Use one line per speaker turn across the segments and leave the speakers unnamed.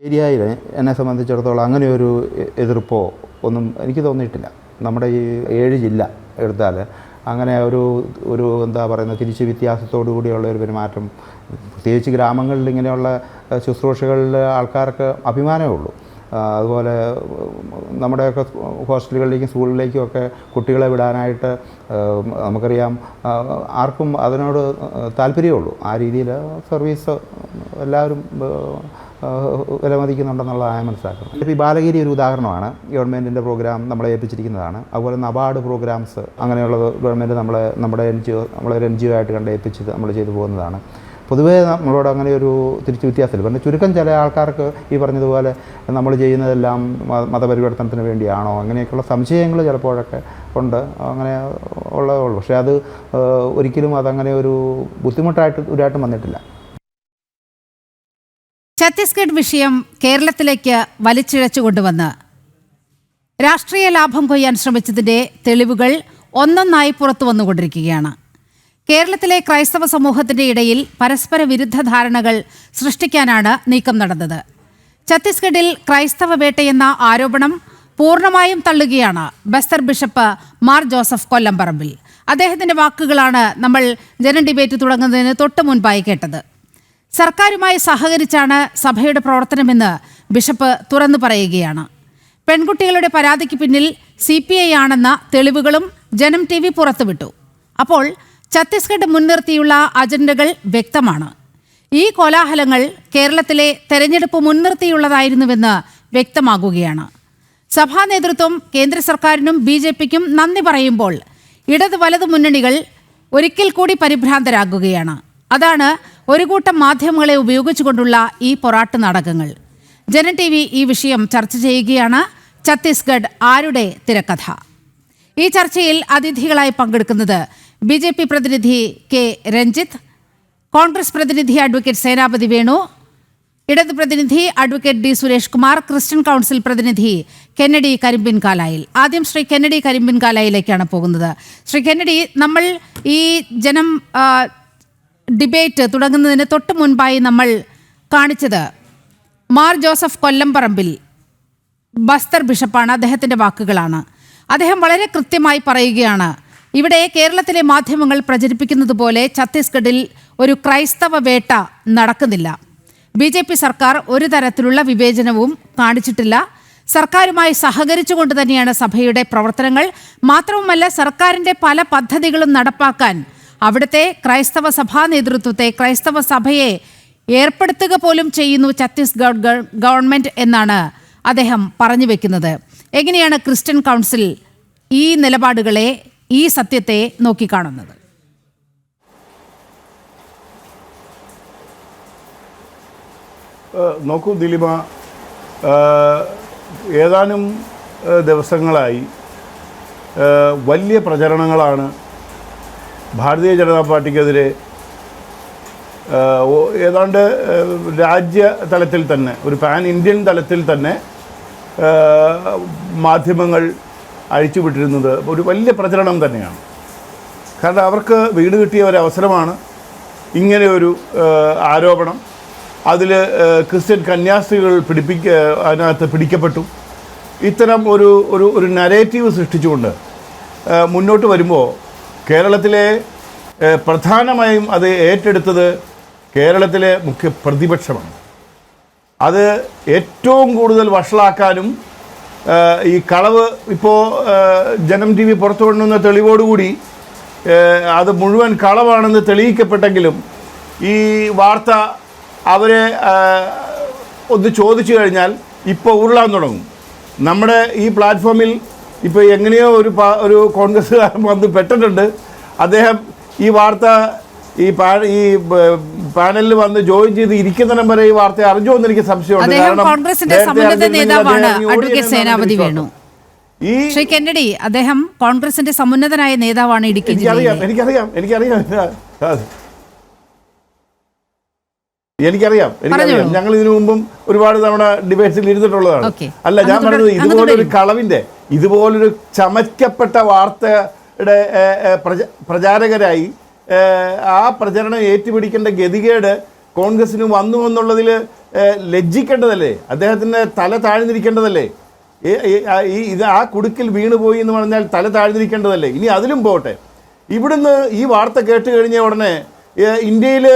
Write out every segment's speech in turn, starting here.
ഏരിയയിൽ എന്നെ സംബന്ധിച്ചിടത്തോളം അങ്ങനെയൊരു എതിർപ്പോ ഒന്നും എനിക്ക് തോന്നിയിട്ടില്ല. നമ്മുടെ ഈ 7 ജില്ല എടുത്താൽ അങ്ങനെ ഒരു എന്താ പറയുന്നത് തിരിച്ച് വ്യത്യാസത്തോടു കൂടിയുള്ള ഒരു പെരുമാറ്റം, പ്രത്യേകിച്ച് ഗ്രാമങ്ങളിൽ ഇങ്ങനെയുള്ള ശുശ്രൂഷകളിൽ ആൾക്കാർക്ക് അഭിമാനമേ ഉള്ളൂ. അതുപോലെ നമ്മുടെയൊക്കെ ഹോസ്റ്റലുകളിലേക്കും സ്കൂളിലേക്കും ഒക്കെ കുട്ടികളെ വിടാനായിട്ട് നമുക്കറിയാം ആർക്കും അതിനോട് താല്പര്യമുള്ളൂ. ആ രീതിയിൽ സർവീസ് എല്ലാവരും വിലമതിക്കുന്നുണ്ടെന്നുള്ളതാണ് ഞാൻ മനസ്സിലാക്കുന്നത്. ഇപ്പോൾ ഈ ബാലഗിരി ഒരു ഉദാഹരണമാണ്. ഗവൺമെൻറ്റിൻ്റെ പ്രോഗ്രാം നമ്മളെ ഏൽപ്പിച്ചിരിക്കുന്നതാണ്. അതുപോലെ നബാർഡ് പ്രോഗ്രാംസ് അങ്ങനെയുള്ളത് ഗവൺമെൻറ് നമ്മുടെ നമ്മളൊരു NGO ആയിട്ട് കണ്ട് ഏൽപ്പിച്ച് നമ്മൾ ചെയ്തു പോകുന്നതാണ്. പൊതുവേ നമ്മളോട് അങ്ങനെ ഒരു തിരിച്ച് വ്യത്യാസമില്ല. പിന്നെ ചുരുക്കം ചില ആൾക്കാർക്ക് ഈ പറഞ്ഞതുപോലെ നമ്മൾ ചെയ്യുന്നതെല്ലാം മതപരിവർത്തനത്തിന് വേണ്ടിയാണോ അങ്ങനെയൊക്കെയുള്ള സംശയങ്ങൾ ചിലപ്പോഴൊക്കെ ഉണ്ട്. അങ്ങനെ ഉള്ളൂ. പക്ഷേ അത് ഒരിക്കലും അതങ്ങനെ ഒരു ബുദ്ധിമുട്ടായിട്ട് വന്നിട്ടില്ല.
ഛത്തീസ്ഗഡ് വിഷയം കേരളത്തിലേക്ക് വലിച്ചിഴച്ചു കൊണ്ടുവന്ന് രാഷ്ട്രീയ ലാഭം കൊയ്യാൻ ശ്രമിച്ചതിന്റെ തെളിവുകൾ ഒന്നൊന്നായി പുറത്തു വന്നുകൊണ്ടിരിക്കുകയാണ്. കേരളത്തിലെ ക്രൈസ്തവ സമൂഹത്തിന്റെ ഇടയിൽ പരസ്പര വിരുദ്ധ ധാരണകൾ സൃഷ്ടിക്കാനാണ് നീക്കം നടന്നത്. ഛത്തീസ്ഗഡിൽ ക്രൈസ്തവ വേട്ടയെന്ന ആരോപണം പൂർണ്ണമായും തള്ളുകയാണ് ബസ്തർ ബിഷപ്പ് മാർ ജോസഫ് കൊല്ലംപറമ്പിൽ. അദ്ദേഹത്തിന്റെ വാക്കുകളാണ് നമ്മൾ ജനം ഡിബേറ്റ് തുടങ്ങുന്നതിന് തൊട്ട് മുൻപായി കേട്ടത്. സർക്കാരുമായി സഹകരിച്ചാണ് സഭയുടെ പ്രവർത്തനമെന്ന് ബിഷപ്പ് തുറന്നു പറയുകയാണ്. പെൺകുട്ടികളുടെ പരാതിക്ക് പിന്നിൽ CPI ആണെന്ന തെളിവുകളും ജനം TV പുറത്തുവിട്ടു. അപ്പോൾ ഛത്തീസ്ഗഡ് മുൻനിർത്തിയുള്ള അജണ്ടകൾ വ്യക്തമാണ്. ഈ കോലാഹലങ്ങൾ കേരളത്തിലെ തെരഞ്ഞെടുപ്പ് മുൻനിർത്തിയുള്ളതായിരുന്നുവെന്ന് വ്യക്തമാകുകയാണ്. സഭാ നേതൃത്വം കേന്ദ്ര സർക്കാരിനും BJPക്കും നന്ദി പറയുമ്പോൾ ഇടത് വലതു മുന്നണികൾ ഒരിക്കൽ കൂടി പരിഭ്രാന്തരാകുകയാണ്. അതാണ് ഒരു കൂട്ടം മാധ്യമങ്ങളെ ഉപയോഗിച്ചുകൊണ്ടുള്ള ഈ പൊറാട്ട് നാടകങ്ങൾ. ജനം TV ഈ വിഷയം ചർച്ച ചെയ്യുകയാണ്. ഛത്തീസ്ഗഡ് ആരുടെ തിരക്കഥ? ഈ ചർച്ചയിൽ അതിഥികളായി പങ്കെടുക്കുന്നത് BJP പ്രതിനിധി K. രഞ്ജിത്ത്, കോൺഗ്രസ് പ്രതിനിധി അഡ്വക്കേറ്റ് സേനാപതി വേണു, ഇടത് പ്രതിനിധി advocate D. Suresh Kumar, Christian council പ്രതിനിധി കെന്നഡി കരിമ്പിൻകാലായിൽ. ആദ്യം ശ്രീ കെന്നഡി കരിമ്പിൻകാലായിലേക്കാണ് പോകുന്നത്. ശ്രീ കെന്നഡി, നമ്മൾ ഈ ജനം ഡിബേറ്റ് തുടങ്ങുന്നതിന് തൊട്ട് മുൻപായി നമ്മൾ കാണിച്ചത് മാർ ജോസഫ് കൊല്ലംപറമ്പിൽ ബസ്തർ ബിഷപ്പാണ്. അദ്ദേഹത്തിൻ്റെ വാക്കുകളാണ്. അദ്ദേഹം വളരെ കൃത്യമായി പറയുകയാണ്, ഇവിടെ കേരളത്തിലെ മാധ്യമങ്ങൾ പ്രചരിപ്പിക്കുന്നത് പോലെ ഛത്തീസ്ഗഡിൽ ഒരു ക്രൈസ്തവ വേട്ട നടക്കുന്നില്ല. BJP സർക്കാർ ഒരു തരത്തിലുള്ള വിവേചനവും കാണിച്ചിട്ടില്ല. സർക്കാരുമായി സഹകരിച്ചുകൊണ്ട് തന്നെയാണ് സഭയുടെ പ്രവർത്തനങ്ങൾ. മാത്രവുമല്ല, സർക്കാരിൻ്റെ പല പദ്ധതികളും നടപ്പാക്കാൻ അവിടുത്തെ ക്രൈസ്തവ സഭാ നേതൃത്വത്തെ, ക്രൈസ്തവ സഭയെ ഏർപ്പെടുത്തുക പോലും ചെയ്യുന്നു ഛത്തീസ്ഗഡ് ഗവൺമെൻറ് എന്നാണ് അദ്ദേഹം പറഞ്ഞു വെക്കുന്നത്. എങ്ങനെയാണ് ക്രിസ്ത്യൻ കൗൺസിൽ ഈ നിലപാടുകളെ, ഈ സത്യത്തെ നോക്കിക്കാണുന്നത്?
നോക്കൂ ദിലിമ, ഏതാനും ദിവസങ്ങളായി വലിയ പ്രചരണങ്ങളാണ് ഭാരതീയ ജനതാ പാർട്ടിക്കെതിരെ ഏതാണ്ട് രാജ്യ തലത്തിൽ തന്നെ, ഒരു പാൻ ഇന്ത്യൻ തലത്തിൽ തന്നെ മാധ്യമങ്ങൾ അഴിച്ചുവിട്ടിരുന്നത് ഒരു വലിയ പ്രചരണം തന്നെയാണ്. കാരണം അവർക്ക് വീട് കിട്ടിയ ഒരവസരമാണ് ഇങ്ങനെ ഒരു ആരോപണം. അതിൽ ക്രിസ്ത്യൻ കന്യാസ്ത്രീകൾ അതിനകത്ത് പിടിക്കപ്പെട്ടു. ഇത്തരം ഒരു നരേറ്റീവ് സൃഷ്ടിച്ചുകൊണ്ട് മുന്നോട്ട് വരുമ്പോൾ കേരളത്തിലെ പ്രധാനമായും അത് ഏറ്റെടുത്തത് കേരളത്തിലെ മുഖ്യ പ്രതിപക്ഷമാണ്. അത് ഏറ്റവും കൂടുതൽ വഷളാക്കാനും ഈ കളവ് ഇപ്പോൾ ജനം TV പുറത്തു കൊണ്ടുവന്ന തെളിവോടുകൂടി അത് മുഴുവൻ കളവാണെന്ന് തെളിയിക്കപ്പെട്ടെങ്കിലും ഈ വാർത്ത അവരെ ഒന്ന് ചോദിച്ചു കഴിഞ്ഞാൽ ഇപ്പോൾ ഉരുളാൻ തുടങ്ങും. നമ്മുടെ ഈ പ്ലാറ്റ്ഫോമിൽ ഇപ്പോൾ എങ്ങനെയോ ഒരു കോൺഗ്രസ്സുകാരൻ വന്ന് പെട്ടിട്ടുണ്ട്. അദ്ദേഹം ഈ വാർത്ത ഈ പാനലിൽ വന്ന് ജോയിൻ ചെയ്ത് ഇരിക്കുന്നിടം വരെ ഈ വാർത്ത അറിഞ്ഞു എന്ന് എനിക്ക് സംശയമുണ്ട്.
കോൺഗ്രസിന്റെ സമുന്നത നേതാവാണ് അഡ്വക്കേറ്റ് സേനാപതി വേണു. ശ്രീ കെന്നഡി, അദ്ദേഹം കോൺഗ്രസിന്റെ സമുന്നതനായ നേതാവാണ് ഇടുക്കി ജില്ലയിൽ.
എനിക്കറിയാം. ഞങ്ങൾ ഇതിനു മുമ്പും ഒരുപാട് തവണ ഡിബേറ്റ്സിൽ ഇരുന്നിട്ടുള്ളതാണ്. അല്ല, ഞാൻ പറഞ്ഞത് ഇതുപോലൊരു കളവിന്റെ, ഇതുപോലൊരു ചമയ്ക്കപ്പെട്ട വാർത്തയുടെ പ്രചാരകരായി ആ പ്രചരണം ഏറ്റുപിടിക്കേണ്ട ഗതികേട് കോൺഗ്രസിന് വന്നു എന്നുള്ളതിൽ ലജ്ജിക്കേണ്ടതല്ലേ? അദ്ദേഹത്തിൻ്റെ തല താഴ്ന്നിരിക്കേണ്ടതല്ലേ? ഇത് ആ കുടുക്കിൽ വീണുപോയി എന്ന് പറഞ്ഞാൽ തല താഴ്ന്നിരിക്കേണ്ടതല്ലേ? ഇനി അതിലും പോട്ടെ, ഇവിടുന്ന് ഈ വാർത്ത കേട്ട് കഴിഞ്ഞ ഉടനെ ഇന്ത്യയിൽ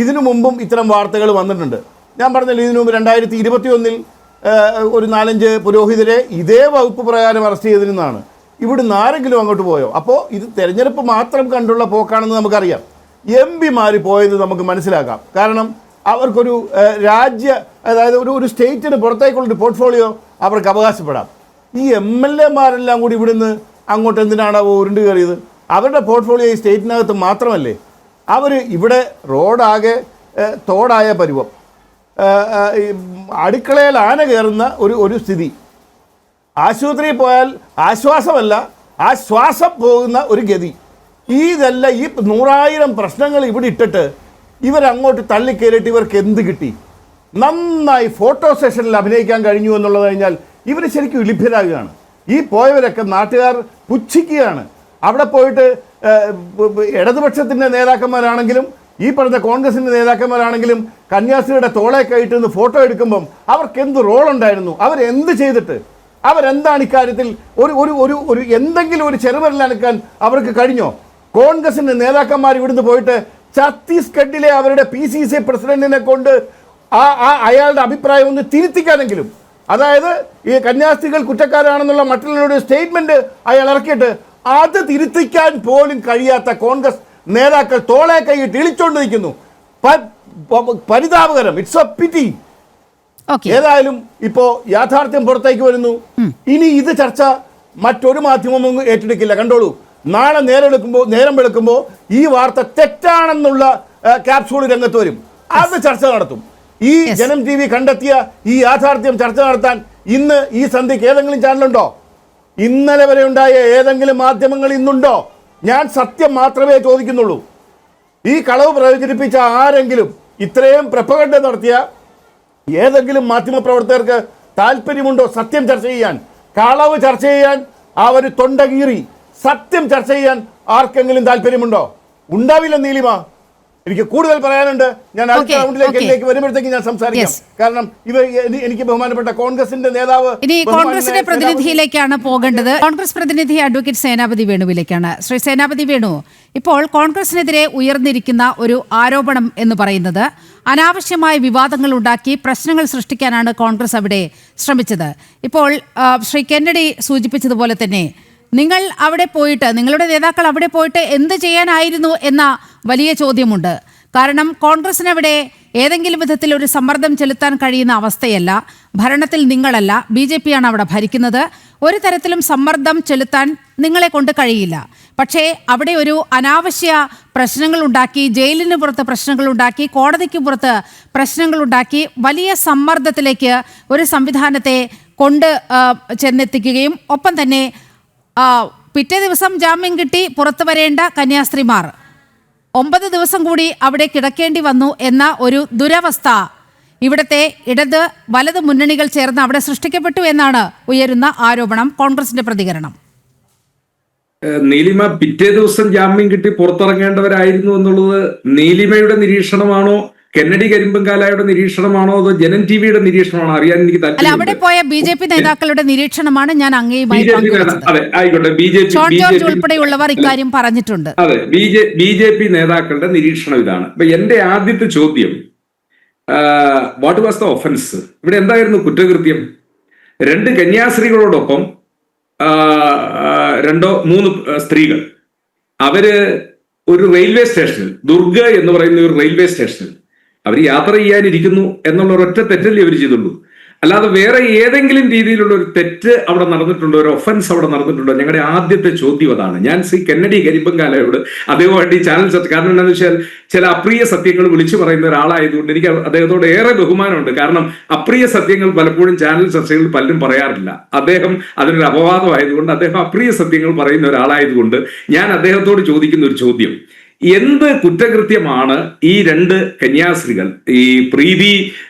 ഇതിനു മുമ്പും ഇത്തരം വാർത്തകൾ വന്നിട്ടുണ്ട്. ഞാൻ പറഞ്ഞല്ലോ, ഇതിനു മുമ്പ് 2021 ഒരു 4-5 പുരോഹിതരെ ഇതേ വകുപ്പ് പ്രകാരം അറസ്റ്റ് ചെയ്തിരുന്നതാണ്. ഇവിടുന്ന് ആരെങ്കിലും അങ്ങോട്ട് പോയോ? അപ്പോൾ ഇത് തെരഞ്ഞെടുപ്പ് മാത്രം കണ്ടുള്ള പോക്കാണെന്ന് നമുക്കറിയാം. MP-മാർ പോയത് നമുക്ക് മനസ്സിലാക്കാം. കാരണം അവർക്കൊരു അതായത് ഒരു സ്റ്റേറ്റിന് പുറത്തേക്കുള്ളൊരു പോർട്ട്ഫോളിയോ അവർക്ക് അവകാശപ്പെടാം. ഈ MLA-മാരെല്ലാം കൂടി ഇവിടുന്ന് അങ്ങോട്ട് എന്തിനാണ് ഉരുണ്ട് കയറിയത്? അവരുടെ പോർട്ട്ഫോളിയോ ഈ സ്റ്റേറ്റിനകത്ത് മാത്രമല്ലേ? അവർ ഇവിടെ റോഡാകെ തോടായ പരുവം, അടുക്കളയിൽ ആന കയറുന്ന ഒരു സ്ഥിതി. ആശുപത്രിയിൽ പോയാൽ ആശ്വാസമല്ല, ആശ്വാസം പോകുന്ന ഒരു ഗതി. ഇതല്ല, ഈ 100,000 പ്രശ്നങ്ങൾ ഇവിടെ ഇട്ടിട്ട് ഇവരങ്ങോട്ട് തള്ളിക്കയറിയിട്ട് ഇവർക്ക് എന്ത് കിട്ടി? നന്നായി ഫോട്ടോ സെഷനിൽ അഭിനയിക്കാൻ കഴിഞ്ഞു എന്നുള്ളത് കഴിഞ്ഞാൽ ഇവർ ശരിക്കും ലഭ്യരാകുകയാണ്. ഈ പോയവരൊക്കെ നാട്ടുകാർ പുച്ഛിക്കുകയാണ്. അവിടെ പോയിട്ട് ഇടതുപക്ഷത്തിൻ്റെ നേതാക്കന്മാരാണെങ്കിലും ഈ പറഞ്ഞ കോൺഗ്രസിൻ്റെ നേതാക്കന്മാരാണെങ്കിലും കന്യാസ്ത്രീയുടെ തോളെ കയറ്റുന്ന ഫോട്ടോ എടുക്കുമ്പം അവർക്ക് എന്ത് റോളുണ്ടായിരുന്നു? അവരെന്ത് ചെയ്തിട്ട്? അവരെന്താണ് ഇക്കാര്യത്തിൽ ഒരു എന്തെങ്കിലും ഒരു ചെറുവിരലനക്കാൻ അവർക്ക് കഴിഞ്ഞോ? കോൺഗ്രസിൻ്റെ നേതാക്കന്മാർ ഇവിടുന്ന് പോയിട്ട് ഛത്തീസ്ഗഡിലെ അവരുടെ PCC പ്രസിഡന്റിനെ കൊണ്ട് അയാളുടെ അഭിപ്രായം ഒന്ന് തിരുത്തിക്കാനെങ്കിലും, അതായത് ഈ കന്യാസ്ത്രീകൾ കുറ്റക്കാരാണെന്നുള്ള മറ്റുള്ളവരുടെ സ്റ്റേറ്റ്മെന്റ് അയാൾ ഇറക്കിയിട്ട് അത് തിരുത്തിക്കാൻ പോലും കഴിയാത്ത കോൺഗ്രസ് നേതാക്കൾ തോളെ കൈയിട്ട് ഇളിച്ചോണ്ട് നിൽക്കുന്നു. പരിതാപകരം. It's a pity. ഏതായാലും ഇപ്പോ യാഥാർത്ഥ്യം പുറത്തേക്ക് വരുന്നു. ഇനി ഇത് ചർച്ച മറ്റൊരു മാധ്യമവും ഏറ്റെടുക്കില്ല. കണ്ടോളൂ, നാളെ നേരം വെളുക്കുമ്പോൾ ഈ വാർത്ത തെറ്റാണെന്നുള്ള ക്യാപ്സൂൾ രംഗത്ത് വരും. അത് ചർച്ച നടത്തും. ഈ ജനം TV കണ്ടെത്തിയ ഈ യാഥാർത്ഥ്യം ചർച്ച നടത്താൻ ഇന്ന് ഈ സന്ധ്യക്ക് ഏതെങ്കിലും ചാനലുണ്ടോ? ഇന്നലെ വരെ ഉണ്ടായ ഏതെങ്കിലും മാധ്യമങ്ങൾ ഇന്നുണ്ടോ? ഞാൻ സത്യം മാത്രമേ ചോദിക്കുന്നുള്ളൂ. ഈ കളവ് പ്രചരിപ്പിച്ച ആരെങ്കിലും, ഇത്രയും പ്രൊപ്പഗണ്ട നടത്തിയ ഏതെങ്കിലും മാധ്യമപ്രവർത്തകർക്ക് താല്പര്യമുണ്ടോ സത്യം ചർച്ച ചെയ്യാൻ? കളവ് ചർച്ച ചെയ്യാൻ അവർ തൊണ്ട കീറി. സത്യം ചർച്ച ചെയ്യാൻ ആർക്കെങ്കിലും താല്പര്യമുണ്ടോ? ഉണ്ടാവില്ല. നീലിമ, എനിക്ക് കൂടുതൽ പറയാനുണ്ട്. ഞാൻ അടുത്ത റൗണ്ടിലേക്ക് വരുമ്പോഴത്തേക്ക് ഞാൻ സംസാരിക്കാം. കാരണം എനിക്ക് ബഹുമാനപ്പെട്ട കോൺഗ്രസിന്റെ നേതാവ്,
ഇനി കോൺഗ്രസിന്റെ പ്രതിനിധിയിലേക്കാണ് പോകേണ്ടത്. കോൺഗ്രസ് പ്രതിനിധി അഡ്വക്കേറ്റ് സേനാപതി വേണുവിലേക്കാണ്. ശ്രീ സേനാപതി വേണു, ഇപ്പോൾ കോൺഗ്രസിനെതിരെ ഉയർന്നിരിക്കുന്ന ഒരു ആരോപണം എന്ന് പറയുന്നത് അനാവശ്യമായ വിവാദങ്ങൾ ഉണ്ടാക്കി പ്രശ്നങ്ങൾ സൃഷ്ടിക്കാനാണ് കോൺഗ്രസ് അവിടെ ശ്രമിച്ചത്. ഇപ്പോൾ ശ്രീ കെന്നഡി സൂചിപ്പിച്ചതുപോലെ തന്നെ നിങ്ങൾ അവിടെ പോയിട്ട്, നിങ്ങളുടെ നേതാക്കൾ അവിടെ പോയിട്ട് എന്ത് ചെയ്യാനായിരുന്നു എന്ന വലിയ ചോദ്യമുണ്ട്. കാരണം കോൺഗ്രസിനവിടെ ഏതെങ്കിലും വിധത്തിൽ ഒരു സമ്മർദ്ദം ചെലുത്താൻ കഴിയുന്ന അവസ്ഥയല്ല. ഭരണത്തിൽ നിങ്ങളല്ല, BJP ആണ് അവിടെ ഭരിക്കുന്നത്. ഒരു തരത്തിലും സമ്മർദ്ദം ചെലുത്താൻ നിങ്ങളെ കൊണ്ട് കഴിയില്ല. പക്ഷേ അവിടെ ഒരു അനാവശ്യ പ്രശ്നങ്ങളുണ്ടാക്കി, ജയിലിന് പുറത്ത് പ്രശ്നങ്ങളുണ്ടാക്കി, കോടതിക്ക് പുറത്ത് പ്രശ്നങ്ങളുണ്ടാക്കി, വലിയ സമ്മർദ്ദത്തിലേക്ക് ഒരു സംവിധാനത്തെ കൊണ്ട് ചെന്നെത്തിക്കുകയും ഒപ്പം തന്നെ പിറ്റേ ദിവസം ജാമ്യം കിട്ടി പുറത്തു വരേണ്ട കന്യാസ്ത്രീമാർ 9 ദിവസം കൂടി അവിടെ കിടക്കേണ്ടി വന്നു എന്ന ഒരു ദുരവസ്ഥ ഇവിടുത്തെ ഇടത് വലത് മുന്നണികൾ ചേർന്ന് അവിടെ സൃഷ്ടിക്കപ്പെട്ടു എന്നാണ് ഉയരുന്ന ആരോപണം. കോൺഗ്രസിന്റെ പ്രതികരണം.
നീലിമ പിറ്റേ ദിവസം ജാമ്യം കിട്ടി പുറത്തിറങ്ങേണ്ടവരായിരുന്നു എന്നുള്ളത് നീലിമയുടെ നിരീക്ഷണമാണോ, കെന്നഡി കരിമ്പങ്കാലയുടെ നിരീക്ഷണമാണോ, അതോ ജനം TVയുടെ നിരീക്ഷണമാണോ അറിയാൻ എനിക്ക് താല്പര്യം.
അവിടെ പോയ BJP നേതാക്കളുടെ നിരീക്ഷണമാണ് ഞാൻ അങ്ങേയുമായി പങ്കുവച്ചത്.
അതെ, ആയിക്കോട്ടെ.
ജോർജ് ഉൾപ്പെടെയുള്ളവർ ഇക്കാര്യം പറഞ്ഞിട്ടുണ്ട്.
അതെ, BJP നേതാക്കളുടെ നിരീക്ഷണം ഇതാണ്. അപ്പൊ എന്റെ ആദ്യത്തെ ചോദ്യം, വാട്ട് വാസ് ദ ഒഫൻസ്? ഇവിടെ എന്തായിരുന്നു കുറ്റകൃത്യം? 2 കന്യാസ്ത്രീകളോടൊപ്പം 2-3 സ്ത്രീകൾ, അവര് ഒരു റെയിൽവേ സ്റ്റേഷനിൽ, ദുർഗ എന്ന് പറയുന്ന ഒരു റെയിൽവേ സ്റ്റേഷനിൽ അവർ യാത്ര ചെയ്യാനിരിക്കുന്നു എന്നുള്ള ഒരൊറ്റ തെറ്റല്ലേ അവർ ചെയ്തുള്ളൂ. അല്ലാതെ വേറെ ഏതെങ്കിലും രീതിയിലുള്ള ഒരു തെറ്റ് അവിടെ നടന്നിട്ടുണ്ടോ, ഒരു ഒഫൻസ് അവിടെ നടന്നിട്ടുണ്ടോ? ഞങ്ങളുടെ ആദ്യത്തെ ചോദ്യം അതാണ്. ഞാൻ കെന്നഡി കരിമ്പങ്കാലയോട് അദ്ദേഹമായിട്ട് ഈ ചാനൽ ചർച്ച, കാരണം എന്താണെന്ന് വെച്ചാൽ ചില അപ്രിയ സത്യങ്ങൾ വിളിച്ചു പറയുന്ന ഒരാളായതുകൊണ്ട് എനിക്ക് അദ്ദേഹത്തോട് ഏറെ ബഹുമാനമുണ്ട്. കാരണം അപ്രിയ സത്യങ്ങൾ പലപ്പോഴും ചാനൽ ചർച്ചകളിൽ പലരും പറയാറില്ല. അദ്ദേഹം അതിനൊരു അപവാദമായതുകൊണ്ട്, അദ്ദേഹം അപ്രിയ സത്യങ്ങൾ പറയുന്ന ഒരാളായതുകൊണ്ട് ഞാൻ അദ്ദേഹത്തോട് ചോദിക്കുന്ന ഒരു ചോദ്യം, എന്ത് കുറ്റകൃത്യമാണ് ഈ 2 കന്യാസ്ത്രീകൾ, ഈ പ്രീതി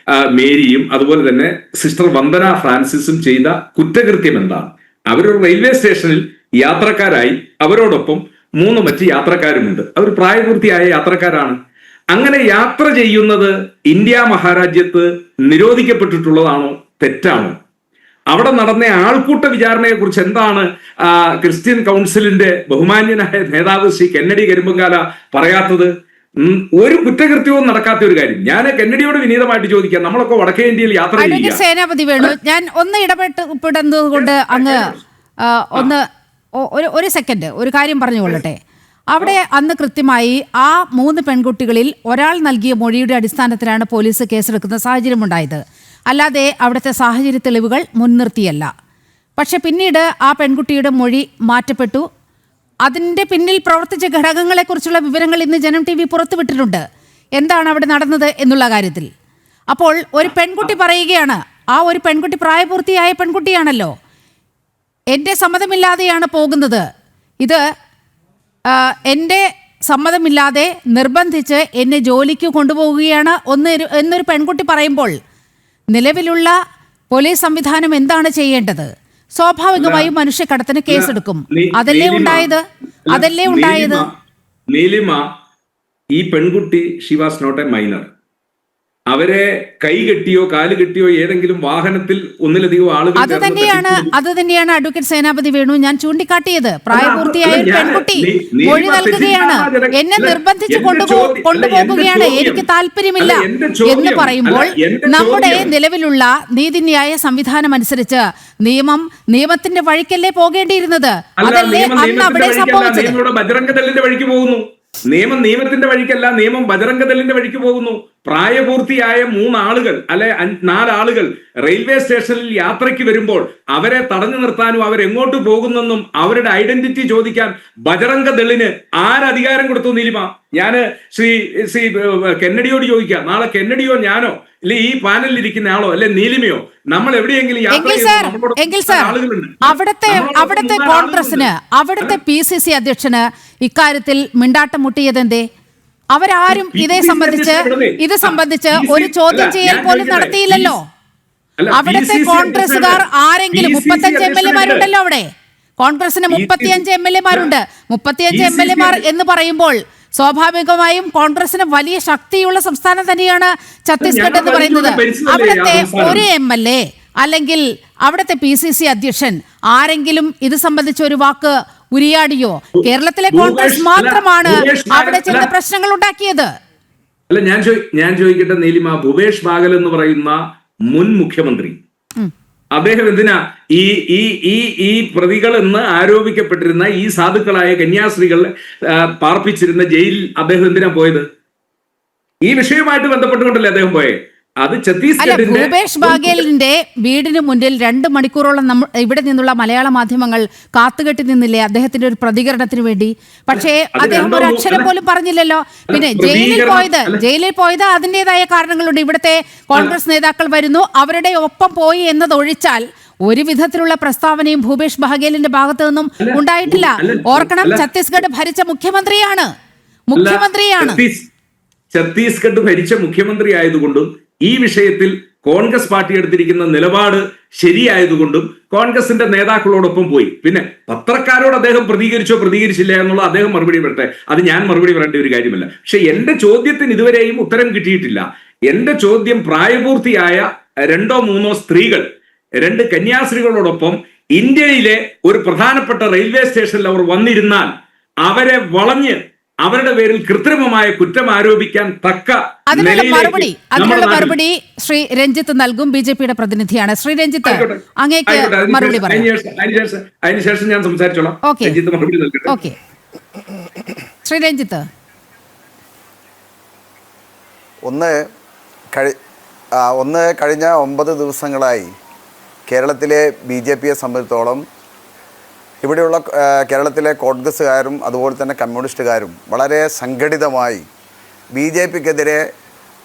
മേരിയും അതുപോലെ തന്നെ സിസ്റ്റർ വന്ദന ഫ്രാൻസിസും ചെയ്ത കുറ്റകൃത്യം എന്താണ്? അവരൊരു റെയിൽവേ സ്റ്റേഷനിൽ യാത്രക്കാരായി, അവരോടൊപ്പം 3 മറ്റ് യാത്രക്കാരുമുണ്ട്. അവർ പ്രായപൂർത്തിയായ യാത്രക്കാരാണ്. അങ്ങനെ യാത്ര ചെയ്യുന്നത് ഇന്ത്യ മഹാരാജ്യത്ത് നിരോധിക്കപ്പെട്ടിട്ടുള്ളതാണോ, തെറ്റാണോ? അവിടെ നടന്ന ആൾക്കൂട്ട വിചാരണയെ കുറിച്ച് എന്താണ് ക്രിസ്ത്യൻ കൗൺസിലിന്റെ ബഹുമാന്യനായ നേതാവ് ശ്രീ കെന്നഡി കരിമ്പങ്കാല പറയാത്തത്? ഒരു കുറ്റകൃത്യവും നടക്കാത്ത ഒരു കാര്യം. ഞാൻ കെന്നഡിയോട് വിനീതമായിട്ട് ചോദിക്കാം, നമ്മളൊക്കെ വടക്കേ ഇന്ത്യയിൽ യാത്ര ചെയ്യുക.
സേനാപതി വേണു, ഞാൻ ഒന്ന് ഇടപെടുന്നത് കൊണ്ട് അങ്ങ് ഒരു സെക്കൻഡ് ഒരു കാര്യം പറഞ്ഞുകൊള്ളട്ടെ. അവിടെ അന്ന് കൃത്യമായി ആ 3 പെൺകുട്ടികളിൽ ഒരാൾ നൽകിയ മൊഴിയുടെ അടിസ്ഥാനത്തിലാണ് പോലീസ് കേസെടുക്കുന്ന സാഹചര്യമുണ്ടായത്. അല്ലാതെ അവിടുത്തെ സാഹചര്യ തെളിവുകൾ മുൻനിർത്തിയല്ല. പക്ഷെ പിന്നീട് ആ പെൺകുട്ടിയുടെ മൊഴി മാറ്റപ്പെട്ടു. അതിൻ്റെ പിന്നിൽ പ്രവർത്തിച്ച ഘടകങ്ങളെക്കുറിച്ചുള്ള വിവരങ്ങൾ ഇന്ന് ജനം TV പുറത്തുവിട്ടിട്ടുണ്ട്, എന്താണ് അവിടെ നടന്നത് എന്നുള്ള കാര്യത്തിൽ. അപ്പോൾ ഒരു പെൺകുട്ടി പറയുകയാണ്, ആ ഒരു പെൺകുട്ടി പ്രായപൂർത്തിയായ പെൺകുട്ടിയാണല്ലോ, എൻ്റെ സമ്മതമില്ലാതെയാണ് പോകുന്നത്, ഇത് എൻ്റെ സമ്മതമില്ലാതെ നിർബന്ധിച്ച് എന്നെ ജോലിക്ക് കൊണ്ടുപോവുകയാണ് എന്നൊരു പെൺകുട്ടി പറയുമ്പോൾ നിലവിലുള്ള പോലീസ് സംവിധാനം എന്താണ് ചെയ്യേണ്ടത്? സ്വാഭാവികമായും മനുഷ്യക്കടത്തിന് കേസെടുക്കും. അതല്ലേ ഉണ്ടായത്?
നീലിമ, ഈ പെൺകുട്ടി she was not a minor. അവരെ കൈ കെട്ടിയോ കാല് കെട്ടിയോ ഏതെങ്കിലും വാഹനത്തിൽ ഒന്നിലധികം ആളുകൾ
അത് തന്നെയാണ് അഡ്വക്കേറ്റ് സേനാപതി വേണു ഞാൻ ചൂണ്ടിക്കാട്ടിയത്. പ്രായപൂർത്തിയായ ഒരു പെൺകുട്ടി മൊഴി നൽകുകയാണ്, എന്നെ നിർബന്ധിച്ച് കൊണ്ടുപോകുകയാണ്, എനിക്ക് താല്പര്യമില്ല എന്ന് പറയുമ്പോൾ നമ്മുടെ നിലവിലുള്ള നീതിന്യായ സംവിധാനം അനുസരിച്ച് നിയമത്തിന്റെ വഴിക്കല്ലേ പോകേണ്ടിയിരുന്നത്? അതല്ലേ അന്ന് അവിടെ സംഭവിച്ചത്?
ബജറംഗദളിന്റെ വഴിക്ക് പോകുന്നു. നിയമത്തിന്റെ വഴിക്കല്ല, നിയമം ബജറംഗദളിന്റെ വഴിക്ക് പോകുന്നു. പ്രായപൂർത്തിയായ 3 ആളുകൾ അല്ലെ 4 ആളുകൾ റെയിൽവേ സ്റ്റേഷനിൽ യാത്രയ്ക്ക് വരുമ്പോൾ അവരെ തടഞ്ഞു നിർത്താനും അവരെങ്ങോട്ട് പോകുന്നെന്നും അവരുടെ ഐഡന്റിറ്റി ചോദിക്കാൻ ബജറംഗദളിന് ആരധികാരം കൊടുത്തു? നീലിമ, ഞാന് ശ്രീ കെന്നഡിയോട് ചോദിക്കാം, നാളെ കെന്നഡിയോ ഞാനോ അല്ലെ ഈ പാനലിൽ ഇരിക്കുന്ന ആളോ അല്ലെ നീലിമയോ നമ്മൾ എവിടെയെങ്കിലും
അവിടുത്തെ കോൺഗ്രസിന്, അവിടുത്തെ PCC അധ്യക്ഷന് ഇക്കാര്യത്തിൽ മിണ്ടാട്ടം മുട്ടിയതെന്തേ? അവരാരും ഇത് സംബന്ധിച്ച് ഒരു ചോദ്യം ചെയ്യൽ പോലും നടത്തിയില്ലല്ലോ. അവിടുത്തെ കോൺഗ്രസുകാർ ആരെങ്കിലും 35 MLA-മാരുണ്ടല്ലോ അവിടെ. കോൺഗ്രസിന് 35 MLA-മാരുണ്ട്. 35 MLA-മാർ എന്ന് പറയുമ്പോൾ സ്വാഭാവികമായും കോൺഗ്രസിന് വലിയ ശക്തിയുള്ള സംസ്ഥാനം തന്നെയാണ് ഛത്തീസ്ഗഡ് എന്ന് പറയുന്നത്. അവിടുത്തെ ഒരു MLA അല്ലെങ്കിൽ അവിടുത്തെ PCC അധ്യക്ഷൻ ആരെങ്കിലും ഇത് സംബന്ധിച്ച ഒരു വാക്ക് ഉരിയാടിയോ? കേരളത്തിലെ കോൺഗ്രസ് മാത്രമാണ് അവിടെ ചില പ്രശ്നങ്ങൾ ഉണ്ടാക്കിയത്.
അല്ല, ഞാൻ ചോദിക്കട്ടെ നീലിമ, ഭൂപേഷ് ബാഗൽ എന്ന് പറയുന്ന മുൻ മുഖ്യമന്ത്രി, അദ്ദേഹം എന്തിനാ ഈ പ്രതികൾ എന്ന് ആരോപിക്കപ്പെട്ടിരുന്ന ഈ സാധുക്കളായ കന്യാസ്ത്രീകളെ പാർപ്പിച്ചിരുന്ന ജയിലിൽ അദ്ദേഹം എന്തിനാ പോയത്? ഈ വിഷയവുമായിട്ട് ബന്ധപ്പെട്ടുകൊണ്ടല്ലേ അദ്ദേഹം പോയേ? അത് ഛത്തീസ്ഗഡിന്റെ
ഭൂപേഷ് ബാഗേലിന്റെ വീടിന് മുന്നിൽ 2 മണിക്കൂറോളം ഇവിടെ നിന്നുള്ള മലയാള മാധ്യമങ്ങൾ കാത്തുകെട്ടി നിന്നില്ലേ അദ്ദേഹത്തിന്റെ ഒരു പ്രതികരണത്തിന് വേണ്ടി? പക്ഷേ അദ്ദേഹം ഒരു അക്ഷരം പോലും പറഞ്ഞില്ലല്ലോ. പിന്നെ ജയിലിൽ പോയത് അതിൻ്റെതായ കാരണങ്ങളുണ്ട്. ഇവിടുത്തെ കോൺഗ്രസ് നേതാക്കൾ വരുന്നു, അവരുടെ ഒപ്പം പോയി എന്നതൊഴിച്ചാൽ ഒരു വിധത്തിലുള്ള പ്രസ്താവനയും ഭൂപേഷ് ബാഗേലിന്റെ ഭാഗത്തു നിന്നും ഉണ്ടായിട്ടില്ല. ഓർക്കണം, ഛത്തീസ്ഗഡ് ഭരിച്ച മുഖ്യമന്ത്രിയാണ്.
ഛത്തീസ്ഗഡ് ഭരിച്ച മുഖ്യമന്ത്രി ആയതുകൊണ്ടും ഈ വിഷയത്തിൽ കോൺഗ്രസ് പാർട്ടി എടുത്തിരിക്കുന്ന നിലപാട് ശരിയായതുകൊണ്ടും കോൺഗ്രസിന്റെ നേതാക്കളോടൊപ്പം പോയി. പിന്നെ പത്രക്കാരോട് അദ്ദേഹം പ്രതികരിച്ചില്ല എന്നുള്ള അദ്ദേഹം മറുപടി പറയട്ടെ, അത് ഞാൻ മറുപടി പറയേണ്ട ഒരു കാര്യമല്ല. പക്ഷെ എന്റെ ചോദ്യത്തിന് ഇതുവരെയും ഉത്തരം കിട്ടിയിട്ടില്ല. എന്റെ ചോദ്യം, പ്രായപൂർത്തിയായ 2 or 3 സ്ത്രീകൾ, 2 കന്യാസ്ത്രീകളോടൊപ്പം ഇന്ത്യയിലെ ഒരു പ്രധാനപ്പെട്ട റെയിൽവേ സ്റ്റേഷനിൽ അവർ വന്നിരുന്നാൽ അവരെ വളഞ്ഞ് അവരുടെ പേരിൽ കൃത്രിമമായ കുറ്റം ആരോപിക്കാൻ തക്ക
അതിനുള്ള മറുപടി ശ്രീ രഞ്ജിത്ത് നൽകും. BJP-യുടെ പ്രതിനിധിയാണ് ശ്രീ രഞ്ജിത്ത്, അങ്ങേക്ക് മറുപടി പറയാം.
അതിനുശേഷം ഞാൻ സംസാരിച്ചോളാം.
ഓക്കെ, ശ്രീ രഞ്ജിത്ത്.
ഒന്ന് കഴിഞ്ഞ 9 ദിവസങ്ങളായി കേരളത്തിലെ BJP-യെ സംബന്ധിച്ചിടത്തോളം ഇവിടെയുള്ള കേരളത്തിലെ കോൺഗ്രസ്സുകാരും അതുപോലെ തന്നെ കമ്മ്യൂണിസ്റ്റുകാരും വളരെ സംഘടിതമായി BJP-ക്കെതിരെ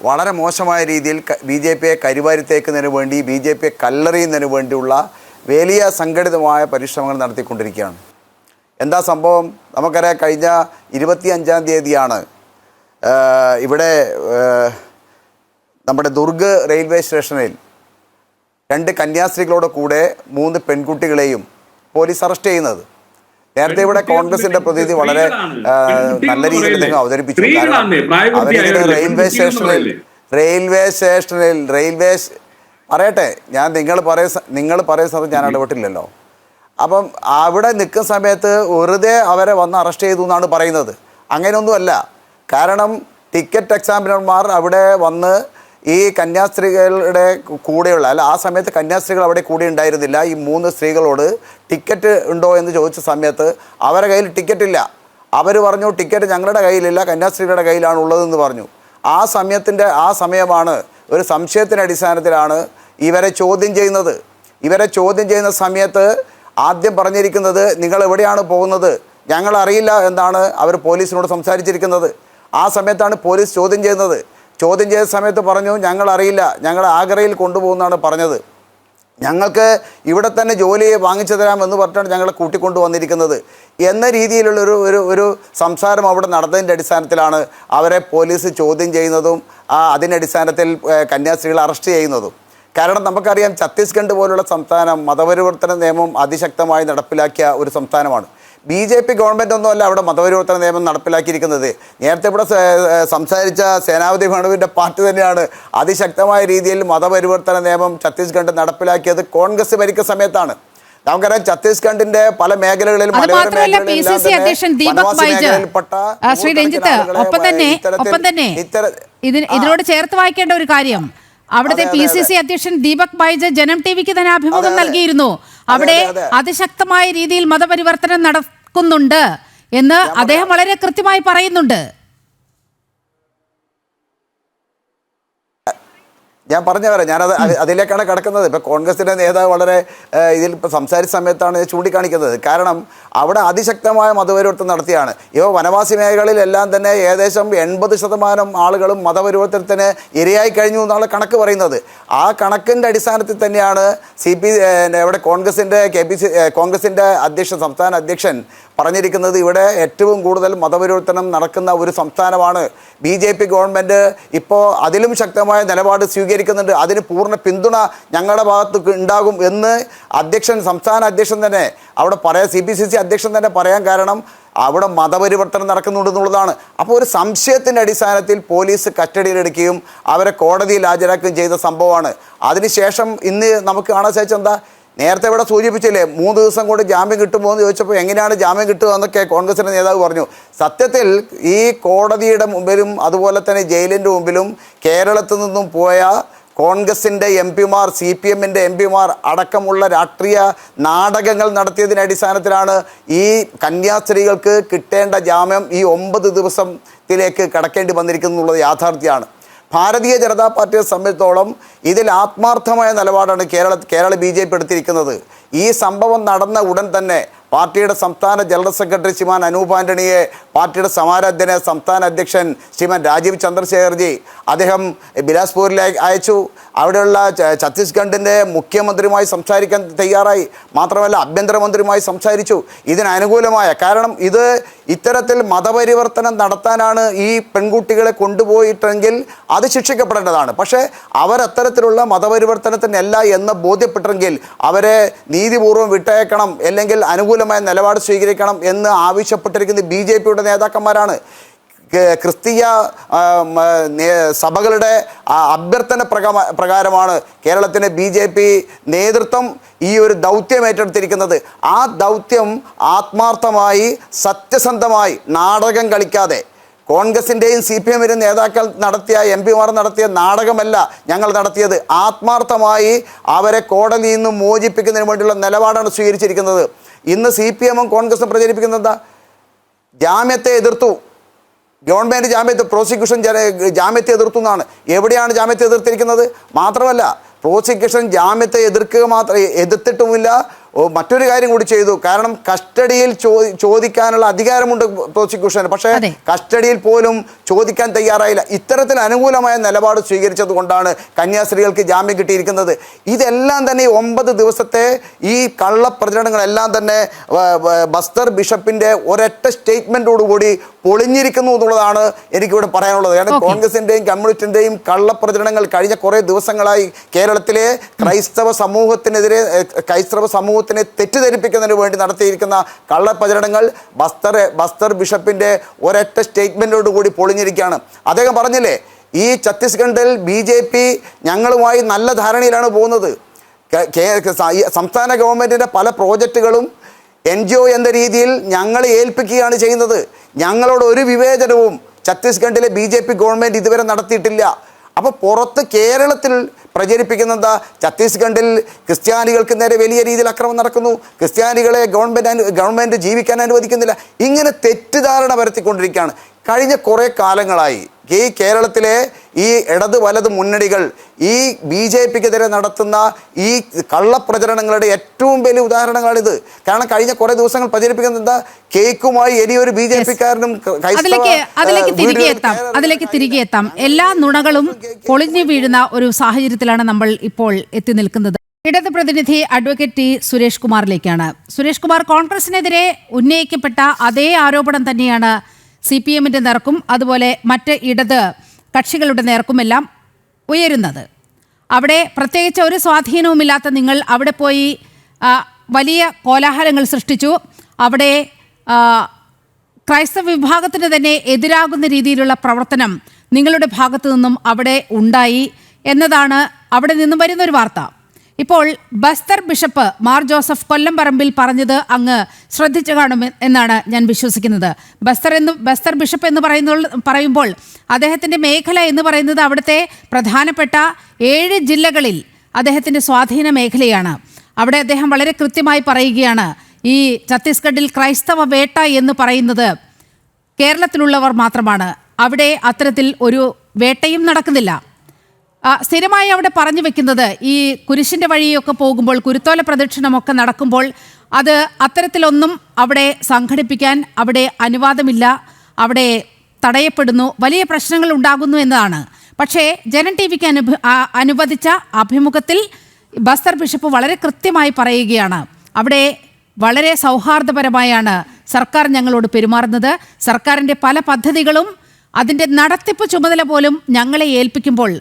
വളരെ മോശമായ രീതിയിൽ BJP-യെ കരിവാരിത്തേക്കുന്നതിന് വേണ്ടി, BJP-യെ കല്ലെറിയുന്നതിന് വേണ്ടിയുള്ള വലിയ സംഘടിതമായ പരിശ്രമങ്ങൾ നടത്തിക്കൊണ്ടിരിക്കുകയാണ്. എന്താ സംഭവം? നമുക്കറിയാം, കഴിഞ്ഞ 25-ാം തീയതിയാണ് ഇവിടെ നമ്മുടെ ദുർഗ് റെയിൽവേ സ്റ്റേഷനിൽ 2 കന്യാസ്ത്രീകളോട് കൂടെ 3 പെൺകുട്ടികളെയും പോലീസ് അറസ്റ്റ് ചെയ്യുന്നത്. നേരത്തെ ഇവിടെ കോൺഗ്രസിന്റെ പ്രതിനിധി വളരെ നല്ല രീതിയിൽ അദ്ദേഹം അവതരിപ്പിച്ചു. അവരിങ്ങനെ റെയിൽവേ സ്റ്റേഷനിൽ പറയട്ടെ, നിങ്ങൾ പറയുന്ന സമയത്ത് ഞാൻ ഇടപെട്ടില്ലല്ലോ. അപ്പം അവിടെ നിൽക്കുന്ന സമയത്ത് വെറുതെ അവരെ വന്ന് അറസ്റ്റ് ചെയ്തു എന്നാണ് പറയുന്നത്. അങ്ങനെയൊന്നുമല്ല. കാരണം ടിക്കറ്റ് എക്സാമിനർമാർ അവിടെ വന്ന് ഈ കന്യാസ്ത്രീകളുടെ കൂടെയുള്ള ആ സമയത്ത് കന്യാസ്ത്രീകൾ അവിടെ കൂടെ ഉണ്ടായിരുന്നില്ല. ഈ 3 സ്ത്രീകളോട് ടിക്കറ്റ് ഉണ്ടോ എന്ന് ചോദിച്ച സമയത്ത് അവരുടെ കയ്യിൽ ടിക്കറ്റ് ഇല്ല. അവർ പറഞ്ഞു ടിക്കറ്റ് ഞങ്ങളുടെ കയ്യിലില്ല, കന്യാസ്ത്രീകളുടെ കയ്യിലാണ് ഉള്ളതെന്ന് പറഞ്ഞു. ആ സമയമാണ് ഒരു സംശയത്തിൻ്റെ അടിസ്ഥാനത്തിലാണ് ഇവരെ ചോദ്യം ചെയ്യുന്നത്. ഇവരെ ചോദ്യം ചെയ്യുന്ന സമയത്ത് ആദ്യം പറഞ്ഞിരിക്കുന്നത് നിങ്ങൾ എവിടെയാണ് പോകുന്നത്, ഞങ്ങൾ അറിയില്ല എന്നാണ് അവർ പോലീസിനോട് സംസാരിച്ചിരിക്കുന്നത്. ആ സമയത്താണ് പോലീസ് ചോദ്യം ചെയ്യുന്നത്. ചോദ്യം ചെയ്ത സമയത്ത് പറഞ്ഞു ഞങ്ങൾ അറിയില്ല, ഞങ്ങൾ ആഗ്രയിൽ കൊണ്ടുപോകുന്നതാണ് പറഞ്ഞത്. ഞങ്ങൾക്ക് ഇവിടെ തന്നെ ജോലി വാങ്ങിച്ചു തരാമെന്ന് പറഞ്ഞിട്ടാണ് ഞങ്ങളെ കൂട്ടിക്കൊണ്ടു വന്നിരിക്കുന്നത് എന്ന രീതിയിലുള്ള ഒരു സംസാരം അവിടെ നടന്നതിൻ്റെ അടിസ്ഥാനത്തിലാണ് അവരെ പോലീസ് ചോദ്യം ചെയ്യുന്നതും അതിൻ്റെ അടിസ്ഥാനത്തിൽ കന്യാസ്ത്രീകളെ അറസ്റ്റ് ചെയ്യുന്നതും. കാരണം നമുക്കറിയാം ഛത്തീസ്ഗഡ് പോലുള്ള സംസ്ഥാനം മതപരിവർത്തന നിയമം അതിശക്തമായി നടപ്പിലാക്കിയ ഒരു സംസ്ഥാനമാണ്. BJP ഗവൺമെൻറ് ഒന്നുമല്ല അവിടെ മതപരിവർത്തന നിയമം നടപ്പിലാക്കിയിരിക്കുന്നത്. നേരത്തെ ഇവിടെ സംസാരിച്ച സേനാപതി വേണുവിൻ്റെ പാർട്ടി തന്നെയാണ് അതിശക്തമായ രീതിയിൽ മതപരിവർത്തന നിയമം ഛത്തീസ്ഗഡ് നടപ്പിലാക്കിയത് കോൺഗ്രസ് ഭരിക്കുന്ന സമയത്താണ്. നമുക്കറിയാം ഛത്തീസ്ഗഡിന്റെ പല മേഖലകളിലും
ഇതിനോട് ചേർത്ത് വായിക്കേണ്ട ഒരു കാര്യം, അവിടുത്തെ PCC അധ്യക്ഷൻ ദീപക് ബൈജ് ജനം TVക്ക് തന്നെ അഭിമുഖം നൽകിയിരുന്നു. അവിടെ അതിശക്തമായ രീതിയിൽ മതപരിവർത്തനം നടക്കുന്നുണ്ട് എന്ന് അദ്ദേഹം വളരെ കൃത്യമായി പറയുന്നുണ്ട്.
ഞാൻ പറഞ്ഞു വരാം, ഞാനത് അതിലേക്കാണ് കിടക്കുന്നത്. ഇപ്പോൾ കോൺഗ്രസിൻ്റെ നേതാവ് വളരെ ഇതിൽ സംസാരിച്ച സമയത്താണ് ചൂണ്ടിക്കാണിക്കുന്നത്. കാരണം അവിടെ അതിശക്തമായ മതപരിവർത്തനം നടത്തിയാണ്. വനവാസി മേഖലകളിലെല്ലാം തന്നെ ഏകദേശം 80% ആളുകളും മതപരിവർത്തനത്തിന് ഇരയായി കഴിഞ്ഞു എന്നാണ് കണക്ക് പറയുന്നത്. ആ കണക്കിൻ്റെ അടിസ്ഥാനത്തിൽ തന്നെയാണ് ഇവിടെ കോൺഗ്രസിൻ്റെ സംസ്ഥാന അധ്യക്ഷൻ പറഞ്ഞിരിക്കുന്നത് ഇവിടെ ഏറ്റവും കൂടുതൽ മതപരിവർത്തനം നടക്കുന്ന ഒരു സംസ്ഥാനമാണ്. BJP ഗവൺമെൻറ് ഇപ്പോൾ അതിലും ശക്തമായ നിലപാട് സ്വീകരിക്കുന്നുണ്ട്. അതിന് പൂർണ്ണ പിന്തുണ ഞങ്ങളുടെ ഭാഗത്ത് ഉണ്ടാകും എന്ന് സംസ്ഥാന അധ്യക്ഷൻ തന്നെ അവിടെ CPCC അധ്യക്ഷൻ തന്നെ പറയാൻ കാരണം അവിടെ മതപരിവർത്തനം നടക്കുന്നുണ്ടെന്നുള്ളതാണ്. അപ്പോൾ ഒരു സംശയത്തിൻ്റെ അടിസ്ഥാനത്തിൽ പോലീസ് കസ്റ്റഡിയിലെടുക്കുകയും അവരെ കോടതിയിൽ ഹാജരാക്കുകയും ചെയ്ത സംഭവമാണ്. അതിനുശേഷം ഇന്ന് നമുക്ക് കാണാൻ സാധിച്ചത് എന്താ, നേരത്തെ ഇവിടെ സൂചിപ്പിച്ചില്ലേ 3 ദിവസം കൊണ്ട് ജാമ്യം കിട്ടുമോ എന്ന് ചോദിച്ചപ്പോൾ എങ്ങനെയാണ് ജാമ്യം കിട്ടുക എന്നൊക്കെ കോൺഗ്രസിൻ്റെ നേതാവ് പറഞ്ഞു. സത്യത്തിൽ ഈ കോടതിയുടെ മുമ്പിലും അതുപോലെ തന്നെ ജയിലിൻ്റെ മുമ്പിലും കേരളത്തിൽ നിന്നും പോയ കോൺഗ്രസിൻ്റെ MP-മാർ CPM-ൻ്റെ MP-മാർ അടക്കമുള്ള രാഷ്ട്രീയ നാടകങ്ങൾ നടത്തിയതിൻ്റെ അടിസ്ഥാനത്തിലാണ് ഈ കന്യാസ്ത്രീകൾക്ക് കിട്ടേണ്ട ജാമ്യം ഈ 9 ദിവസത്തിലേക്ക് കടക്കേണ്ടി വന്നിരിക്കുന്നുള്ളത് യാഥാർത്ഥ്യമാണ്. ഭാരതീയ ജനതാ പാർട്ടിയെ സംബന്ധിച്ചിടത്തോളം ഇതിൽ ആത്മാർത്ഥമായ നിലപാടാണ് കേരള BJP എടുത്തിരിക്കുന്നത്. ഈ സംഭവം നടന്ന ഉടൻ തന്നെ പാർട്ടിയുടെ സംസ്ഥാന ജനറൽ സെക്രട്ടറി ശ്രീമാൻ അനൂപ് ആന്റണിയെ പാർട്ടിയുടെ സമാരാധ്യനെ സംസ്ഥാന അധ്യക്ഷൻ ശ്രീമാൻ രാജീവ് ചന്ദ്രശേഖർജി അദ്ദേഹം ബിലാസ്പൂരിലേക്ക് അയച്ചു. അവിടെയുള്ള ഛത്തീസ്ഗഡിൻ്റെ മുഖ്യമന്ത്രിയുമായി സംസാരിക്കാൻ തയ്യാറായി. മാത്രമല്ല ആഭ്യന്തരമന്ത്രിയുമായി സംസാരിച്ചു. ഇതിനനുകൂലമായ കാരണം ഇത്തരത്തിൽ മതപരിവർത്തനം നടത്താനാണ് ഈ പെൺകുട്ടികളെ കൊണ്ടുപോയിട്ടെങ്കിൽ അത് ശിക്ഷിക്കപ്പെടേണ്ടതാണ്. പക്ഷേ അവരത്തരത്തിലുള്ള മതപരിവർത്തനത്തിനല്ല എന്ന് ബോധ്യപ്പെട്ടെങ്കിൽ അവരെ നീതിപൂർവ്വം വിട്ടയക്കണം, അല്ലെങ്കിൽ അനുകൂലമായ നിലപാട് സ്വീകരിക്കണം എന്ന് ആവശ്യപ്പെട്ടിരിക്കുന്ന BJPയുടെ നേതാക്കന്മാരാണ്. ക്രിസ്തീയ സഭകളുടെ അഭ്യർത്ഥന പ്രകാരമാണ് കേരളത്തിലെ BJP നേതൃത്വം ഈ ഒരു ദൗത്യം ഏറ്റെടുത്തിരിക്കുന്നത്. ആ ദൗത്യം ആത്മാർത്ഥമായി സത്യസന്ധമായി നാടകം കളിക്കാതെ കോൺഗ്രസിൻ്റെയും CPM-ൻ്റെയും നേതാക്കൾ നടത്തിയ MP-മാർ നടത്തിയ നാടകമല്ല ഞങ്ങൾ നടത്തിയത്. ആത്മാർത്ഥമായി അവരെ കോടതിയിൽ നിന്ന് മോചിപ്പിക്കുന്നതിന് വേണ്ടിയുള്ള നിലപാടാണ് സ്വീകരിച്ചിരിക്കുന്നത്. ഇന്ന് CPM-ഉം കോൺഗ്രസും പ്രചരിപ്പിക്കുന്നത് എന്താ, ജാമ്യത്തെ എതിർത്തു, ഗവൺമെൻറ് പ്രോസിക്യൂഷൻ ജാമ്യത്തെ എതിർത്തു എന്നാണ്. എവിടെയാണ് ജാമ്യത്തെ എതിർത്തിരിക്കുന്നത്? മാത്രമല്ല പ്രോസിക്യൂഷൻ ജാമ്യത്തെ എതിർത്തിട്ടുമില്ല, മറ്റൊരു കാര്യം കൂടി ചെയ്തു. കാരണം കസ്റ്റഡിയിൽ ചോദിക്കാനുള്ള അധികാരമുണ്ട് പ്രോസിക്യൂഷന്, പക്ഷേ കസ്റ്റഡിയിൽ പോലും ചോദിക്കാൻ തയ്യാറായില്ല. ഇത്തരത്തിൽ അനുകൂലമായ നിലപാട് സ്വീകരിച്ചത് കൊണ്ടാണ് കന്യാസ്ത്രീകൾക്ക് ജാമ്യം കിട്ടിയിരിക്കുന്നത്. ഇതെല്ലാം തന്നെ 9 ദിവസത്തെ ഈ കള്ളപ്രചരണങ്ങളെല്ലാം തന്നെ ബസ്തർ ബിഷപ്പിൻ്റെ ഒരൊറ്റ സ്റ്റേറ്റ്മെൻറ്റോടുകൂടി പൊളിഞ്ഞിരിക്കുന്നു എന്നുള്ളതാണ് എനിക്കിവിടെ പറയാനുള്ളത്. കാരണം കോൺഗ്രസിൻ്റെയും കമ്മ്യൂണിസ്റ്റിൻ്റെയും കള്ളപ്രചരണങ്ങൾ കഴിഞ്ഞ കുറേ ദിവസങ്ങളായി കേരളത്തിലെ ക്രൈസ്തവ സമൂഹത്തിനെതിരെ പൊതുസമൂഹത്തിനെ തെറ്റിദ്ധരിപ്പിക്കുന്നതിന് വേണ്ടി നടത്തിയിരിക്കുന്ന കള്ളപ്രചരണങ്ങൾ ബസ്തർ ബിഷപ്പിൻ്റെ ഒരൊറ്റ സ്റ്റേറ്റ്മെൻറ്റോട് കൂടി പൊളിഞ്ഞിരിക്കുകയാണ്. അദ്ദേഹം പറഞ്ഞില്ലേ, ഈ ഛത്തീസ്ഗഡിൽ BJP ഞങ്ങളുമായി നല്ല ധാരണയിലാണ് പോകുന്നത്. സംസ്ഥാന ഗവൺമെൻറ്റിൻ്റെ പല പ്രോജക്റ്റുകളും NGO എന്ന രീതിയിൽ ഞങ്ങളെ ഏൽപ്പിക്കുകയാണ് ചെയ്യുന്നത്. ഞങ്ങളോട് ഒരു വിവേചനവും ഛത്തീസ്ഗഡിലെ BJP ഗവൺമെൻറ് ഇതുവരെ നടത്തിയിട്ടില്ല. അപ്പോൾ പുറത്ത് കേരളത്തിൽ പ്രചരിപ്പിക്കുന്നത് ഛത്തീസ്ഗഡിൽ ക്രിസ്ത്യാനികൾക്ക് നേരെ വലിയ രീതിയിൽ അക്രമം നടക്കുന്നു, ക്രിസ്ത്യാനികളെ ഗവൺമെൻറ് ജീവിക്കാൻ അനുവദിക്കുന്നില്ല, ഇങ്ങനെ തെറ്റിദ്ധാരണ വരുത്തിക്കൊണ്ടിരിക്കുകയാണ്. കഴിഞ്ഞ കുറേ കാലങ്ങളായി ഈ കേരളത്തിലെ ഈ ഇടത് വലത് മുന്നണികൾ ഈ BJPക്കെതിരെ നടത്തുന്ന ഈ കള്ളപ്രചരണങ്ങളുടെ ഏറ്റവും വലിയ ഉദാഹരണങ്ങളാണിത്. കാരണം കഴിഞ്ഞ കുറേ ദിവസങ്ങൾ പ്രചരിപ്പിക്കുന്നത് എന്താ, കേക്കുമായി ഇനിയൊരു BJPക്കാരനും
അതിലേക്ക് തിരികെ എത്താം. എല്ലാ നുണകളും പൊളിഞ്ഞു വീഴുന്ന ഒരു സാഹചര്യത്തിലാണ് നമ്മൾ ഇപ്പോൾ എത്തി നിൽക്കുന്നത്. ഇടത് പ്രതിനിധി അഡ്വക്കേറ്റ് T. സുരേഷ് കുമാറിലേക്കാണ്. സുരേഷ് കുമാർ, കോൺഗ്രസിനെതിരെ ഉന്നയിക്കപ്പെട്ട അതേ ആരോപണം തന്നെയാണ് CPMന്റെ നേർക്കും അതുപോലെ മറ്റ് ഇടത് കക്ഷികളുടെ നേർക്കുമെല്ലാം ഉയരുന്നത്. അവിടെ പ്രത്യേകിച്ച് ഒരു സ്വാധീനവുമില്ലാത്ത നിങ്ങൾ അവിടെ പോയി വലിയ കോലാഹലങ്ങൾ സൃഷ്ടിച്ചു. അവിടെ ക്രൈസ്തവ വിഭാഗത്തിന് തന്നെ എതിരാകുന്ന രീതിയിലുള്ള പ്രവർത്തനം നിങ്ങളുടെ ഭാഗത്തു നിന്നും അവിടെ ഉണ്ടായി എന്നതാണ് അവിടെ നിന്നും വരുന്നൊരു വാർത്ത. ഇപ്പോൾ ബസ്തർ ബിഷപ്പ് മാർ ജോസഫ് കൊല്ലംപറമ്പിൽ പറഞ്ഞത് അങ്ങ് ശ്രദ്ധിച്ചു കാണും എന്നാണ് ഞാൻ വിശ്വസിക്കുന്നത്. ബസ്തർ ബിഷപ്പ് എന്ന് പറയുമ്പോൾ അദ്ദേഹത്തിൻ്റെ മേഖല എന്ന് പറയുന്നത് അവിടുത്തെ പ്രധാനപ്പെട്ട 7 ജില്ലകളിൽ അദ്ദേഹത്തിൻ്റെ സ്വാധീന മേഖലയാണ്. അവിടെ അദ്ദേഹം വളരെ കൃത്യമായി പറയുകയാണ്, ഈ ഛത്തീസ്ഗഡിൽ ക്രൈസ്തവ വേട്ട എന്ന് പറയുന്നത് കേരളത്തിലുള്ളവർ മാത്രമാണ്. അവിടെ അത്തരത്തിൽ ഒരു വേട്ടയും നടക്കുന്നില്ല. സ്ഥിരമായി അവിടെ പറഞ്ഞു വെക്കുന്നത് ഈ കുരിശിൻ്റെ വഴിയൊക്കെ പോകുമ്പോൾ, കുരുത്തോല പ്രദക്ഷിണമൊക്കെ നടക്കുമ്പോൾ അത് അത്തരത്തിലൊന്നും അവിടെ സംഘടിപ്പിക്കാൻ അവിടെ അനുവാദമില്ല, അവിടെ തടയപ്പെടുന്നു, വലിയ പ്രശ്നങ്ങൾ ഉണ്ടാകുന്നു എന്നതാണ്. പക്ഷേ ജനം TVക്ക് അനുവദിച്ച അഭിമുഖത്തിൽ ബസ്തർ ബിഷപ്പ് വളരെ കൃത്യമായി പറയുകയാണ്, അവിടെ വളരെ സൗഹാർദ്ദപരമായാണ് സർക്കാർ ഞങ്ങളോട് പെരുമാറുന്നത്. സർക്കാരിൻ്റെ പല പദ്ധതികളും അതിൻ്റെ നടത്തിപ്പ് ചുമതല പോലും ഞങ്ങളെ ഏൽപ്പിക്കുമ്പോൾ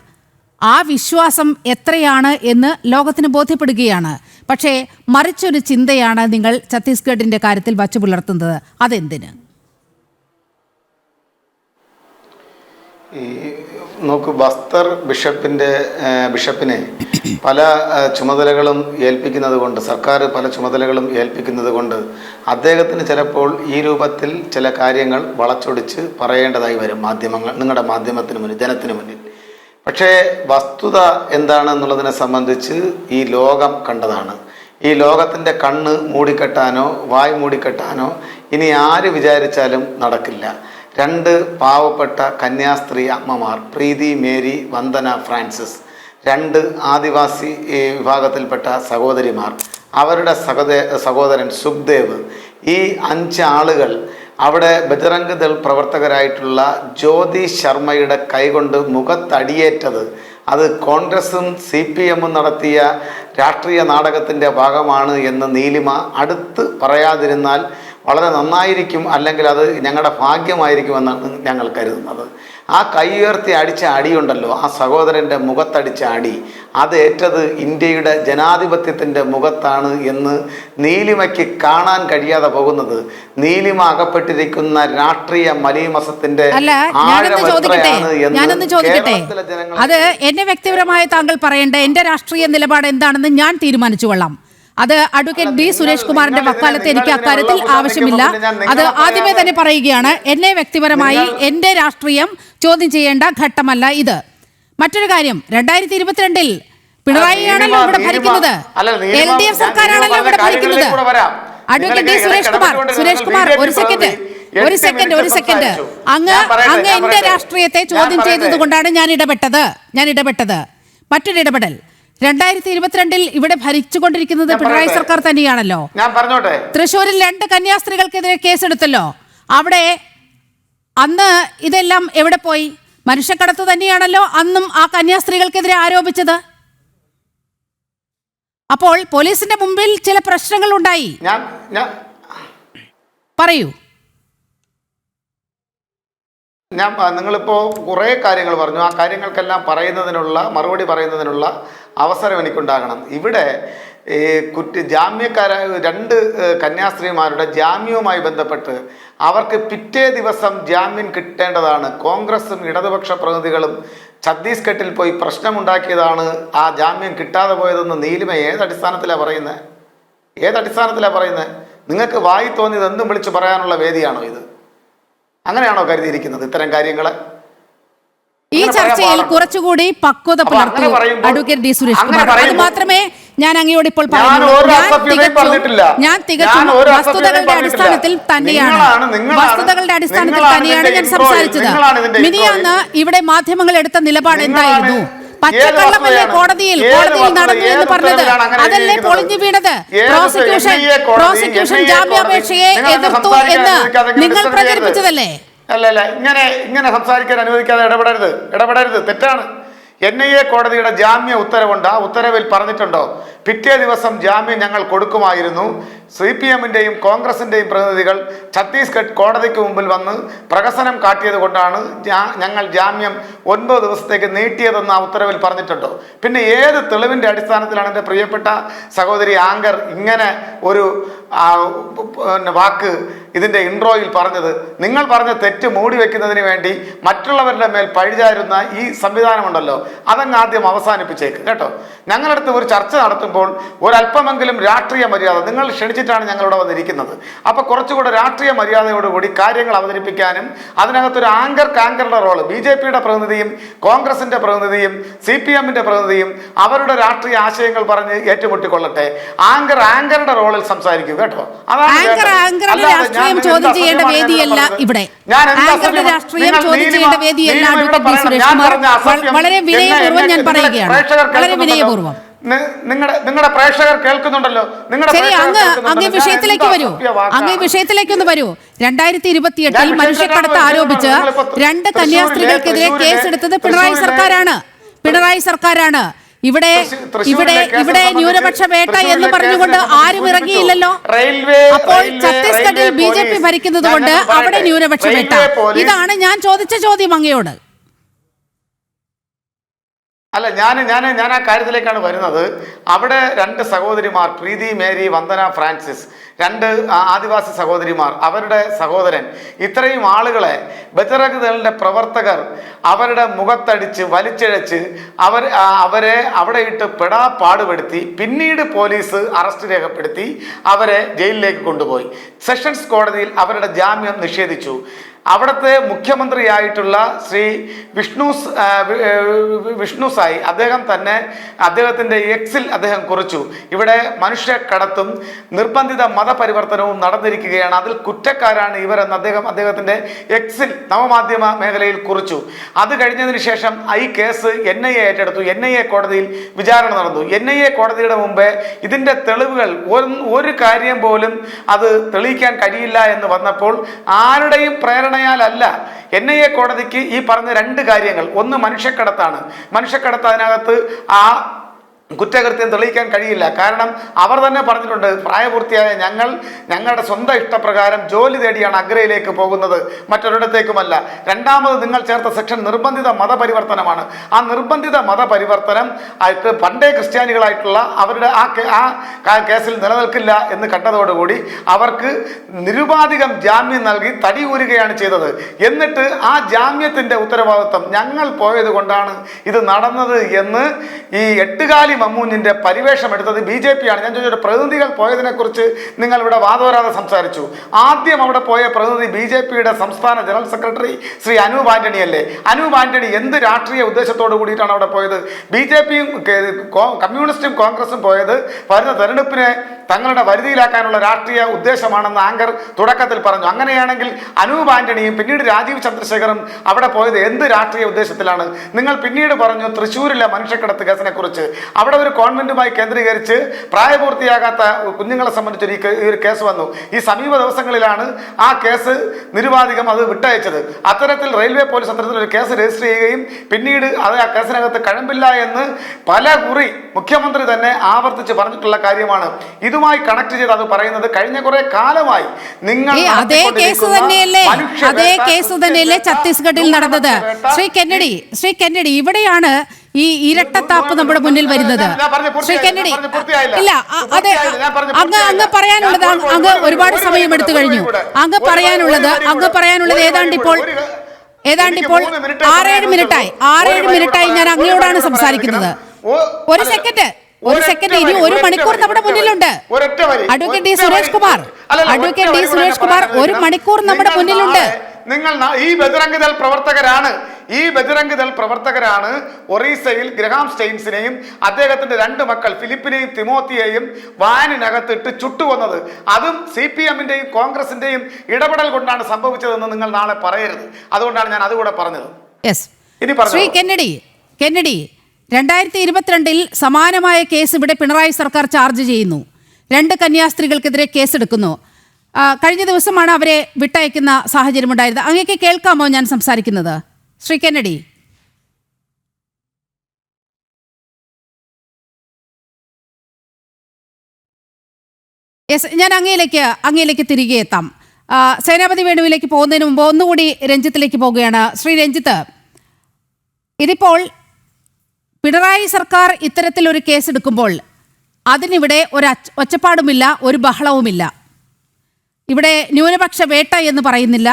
ആ വിശ്വാസം എത്രയാണ് എന്ന് ലോകത്തിന് ബോധ്യപ്പെടുകയാണ്. പക്ഷേ മറിച്ചൊരു ചിന്തയാണ് നിങ്ങൾ ഛത്തീസ്ഗഡിൻ്റെ കാര്യത്തിൽ വച്ചു പുലർത്തുന്നത്. അതെന്തിന്?
നോക്കൂ, ബസ്തർ ബിഷപ്പിനെ പല ചുമതലകളും ഏൽപ്പിക്കുന്നത് കൊണ്ട്, സർക്കാർ പല ചുമതലകളും ഏൽപ്പിക്കുന്നത് കൊണ്ട് അദ്ദേഹത്തിന് ചിലപ്പോൾ ഈ രൂപത്തിൽ ചില കാര്യങ്ങൾ വളച്ചൊടിച്ച് പറയേണ്ടതായി വരും നിങ്ങളുടെ മാധ്യമത്തിന് മുന്നിൽ, ജനത്തിന് മുന്നിൽ. പക്ഷേ വസ്തുത എന്താണെന്നുള്ളതിനെ സംബന്ധിച്ച് ഈ ലോകം കണ്ടതാണ്. ഈ ലോകത്തിൻ്റെ കണ്ണ് മൂടിക്കെട്ടാനോ വായ് മൂടിക്കെട്ടാനോ ഇനി ആര് വിചാരിച്ചാലും നടക്കില്ല. 2 പാവപ്പെട്ട കന്യാസ്ത്രീ അമ്മമാർ, പ്രീതി മേരി, വന്ദന ഫ്രാൻസിസ്, 2 ആദിവാസി വിഭാഗത്തിൽപ്പെട്ട സഹോദരിമാർ, അവരുടെ സഹോദരൻ സുഖ്ദേവ്, ഈ 5 ആളുകൾ അവിടെ ബജറംഗ് ദൾ പ്രവർത്തകരായിട്ടുള്ള ജ്യോതി ശർമ്മയുടെ കൈകൊണ്ട് മുഖത്തടിയേറ്റത് അത് കോൺഗ്രസും CPMും നടത്തിയ രാഷ്ട്രീയ നാടകത്തിൻ്റെ ഭാഗമാണ് എന്ന് നീലിമ അടുത്ത് പറയാതിരുന്നാൽ വളരെ നന്നായിരിക്കും, അല്ലെങ്കിൽ അത് ഞങ്ങളുടെ ഭാഗ്യമായിരിക്കുമെന്നാണ് ഞങ്ങൾ കരുതുന്നത്. ആ കൈ ഉയർത്തി അടിച്ച അടിയുണ്ടല്ലോ, ആ സഹോദരൻ്റെ മുഖത്തടിച്ച അടി, അത് ഏറ്റത് ഇന്ത്യയുടെ ജനാധിപത്യത്തിൻ്റെ മുഖത്താണ് എന്ന് നീലിമയ്ക്ക് കാണാൻ കഴിയാതെ പോകുന്നത് നീലിമ അകപ്പെട്ടിരിക്കുന്ന രാഷ്ട്രീയ മലീമസത്തിന്റെ
ഞാനൊന്ന് ചോദിക്കട്ടെ, അത് എന്നെ വ്യക്തിപരമായി താങ്കൾ പറയേണ്ട എന്റെ രാഷ്ട്രീയ നിലപാട് എന്താണെന്ന് ഞാൻ തീരുമാനിച്ചു കൊള്ളാം. അത് അഡ്വക്കേറ്റ് D. സുരേഷ് കുമാറിന്റെ വക്കാലത്ത് എനിക്ക് അക്കാര്യത്തിൽ ആവശ്യമില്ല. അത് ആദ്യമേ തന്നെ പറയുകയാണ്, എന്നെ വ്യക്തിപരമായി എന്റെ രാഷ്ട്രീയം ചോദ്യം ചെയ്യേണ്ട ഘട്ടമല്ല ഇത്. മറ്റൊരു കാര്യം, 2022 പിണറായിയാണല്ലോ ഇവിടെ ഭരിക്കുന്നത്, LDF സർക്കാരാണല്ലോ ഇവിടെ ഭരിക്കുന്നത്. Advocate D. സുരേഷ് കുമാർ ഒരു സെക്കൻഡ് അങ്ങ് എന്റെ രാഷ്ട്രീയത്തെ ചോദ്യം ചെയ്തത് കൊണ്ടാണ് ഞാൻ ഇടപെട്ടത്. മറ്റൊരു ഇടപെടൽ, 2022 ഇവിടെ ഭരിച്ചുകൊണ്ടിരിക്കുന്നത് പിണറായി സർക്കാർ തന്നെയാണല്ലോ. തൃശ്ശൂരിൽ 2 കന്യാസ്ത്രീകൾക്കെതിരെ കേസെടുത്തല്ലോ. അവിടെ അന്ന് ഇതെല്ലാം എവിടെ പോയി? മനുഷ്യക്കടത്ത് തന്നെയാണല്ലോ അന്നും ആ കന്യാസ്ത്രീകൾക്കെതിരെ ആരോപിച്ചത്. അപ്പോൾ പോലീസിന്റെ മുമ്പിൽ ചില പ്രശ്നങ്ങൾ ഉണ്ടായി. പറയൂ.
നിങ്ങളിപ്പോൾ കുറേ കാര്യങ്ങൾ പറഞ്ഞു. ആ കാര്യങ്ങൾക്കെല്ലാം മറുപടി പറയുന്നതിനുള്ള അവസരം എനിക്കുണ്ടാകണം. ഇവിടെ
ഈ ജാമ്യക്കാരായ 2 കന്യാസ്ത്രീമാരുടെ ജാമ്യവുമായി ബന്ധപ്പെട്ട് അവർക്ക് പിറ്റേ ദിവസം ജാമ്യം കിട്ടേണ്ടതാണ്. കോൺഗ്രസും ഇടതുപക്ഷ പ്രതിനിധികളും ഛത്തീസ്ഗഡിൽ പോയി പ്രശ്നമുണ്ടാക്കിയതാണ് ആ ജാമ്യം കിട്ടാതെ പോയതെന്ന് നീലിമ ഏതടിസ്ഥാനത്തിലാണ് പറയുന്നത്? നിങ്ങൾക്ക് വായി തോന്നിയത് എന്തും വിളിച്ച് പറയാനുള്ള വേദിയാണോ ഇത്? അങ്ങനെയാണോ കരുതിയിരിക്കുന്നത് ഇത്തരം കാര്യങ്ങളെ?
ഈ ചർച്ചയിൽ കുറച്ചുകൂടി പക്വത പുലർത്തൂ അഡ്വക്കേറ്റ് ഡി സുരേഷ് കുമാർ. അത് മാത്രമേ ഞാൻ അങ്ങയോട് ഇപ്പോൾ ഞാൻ തികച്ചും വസ്തുതകളുടെ അടിസ്ഥാനത്തിൽ തന്നെയാണ് ഞാൻ സംസാരിച്ചത്. മിനിയാന്ന് ഇവിടെ മാധ്യമങ്ങൾ എടുത്ത നിലപാട് എന്തായിരുന്നു? പച്ചക്കള്ളമല്ലേ കോടതിയിൽ നടന്നു എന്ന് പറഞ്ഞത്? അതല്ലേ പൊളിഞ്ഞു വീണത്? പ്രോസിക്യൂഷൻ ജാമ്യാപേക്ഷയെ എതിർത്തു എന്ന് നിങ്ങൾ പ്രചരിപ്പിച്ചതല്ലേ?
അല്ല, ഇങ്ങനെ സംസാരിക്കാൻ അനുവദിക്കാതെ ഇടപെടരുത്, തെറ്റാണ്. NIA കോടതിയുടെ ജാമ്യ ഉത്തരവുണ്ട്. ആ ഉത്തരവിൽ പറഞ്ഞിട്ടുണ്ടോ പിറ്റേ ദിവസം ജാമ്യം ഞങ്ങൾ കൊടുക്കുമായിരുന്നു? CPM-ന്റെയും കോൺഗ്രസിന്റെയും പ്രതിനിധികൾ ഛത്തീസ്ഗഡ് കോടതിക്ക് മുമ്പിൽ വന്ന് പ്രഹസനം കാട്ടിയത് കൊണ്ടാണ് ഞങ്ങൾ ജാമ്യം 9 ദിവസത്തേക്ക് നീട്ടിയതെന്ന് ആ ഉത്തരവിൽ പറഞ്ഞിട്ടുണ്ടോ? പിന്നെ ഏത് തെളിവിന്റെ അടിസ്ഥാനത്തിലാണ് എൻ്റെ പ്രിയപ്പെട്ട സഹോദരി ആങ്കർ ഇങ്ങനെ ഒരു വാക്ക് ഇതിന്റെ ഇൻട്രോയിൽ പറഞ്ഞത്? നിങ്ങൾ പറഞ്ഞ തെറ്റ് മൂടി വെക്കുന്നതിന് വേണ്ടി മറ്റുള്ളവരുടെ മേൽ പഴിചാരുന്ന ഈ സംവിധാനമുണ്ടല്ലോ, അതങ്ങ് ആദ്യം അവസാനിപ്പിച്ചേക്ക് കേട്ടോ. ഞങ്ങളടുത്ത് ഒരു ചർച്ച നടത്തുമ്പോൾ ഒരല്പമെങ്കിലും രാഷ്ട്രീയ മര്യാദ, നിങ്ങൾ ക്ഷണിച്ചിട്ടാണ് ഞങ്ങളിവിടെ വന്നിരിക്കുന്നത്, അപ്പൊ കുറച്ചുകൂടെ രാഷ്ട്രീയ മര്യാദയോടുകൂടി കാര്യങ്ങൾ അവതരിപ്പിക്കാനും അതിനകത്തൊരു ആങ്കറുടെ റോള് BJP-യുടെ പ്രതിനിധിയും കോൺഗ്രസിന്റെ പ്രതിനിധിയും CPM-ന്റെ പ്രതിനിധിയും അവരുടെ രാഷ്ട്രീയ ആശയങ്ങൾ പറഞ്ഞ് ഏറ്റുമുട്ടിക്കൊള്ളട്ടെ. ആങ്കറുടെ റോളിൽ സംസാരിക്കും കേട്ടോ.
രാഷ്ട്രീയം ചോദ്യം ചെയ്യേണ്ട വേദിയല്ല ഇവിടെ. ആങ്കറുടെ രാഷ്ട്രീയം ചോദ്യം ചെയ്യേണ്ട വേദിയല്ല അഡ്വക്കേറ്റ് ഡി സുരേഷ് കുമാർ. വളരെ വിനയപൂർവ്വം ഞാൻ പറയുകയാണ്, വളരെ വിനയപൂർവ്വം.
നിങ്ങളുടെ പ്രേക്ഷകർ കേൾക്കുന്നുണ്ടല്ലോ.
ശരി, അങ്ങ് വിഷയത്തിലേക്ക് വരൂ. വിഷയത്തിലേക്കൊന്ന് വരൂ. 2028 മനുഷ്യക്കടത്ത് ആരോപിച്ച് 2 കന്യാസ്ത്രീകൾക്കെതിരെ കേസെടുത്തത് പിണറായി സർക്കാരാണ്. ഇവിടെ ന്യൂനപക്ഷ വേട്ട എന്ന് പറഞ്ഞുകൊണ്ട് ആരും ഇറങ്ങിയില്ലല്ലോ. അപ്പോൾ ഛത്തീസ്ഗഡിൽ BJP ഭരിക്കുന്നത് കൊണ്ട് അവിടെ ന്യൂനപക്ഷ വേട്ട. ഇതാണ് ഞാൻ ചോദിച്ച ചോദ്യം അങ്ങയോട്.
അല്ല, ഞാൻ ആ കാര്യത്തിലേക്കാണ് വരുന്നത്. അവിടെ 2 സഹോദരിമാർ, പ്രീതി മേരി, വന്ദന ഫ്രാൻസിസ്, 2 ആദിവാസി സഹോദരിമാർ, അവരുടെ സഹോദരൻ, ഇത്രയും ആളുകളെ ബജറംഗ് ദളിന്റെ പ്രവർത്തകർ അവരുടെ മുഖത്തടിച്ച് വലിച്ചിഴച്ച് അവരെ അവിടെ ഇട്ട് പാടുപെടുത്തി. പിന്നീട് പോലീസ് അറസ്റ്റ് രേഖപ്പെടുത്തി അവരെ ജയിലിലേക്ക് കൊണ്ടുപോയി. സെഷൻസ് കോടതിയിൽ അവരുടെ ജാമ്യം നിഷേധിച്ചു. അവിടുത്തെ മുഖ്യമന്ത്രിയായിട്ടുള്ള ശ്രീ വിഷ്ണു സായി അദ്ദേഹത്തിൻ്റെ എക്സിൽ അദ്ദേഹം കുറിച്ചു, ഇവിടെ മനുഷ്യക്കടത്തും നിർബന്ധിത മതപരിവർത്തനവും നടന്നിരിക്കുകയാണ്, അതിൽ കുറ്റക്കാരാണ് ഇവരെന്ന് അദ്ദേഹത്തിൻ്റെ എക്സിൽ നവമാധ്യമ മേഖലയിൽ കുറിച്ചു. അത് കഴിഞ്ഞതിന് ശേഷം ഈ കേസ് NIA ഏറ്റെടുത്തു. NIA കോടതിയിൽ വിചാരണ നടന്നു. NIA കോടതിയുടെ മുമ്പേ ഇതിൻ്റെ തെളിവുകൾ ഒരു കാര്യം പോലും അത് തെളിയിക്കാൻ കഴിയില്ല എന്ന് വന്നപ്പോൾ ആരുടെയും പ്രേരണ ല്ല NIA കോടതിക്ക് ഈ പറഞ്ഞ 2 കാര്യങ്ങൾ, ഒന്ന് മനുഷ്യക്കടത്താണ്. മനുഷ്യക്കടത്ത് അതിനകത്ത് ആ കുറ്റകൃത്യം തെളിയിക്കാൻ കഴിയില്ല. കാരണം അവർ തന്നെ പറഞ്ഞിട്ടുണ്ട്, പ്രായപൂർത്തിയായ ഞങ്ങളുടെ സ്വന്തം ഇഷ്ടപ്രകാരം ജോലി തേടിയാണ് അഗ്രയിലേക്ക് പോകുന്നത്, മറ്റൊരിടത്തേക്കുമല്ല. രണ്ടാമത് നിങ്ങൾ ചേർത്ത സെക്ഷൻ നിർബന്ധിത മതപരിവർത്തനമാണ്. ആ നിർബന്ധിത മതപരിവർത്തനം പണ്ടേ ക്രിസ്ത്യാനികളായിട്ടുള്ള അവരുടെ ആ കേസിൽ നിലനിൽക്കില്ല എന്ന് കണ്ടതോടുകൂടി അവർക്ക് നിരുപാധികം ജാമ്യം നൽകി തടിയൂരുകയാണ് ചെയ്തത്. എന്നിട്ട് ആ ജാമ്യത്തിന്റെ ഉത്തരവാദിത്വം ഞങ്ങൾ പോയത് കൊണ്ടാണ് ഇത് നടന്നത് എന്ന് ഈ എട്ടുകാലി മമ്മൂഞ്ഞിന്റെ പരിവേഷം എടുത്തത് BJP-ആണ്. ഞാൻ ചോദിച്ചൊരു പ്രതിനിധികൾ പോയതിനെ കുറിച്ച് നിങ്ങൾ ഇവിടെ വാദോരാതെ സംസാരിച്ചു. ആദ്യം അവിടെ പോയ പ്രതിനിധി BJP-യുടെ സംസ്ഥാന ജനറൽ സെക്രട്ടറി ശ്രീ അനൂപ് ആന്റണി അല്ലേ? അനൂപ് ആന്റണി എന്ത് രാഷ്ട്രീയ ഉദ്ദേശത്തോടു കൂടിയിട്ടാണ് അവിടെ പോയത്? BJP-യും കമ്മ്യൂണിസ്റ്റും കോൺഗ്രസും പോയത് വരുന്ന തെരഞ്ഞെടുപ്പിനെ തങ്ങളുടെ വരുതിയിലാക്കാനുള്ള രാഷ്ട്രീയ ഉദ്ദേശമാണെന്ന് ആങ്കർ തുടക്കത്തിൽ പറഞ്ഞു. അങ്ങനെയാണെങ്കിൽ അനൂപ് ആന്റണിയും പിന്നീട് രാജീവ് ചന്ദ്രശേഖറും അവിടെ പോയത് എന്ത് രാഷ്ട്രീയ ഉദ്ദേശത്തിലാണ്? നിങ്ങൾ പിന്നീട് പറഞ്ഞു തൃശ്ശൂരിലെ മനുഷ്യക്കടത്ത് കേസിനെ കുറിച്ച്. അവിടെ ഒരു കോൺവെന്റുമായി കേന്ദ്രീകരിച്ച് പ്രായപൂർത്തിയാകാത്ത കുഞ്ഞുങ്ങളെ സംബന്ധിച്ചൊരു ഈ ഒരു കേസ് വന്നു. ഈ സമീപ ദിവസങ്ങളിലാണ് ആ കേസ് നിരുപാധികം അത് വിട്ടയച്ചത്. അത്തരത്തിൽ റെയിൽവേ പോലീസ് അത്തരത്തിലൊരു കേസ് രജിസ്റ്റർ ചെയ്യുകയും പിന്നീട് അത് ആ കേസിനകത്ത് കഴമ്പില്ല എന്ന് പല കുറി മുഖ്യമന്ത്രി തന്നെ ആവർത്തിച്ച് പറഞ്ഞിട്ടുള്ള കാര്യമാണ്. ഇതുമായി കണക്ട് ചെയ്ത് അത് പറയുന്നത് കഴിഞ്ഞ കുറെ കാലമായി നിങ്ങൾ
അതേ കേസ് തന്നെയല്ലേ ഛത്തീസ്ഗഡിൽ നടന്നത്? ശ്രീ കെന്നഡി, ഇവിടെയാണ് ഈ ഇരട്ടത്താപ്പ് നമ്മുടെ മുന്നിൽ വരുന്നത്? ശ്രീ കെന്നഡി, ഇല്ല, അതെ, അങ്ങ് പറയാനുള്ളത് അങ്ങ് ഒരുപാട് സമയം എടുത്തു കഴിഞ്ഞു. അങ്ങ് പറയാനുള്ളത് ഏതാണ്ടിപ്പോൾ 6-7 മിനിറ്റായി ഞാൻ അങ്ങയോടാണ് സംസാരിക്കുന്നത്. ഒരു സെക്കൻഡ്, ഇനി 1 മണിക്കൂർ നമ്മുടെ മുന്നിലുണ്ട്. അഡ്വക്കേറ്റ് ഡി സുരേഷ് കുമാർ, 1 മണിക്കൂർ നമ്മുടെ മുന്നിലുണ്ട്.
നിങ്ങൾ ഈ ബജറംഗ് ദൾ പ്രവർത്തകരാണ് ഒറീസയിൽ ഗ്രഹാം സ്റ്റെയിൻസിനെയും അദ്ദേഹത്തിന്റെ 2 മക്കൾ ഫിലിപ്പിനെയും തിമോത്തിയെയും വാനിനകത്തിട്ട് ചുട്ടുവന്നത്. അതും CPM-ന്റെയും കോൺഗ്രസിന്റെയും ഇടപെടൽ കൊണ്ടാണ് സംഭവിച്ചതെന്ന് നിങ്ങൾ നാളെ പറയരുത്. അതുകൊണ്ടാണ് ഞാൻ അതുകൂടെ പറഞ്ഞത്.
ശ്രീ കെന്നഡി, 2022 സമാനമായ കേസ് ഇവിടെ പിണറായി സർക്കാർ ചാർജ് ചെയ്യുന്നു. 2 കന്യാസ്ത്രീകൾക്കെതിരെ കേസെടുക്കുന്നു. കഴിഞ്ഞ ദിവസമാണ് അവരെ വിട്ടയക്കുന്ന സാഹചര്യം ഉണ്ടായത്. അങ്ങേക്ക് കേൾക്കാമോ ഞാൻ സംസാരിക്കുന്നത്? ശ്രീ കെന്നഡി, ഞാൻ അങ്ങയിലേക്ക് തിരികെ എത്താം. സേനാപതി വേണുവിലേക്ക് പോകുന്നതിന് മുമ്പ് ഒന്നുകൂടി രഞ്ജിത്തിലേക്ക് പോവുകയാണ്. ശ്രീ രഞ്ജിത്ത്, ഇതിപ്പോൾ പിണറായി സർക്കാർ ഇത്തരത്തിലൊരു കേസെടുക്കുമ്പോൾ അതിനിവിടെ ഒരു ഒച്ചപ്പാടുമില്ല, ഒരു ബഹളവുമില്ല. ഇവിടെ ന്യൂനപക്ഷ വേട്ട എന്ന് പറയുന്നില്ല,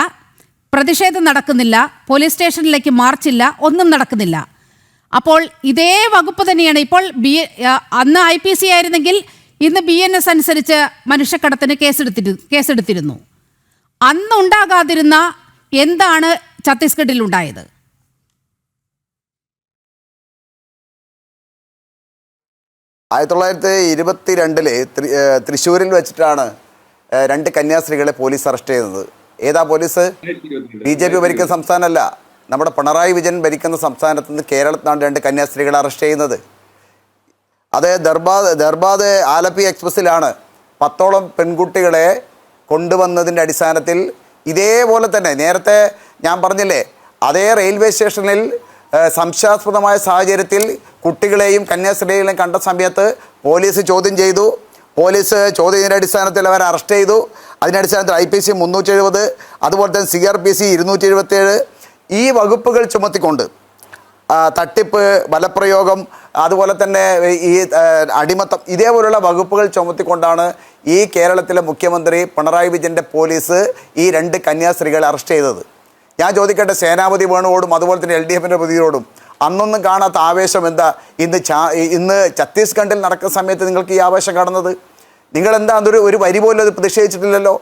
പ്രതിഷേധം നടക്കുന്നില്ല, പോലീസ് സ്റ്റേഷനിലേക്ക് മാർച്ചില്ല, ഒന്നും നടക്കുന്നില്ല. അപ്പോൾ ഇതേ വകുപ്പ് തന്നെയാണ് ഇപ്പോൾ അന്ന് IPC ആയിരുന്നെങ്കിൽ ഇന്ന് BNS അനുസരിച്ച് മനുഷ്യക്കടത്തിന് കേസെടുത്തിരുന്നു. അന്നുണ്ടാകാതിരുന്ന എന്താണ് ഛത്തീസ്ഗഡിൽ ഉണ്ടായത്?
ആയിരത്തി 1922 തൃശ്ശൂരിൽ വെച്ചിട്ടാണ് 2 കന്യാസ്ത്രീകളെ പോലീസ് അറസ്റ്റ് ചെയ്തത്. ഏതാ പോലീസ്? BJP ഭരിക്കുന്ന സംസ്ഥാനമല്ല, നമ്മുടെ പിണറായി വിജയൻ ഭരിക്കുന്ന സംസ്ഥാനത്ത് നിന്ന് കേരളത്തിലാണ് 2 കന്യാസ്ത്രീകളെ അറസ്റ്റ് ചെയ്യുന്നത്. അത് ദർബാദ് ആലപ്പി എക്സ്പ്രസ്സിലാണ് 10ഓളം പെൺകുട്ടികളെ കൊണ്ടുവന്നതിൻ്റെ അടിസ്ഥാനത്തിൽ ഇതേപോലെ തന്നെ നേരത്തെ ഞാൻ പറഞ്ഞില്ലേ, അതേ റെയിൽവേ സ്റ്റേഷനിൽ സംശയാസ്പദമായ സാഹചര്യത്തിൽ കുട്ടികളെയും കന്യാസ്ത്രീകളെയും കണ്ട സമയത്ത് പോലീസ് ചോദ്യം ചെയ്തു. പോലീസ് ചോദ്യത്തിൻ്റെ അടിസ്ഥാനത്തിൽ അവരെ അറസ്റ്റ് ചെയ്തു. അതിൻ്റെ അടിസ്ഥാനത്തിൽ IPC 370, അതുപോലെ തന്നെ CRPC 277 ഈ വകുപ്പുകൾ ചുമത്തിക്കൊണ്ട് തട്ടിപ്പ്, ബലപ്രയോഗം, അതുപോലെ തന്നെ ഈ അടിമത്തം, ഇതേപോലുള്ള വകുപ്പുകൾ ചുമത്തിക്കൊണ്ടാണ് ഈ കേരളത്തിലെ മുഖ്യമന്ത്രി പിണറായി വിജയൻ്റെ പോലീസ് ഈ 2 കന്യാസ്ത്രീകളെ അറസ്റ്റ് ചെയ്തത്. ഞാൻ ചോദിക്കട്ടെ, സേനാപതി വേണുവോടും അതുപോലെ തന്നെ LDFൻ്റെ പ്രതിയോടും അന്നൊന്നും കാണാത്ത ആവേശം എന്താ ഇന്ന് ഛത്തീസ്ഗഡിൽ നടക്കുന്ന സമയത്ത് നിങ്ങൾക്ക് ഈ ആവേശം കാണുന്നത്? നിങ്ങളെന്താ ഒരു വരി പോലും അത് പ്രതിഷേധിച്ചിട്ടില്ലല്ലോ.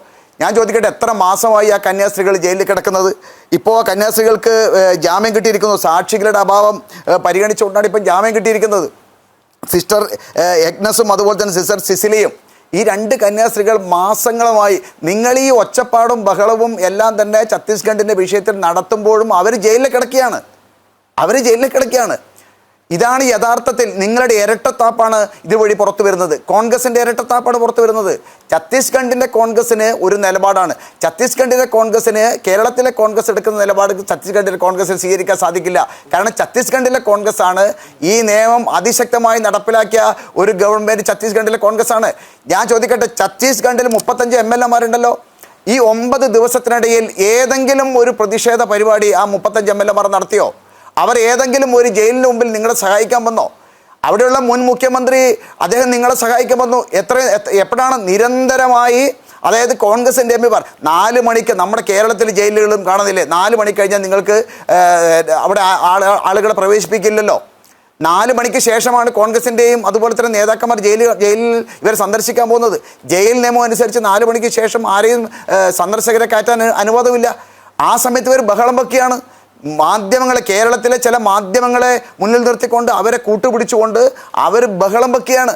ഞാൻ ചോദിക്കട്ടെ, എത്ര മാസമായി ആ കന്യാസ്ത്രീകൾ ജയിലിൽ കിടക്കുന്നത്? ഇപ്പോൾ ആ കന്യാസ്ത്രീകൾക്ക് ജാമ്യം കിട്ടിയിരിക്കുന്നു. സാക്ഷികളുടെ അഭാവം പരിഗണിച്ചുകൊണ്ടാണ് ഇപ്പം ജാമ്യം കിട്ടിയിരിക്കുന്നത്. സിസ്റ്റർ എഗ്നസും അതുപോലെ തന്നെ സിസ്റ്റർ സിസിലിയും, ഈ 2 കന്യാസ്ത്രീകൾ മാസങ്ങളുമായി നിങ്ങൾ ഈ ഒച്ചപ്പാടും ബഹളവും എല്ലാം തന്നെ ഛത്തീസ്ഗഡിൻ്റെ വിഷയത്തിൽ നടത്തുമ്പോഴും അവർ ജയിലിൽ കിടക്കുകയാണ്. ഇതാണ് യഥാർത്ഥത്തിൽ നിങ്ങളുടെ ഇരട്ടത്താപ്പാണ് ഇതുവഴി പുറത്തു വരുന്നത്. കോൺഗ്രസിൻ്റെ ഇരട്ടത്താപ്പാണ് പുറത്തു വരുന്നത്. ഛത്തീസ്ഗഡിൻ്റെ കോൺഗ്രസിന് ഒരു നിലപാടാണ്. ഛത്തീസ്ഗഡിലെ കോൺഗ്രസിന് കേരളത്തിലെ കോൺഗ്രസ് എടുക്കുന്ന നിലപാട് ഛത്തീസ്ഗഡിലെ കോൺഗ്രസിന് സ്വീകരിക്കാൻ സാധിക്കില്ല. കാരണം ഛത്തീസ്ഗഡിലെ കോൺഗ്രസ് ആണ് ഈ നിയമം അതിശക്തമായി നടപ്പിലാക്കിയ ഒരു ഗവൺമെൻറ്. ഛത്തീസ്ഗഡിലെ കോൺഗ്രസ് ആണ്. ഞാൻ ചോദിക്കട്ടെ, ഛത്തീസ്ഗഡിൽ 35 MLA-മാരുണ്ടല്ലോ. ഈ 9 ദിവസത്തിനിടയിൽ ഏതെങ്കിലും ഒരു പ്രതിഷേധ പരിപാടി ആ 35 MLA-മാർ നടത്തിയോ? അവർ ഏതെങ്കിലും ഒരു ജയിലിന് മുമ്പിൽ നിങ്ങളെ സഹായിക്കാൻ വന്നോ? അവിടെയുള്ള മുൻ മുഖ്യമന്ത്രി അദ്ദേഹം നിങ്ങളെ സഹായിക്കാൻ വന്നു. എപ്പോഴാണ് നിരന്തരമായി, അതായത് കോൺഗ്രസിൻ്റെ MP-മാർ 4 മണിക്ക് നമ്മുടെ കേരളത്തിൽ ജയിലുകളും കാണുന്നില്ലേ, 4 മണി കഴിഞ്ഞാൽ നിങ്ങൾക്ക് അവിടെ ആളുകളെ പ്രവേശിപ്പിക്കില്ലല്ലോ. 4 മണിക്ക് ശേഷമാണ് കോൺഗ്രസിൻ്റെയും അതുപോലെ തന്നെ നേതാക്കന്മാർ ജയിലിൽ ഇവർ സന്ദർശിക്കാൻ പോകുന്നത്. ജയിൽ നിയമം അനുസരിച്ച് 4 മണിക്ക് ശേഷം ആരെയും സന്ദർശകരെ കയറ്റാൻ അനുവാദമില്ല. ആ സമയത്ത് ഇവർ ബഹളം വെക്കുകയാണ്. മാധ്യമങ്ങളെ, കേരളത്തിലെ ചില മാധ്യമങ്ങളെ മുന്നിൽ നിർത്തിക്കൊണ്ട് അവരെ കൂട്ടുപിടിച്ചുകൊണ്ട് അവർ ബഹളം വെക്കുകയാണ്.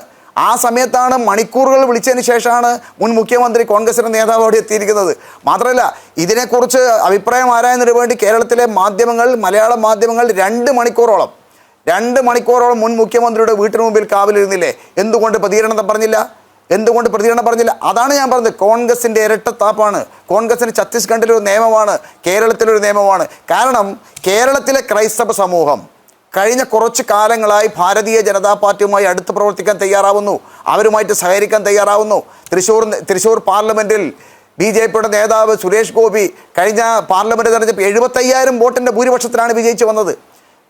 ആ സമയത്താണ് മണിക്കൂറുകൾ വിളിച്ചതിന് ശേഷമാണ് മുൻ മുഖ്യമന്ത്രി കോൺഗ്രസിൻ്റെ നേതാവ് അവിടെ എത്തിയിരിക്കുന്നത്. മാത്രമല്ല, ഇതിനെക്കുറിച്ച് അഭിപ്രായം ആരായുന്നതിന് വേണ്ടി കേരളത്തിലെ മാധ്യമങ്ങൾ, മലയാള മാധ്യമങ്ങൾ 2 മണിക്കൂറോളം മുൻ മുഖ്യമന്ത്രിയുടെ വീട്ടിന് മുമ്പിൽ കാവലിരുന്നില്ലേ? എന്തുകൊണ്ട് പ്രതികരണം പറഞ്ഞില്ല? അതാണ് ഞാൻ പറഞ്ഞത്, കോൺഗ്രസിൻ്റെ ഇരട്ടത്താപ്പാണ്. കോൺഗ്രസിന് ഛത്തീസ്ഗഡിലൊരു നിയമമാണ്, കേരളത്തിലൊരു നിയമമാണ്. കാരണം കേരളത്തിലെ ക്രൈസ്തവ സമൂഹം കഴിഞ്ഞ കുറച്ച് കാലങ്ങളായി ഭാരതീയ ജനതാ പാർട്ടിയുമായി അടുത്ത് പ്രവർത്തിക്കാൻ തയ്യാറാവുന്നു, അവരുമായിട്ട് സഹകരിക്കാൻ തയ്യാറാവുന്നു. തൃശ്ശൂർ പാർലമെൻറ്റിൽ BJPയുടെ നേതാവ് സുരേഷ് ഗോപി കഴിഞ്ഞ പാർലമെൻറ്റ് തെരഞ്ഞെടുപ്പ് 75,000 വോട്ടിൻ്റെ ഭൂരിപക്ഷത്തിലാണ് വിജയിച്ചു വന്നത്.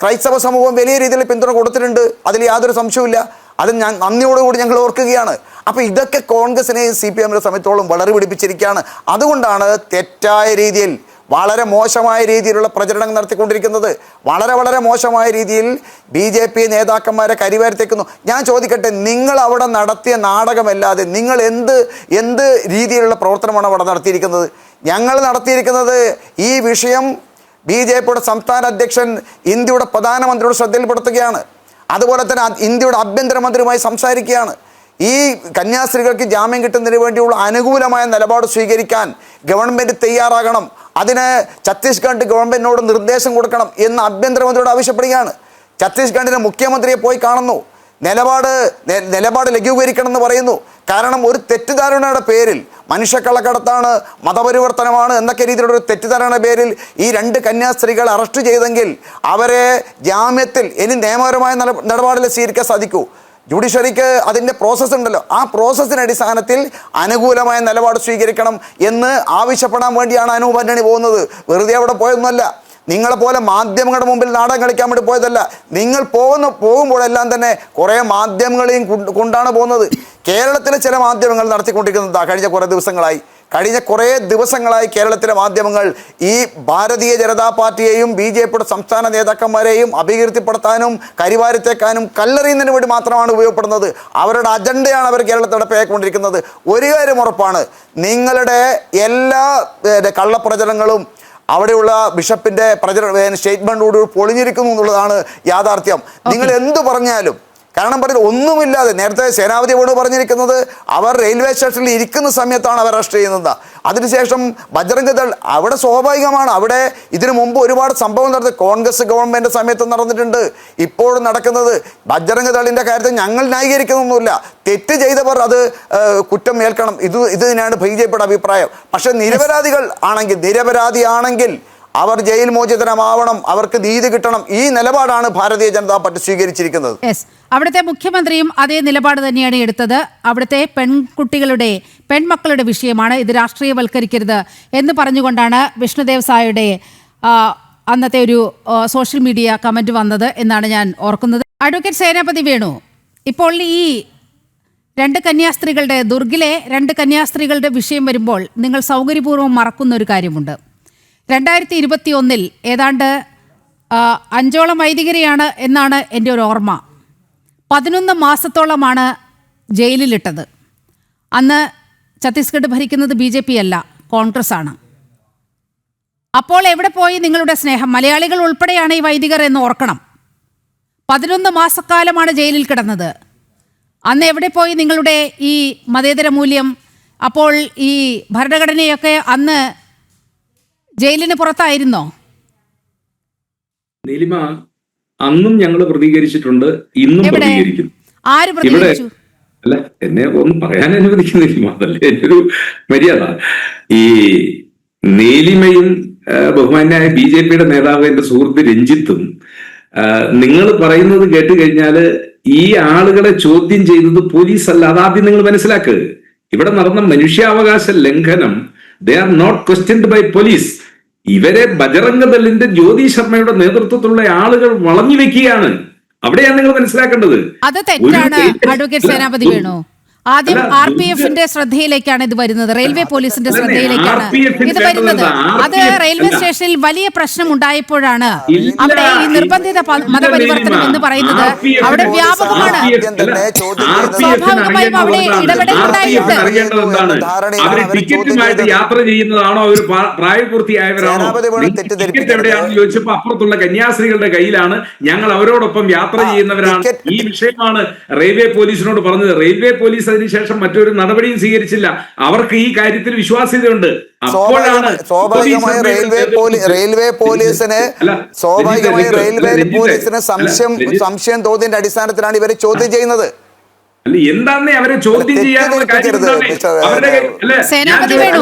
ക്രൈസ്തവ സമൂഹം വലിയ രീതിയിൽ പിന്തുണ കൊടുത്തിട്ടുണ്ട്, അതിൽ യാതൊരു സംശയവുമില്ല. അത് ഞാൻ നന്ദിയോടുകൂടി ഞങ്ങൾ ഓർക്കുകയാണ്. അപ്പോൾ ഇതൊക്കെ കോൺഗ്രസിനെയും CPM-നെ സമയത്തോളം വളരെ പിടിപ്പിച്ചിരിക്കുകയാണ്. അതുകൊണ്ടാണ് തെറ്റായ രീതിയിൽ വളരെ മോശമായ രീതിയിലുള്ള പ്രചരണം നടത്തിക്കൊണ്ടിരിക്കുന്നത്. വളരെ മോശമായ രീതിയിൽ BJP നേതാക്കന്മാരെ കരിവാരിത്തേക്കുന്നു. ഞാൻ ചോദിക്കട്ടെ, നിങ്ങൾ അവിടെ നടത്തിയ നാടകമല്ലാതെ നിങ്ങൾ എന്ത് രീതിയിലുള്ള പ്രവർത്തനമാണ് അവിടെ നടത്തിയിരിക്കുന്നത്? ഞങ്ങൾ നടത്തിയിരിക്കുന്നത് ഈ വിഷയം BJP-യുടെ സംസ്ഥാന അധ്യക്ഷൻ ഇന്ത്യയുടെ പ്രധാനമന്ത്രിയുടെ ശ്രദ്ധയിൽപ്പെടുത്തുകയാണ്. അതുപോലെ തന്നെ ഇന്ത്യയുടെ ആഭ്യന്തരമന്ത്രിയുമായി സംസാരിക്കുകയാണ്. ഈ കന്യാസ്ത്രീകൾക്ക് ജാമ്യം കിട്ടുന്നതിന് വേണ്ടിയുള്ള അനുകൂലമായ നിലപാട് സ്വീകരിക്കാൻ ഗവൺമെൻറ് തയ്യാറാകണം. അതിന് ഛത്തീസ്ഗഡ് ഗവൺമെൻറ്റിനോട് നിർദ്ദേശം കൊടുക്കണം എന്ന് ആഭ്യന്തരമന്ത്രിയോട് ആവശ്യപ്പെടുകയാണ്. ഛത്തീസ്ഗഡിലെ മുഖ്യമന്ത്രിയെ പോയി കാണുന്നു, നിലപാട് ലഘൂകരിക്കണം എന്ന് പറയുന്നു. കാരണം ഒരു തെറ്റിദ്ധാരണയുടെ പേരിൽ മനുഷ്യക്കള്ളക്കടത്താണ്, മതപരിവർത്തനമാണ് എന്നൊക്കെ രീതിയിലുള്ള ഒരു തെറ്റിദ്ധാരണയുടെ പേരിൽ ഈ 2 കന്യാസ്ത്രീകൾ അറസ്റ്റ് ചെയ്തെങ്കിൽ അവരെ ജാമ്യത്തിൽ ഇനി നിയമപരമായ നിലപാടിൽ സ്വീകരിക്കാൻ സാധിക്കൂ. ജുഡീഷ്യറിക്ക് അതിൻ്റെ പ്രോസസ്സ് ഉണ്ടല്ലോ, ആ പ്രോസസ്സിൻ്റെ അടിസ്ഥാനത്തിൽ അനുകൂലമായ നിലപാട് സ്വീകരിക്കണം എന്ന് ആവശ്യപ്പെടാൻ വേണ്ടിയാണ് അനൂപ് ആന്റണി പോകുന്നത്. വെറുതെ അവിടെ പോയൊന്നുമല്ല. നിങ്ങളെപ്പോലെ മാധ്യമങ്ങളുടെ മുമ്പിൽ നാടകം കളിക്കാൻ വേണ്ടി പോയതല്ല. നിങ്ങൾ പോകുമ്പോഴെല്ലാം തന്നെ കുറേ മാധ്യമങ്ങളെയും കൊണ്ടാണ് പോകുന്നത്. കേരളത്തിലെ ചില മാധ്യമങ്ങൾ നടത്തിക്കൊണ്ടിരിക്കുന്നത് കഴിഞ്ഞ കുറേ ദിവസങ്ങളായി കേരളത്തിലെ മാധ്യമങ്ങൾ ഈ ഭാരതീയ ജനതാ പാർട്ടിയെയും BJP-യുടെ സംസ്ഥാന നേതാക്കന്മാരെയും അപകീർത്തിപ്പെടുത്താനും കരിവാരിത്തേക്കാനും കല്ലെറിയുന്നതിന് വേണ്ടി മാത്രമാണ് ഉപയോഗപ്പെടുന്നത്. അവരുടെ അജണ്ടയാണ് അവർ കേരളത്തിൽ നടപ്പിലാക്കിക്കൊണ്ടിരിക്കുന്നത്. ഒരു കാര്യം ഉറപ്പാണ്, നിങ്ങളുടെ എല്ലാ കള്ളപ്രചരണങ്ങളും അവിടെയുള്ള ബിഷപ്പിൻ്റെ സ്റ്റേറ്റ്മെൻറ്റോട് പൊളിഞ്ഞിരിക്കുന്നു എന്നുള്ളതാണ് യാഥാർത്ഥ്യം. നിങ്ങൾ എന്തു പറഞ്ഞാലും കാരണം ഒന്നുമില്ലാതെ നേരത്തെ സേനാപതിയോട് പറഞ്ഞിരിക്കുന്നത് അവർ റെയിൽവേ സ്റ്റേഷനിൽ ഇരിക്കുന്ന സമയത്താണ് അവർ അറസ്റ്റ് ചെയ്യുന്നത്. അതിനുശേഷം ബജ്രംഗ് ദൾ അവിടെ സ്വാഭാവികമാണ്. അവിടെ ഇതിനു മുമ്പ് ഒരുപാട് സംഭവം നടത്തി കോൺഗ്രസ് ഗവൺമെൻറ് സമയത്ത് നടന്നിട്ടുണ്ട്, ഇപ്പോഴും നടക്കുന്നത്. ബജ്രംഗ് ദളിൻ്റെ കാര്യത്തിൽ ഞങ്ങൾ ന്യായീകരിക്കുന്നൊന്നുമില്ല. തെറ്റ് ചെയ്തവർ അത് കുറ്റം ഏൽക്കണം. ഇത് തന്നെയാണ് BJP-യുടെ അഭിപ്രായം. പക്ഷെ നിരപരാധിയാണെങ്കിൽ അവർ ജയിൽ മോചിതമാവണം, അവർക്ക് നീതി കിട്ടണം. ഈ നിലപാടാണ് ഭാരതീയ ജനതാ പാർട്ടി സ്വീകരിച്ചിരിക്കുന്നത്.
അവിടുത്തെ മുഖ്യമന്ത്രിയും അതേ നിലപാട് തന്നെയാണ് എടുത്തത്. അവിടുത്തെ പെൺമക്കളുടെ വിഷയമാണ് ഇത്, രാഷ്ട്രീയവൽക്കരിക്കരുത് എന്ന് പറഞ്ഞുകൊണ്ടാണ് വിഷ്ണുദേവ് സായിയുടെ അന്നത്തെ ഒരു സോഷ്യൽ മീഡിയ കമന്റ് വന്നത് എന്നാണ് ഞാൻ ഓർക്കുന്നത്. അഡ്വക്കേറ്റ് സേനാപതി വേണു, ഇപ്പോൾ ഈ 2 കന്യാസ്ത്രീകളുടെ ദുർഗിലെ 2 കന്യാസ്ത്രീകളുടെ വിഷയം വരുമ്പോൾ നിങ്ങൾ സൗകര്യപൂർവ്വം മറക്കുന്ന ഒരു കാര്യമുണ്ട്. 2021 ഏതാണ്ട് 5ഓളം വൈദികരെയാണ് എന്നാണ് എൻ്റെ ഒരു ഓർമ്മ. 11 മാസത്തോളമാണ് ജയിലിലിട്ടത്. അന്ന് ഛത്തീസ്ഗഡ് ഭരിക്കുന്നത് BJP അല്ല, കോൺഗ്രസ് ആണ്. അപ്പോൾ എവിടെ പോയി നിങ്ങളുടെ സ്നേഹം? മലയാളികൾ ഉൾപ്പെടെയാണ് ഈ വൈദികർ എന്ന് ഓർക്കണം. 11 മാസക്കാലമാണ് ജയിലിൽ കിടന്നത്. അന്ന് എവിടെ പോയി നിങ്ങളുടെ ഈ മതേതര മൂല്യം? അപ്പോൾ ഈ ഭരണഘടനയൊക്കെ അന്ന് ജയിലിന് പുറത്തായിരുന്നോ?
നീലിമ, അന്നും ഞങ്ങൾ പ്രതികരിച്ചിട്ടുണ്ട്, ഇന്നും പ്രതികരിക്കും.
ആര് പ്രതികരിച്ചു?
അല്ല, എന്നെ ഒന്നും പറയാൻ അനുവദിക്കുന്നില്ല, അതല്ലേ എൻ്റെ ഒരു മര്യാദ. ഈ നീലിമയും ബഹുമാന്യായ BJP-യുടെ നേതാവ് എൻ്റെ സുഹൃത്ത് രഞ്ജിത്തും നിങ്ങൾ പറയുന്നത് കേട്ട് കഴിഞ്ഞാൽ ഈ ആളുകളെ ചോദ്യം ചെയ്തത് പോലീസ് അല്ല. അതാദ്യം നിങ്ങൾ മനസ്സിലാക്കുക. ഇവിടെ നടന്ന മനുഷ്യാവകാശ ലംഘനം they are not questioned by police. ഇവരെ ബജറംഗ് ദളിന്റെ ജ്യോതി ശർമ്മയുടെ നേതൃത്വത്തിലുള്ള ആളുകൾ വളഞ്ഞു വെക്കുകയാണ്. അവിടെയാണ് നിങ്ങൾ മനസ്സിലാക്കേണ്ടത്.
അത് തെറ്റാണ് അഡ്വക്കേറ്റ് സേനാപതി വേണു. ആദ്യം RPF-ന്റെ ശ്രദ്ധയിലേക്കാണ് ഇത് വരുന്നത്, റെയിൽവേ പോലീസിന്റെ ശ്രദ്ധയിലേക്കാണ് ഇത് വരുന്നത്. അത് റെയിൽവേ സ്റ്റേഷനിൽ വലിയ പ്രശ്നം ഉണ്ടായപ്പോഴാണ് അവിടെ ഈ നിർബന്ധിത മതപരിവർത്തനം എന്ന് പറയുന്നത് അവിടെ വ്യാപകമാണ്. സ്വാഭാവികമായും അവിടെ ഇടപെടൽ ഉണ്ടായിട്ടുണ്ട്.
ടിക്കറ്റുമായിട്ട് യാത്ര ചെയ്യുന്നതാണോ, അവർ പ്രായപൂർത്തിയായവരാണോ? ടിക്കറ്റ് എവിടെയാണെന്ന് ചോദിച്ചപ്പോ അപ്പുറത്തുള്ള കന്യാസ്ത്രീകളുടെ കയ്യിലാണ്, ഞങ്ങൾ അവരോടൊപ്പം യാത്ര ചെയ്യുന്നവരാണ്. ഈ വിഷയമാണ് റെയിൽവേ പോലീസിനോട് പറഞ്ഞത്. റെയിൽവേ പോലീസ് അതിനുശേഷം മറ്റൊരു നടപടിയും സ്വീകരിച്ചില്ല. അവർക്ക് ഈ കാര്യത്തിൽ വിശ്വാസ്യതയുണ്ട്. അപ്പോഴാണ്
റെയിൽവേ പോലീസിന് സംശയം തോന്നിന്റെ അടിസ്ഥാനത്തിലാണ് ഇവരെ ചോദ്യം ചെയ്യുന്നത്.
അല്ല, എന്താന്നേ അവരെ ചോദ്യം ചെയ്യാനുള്ള കാര്യം?
സേനാപതി വേണു,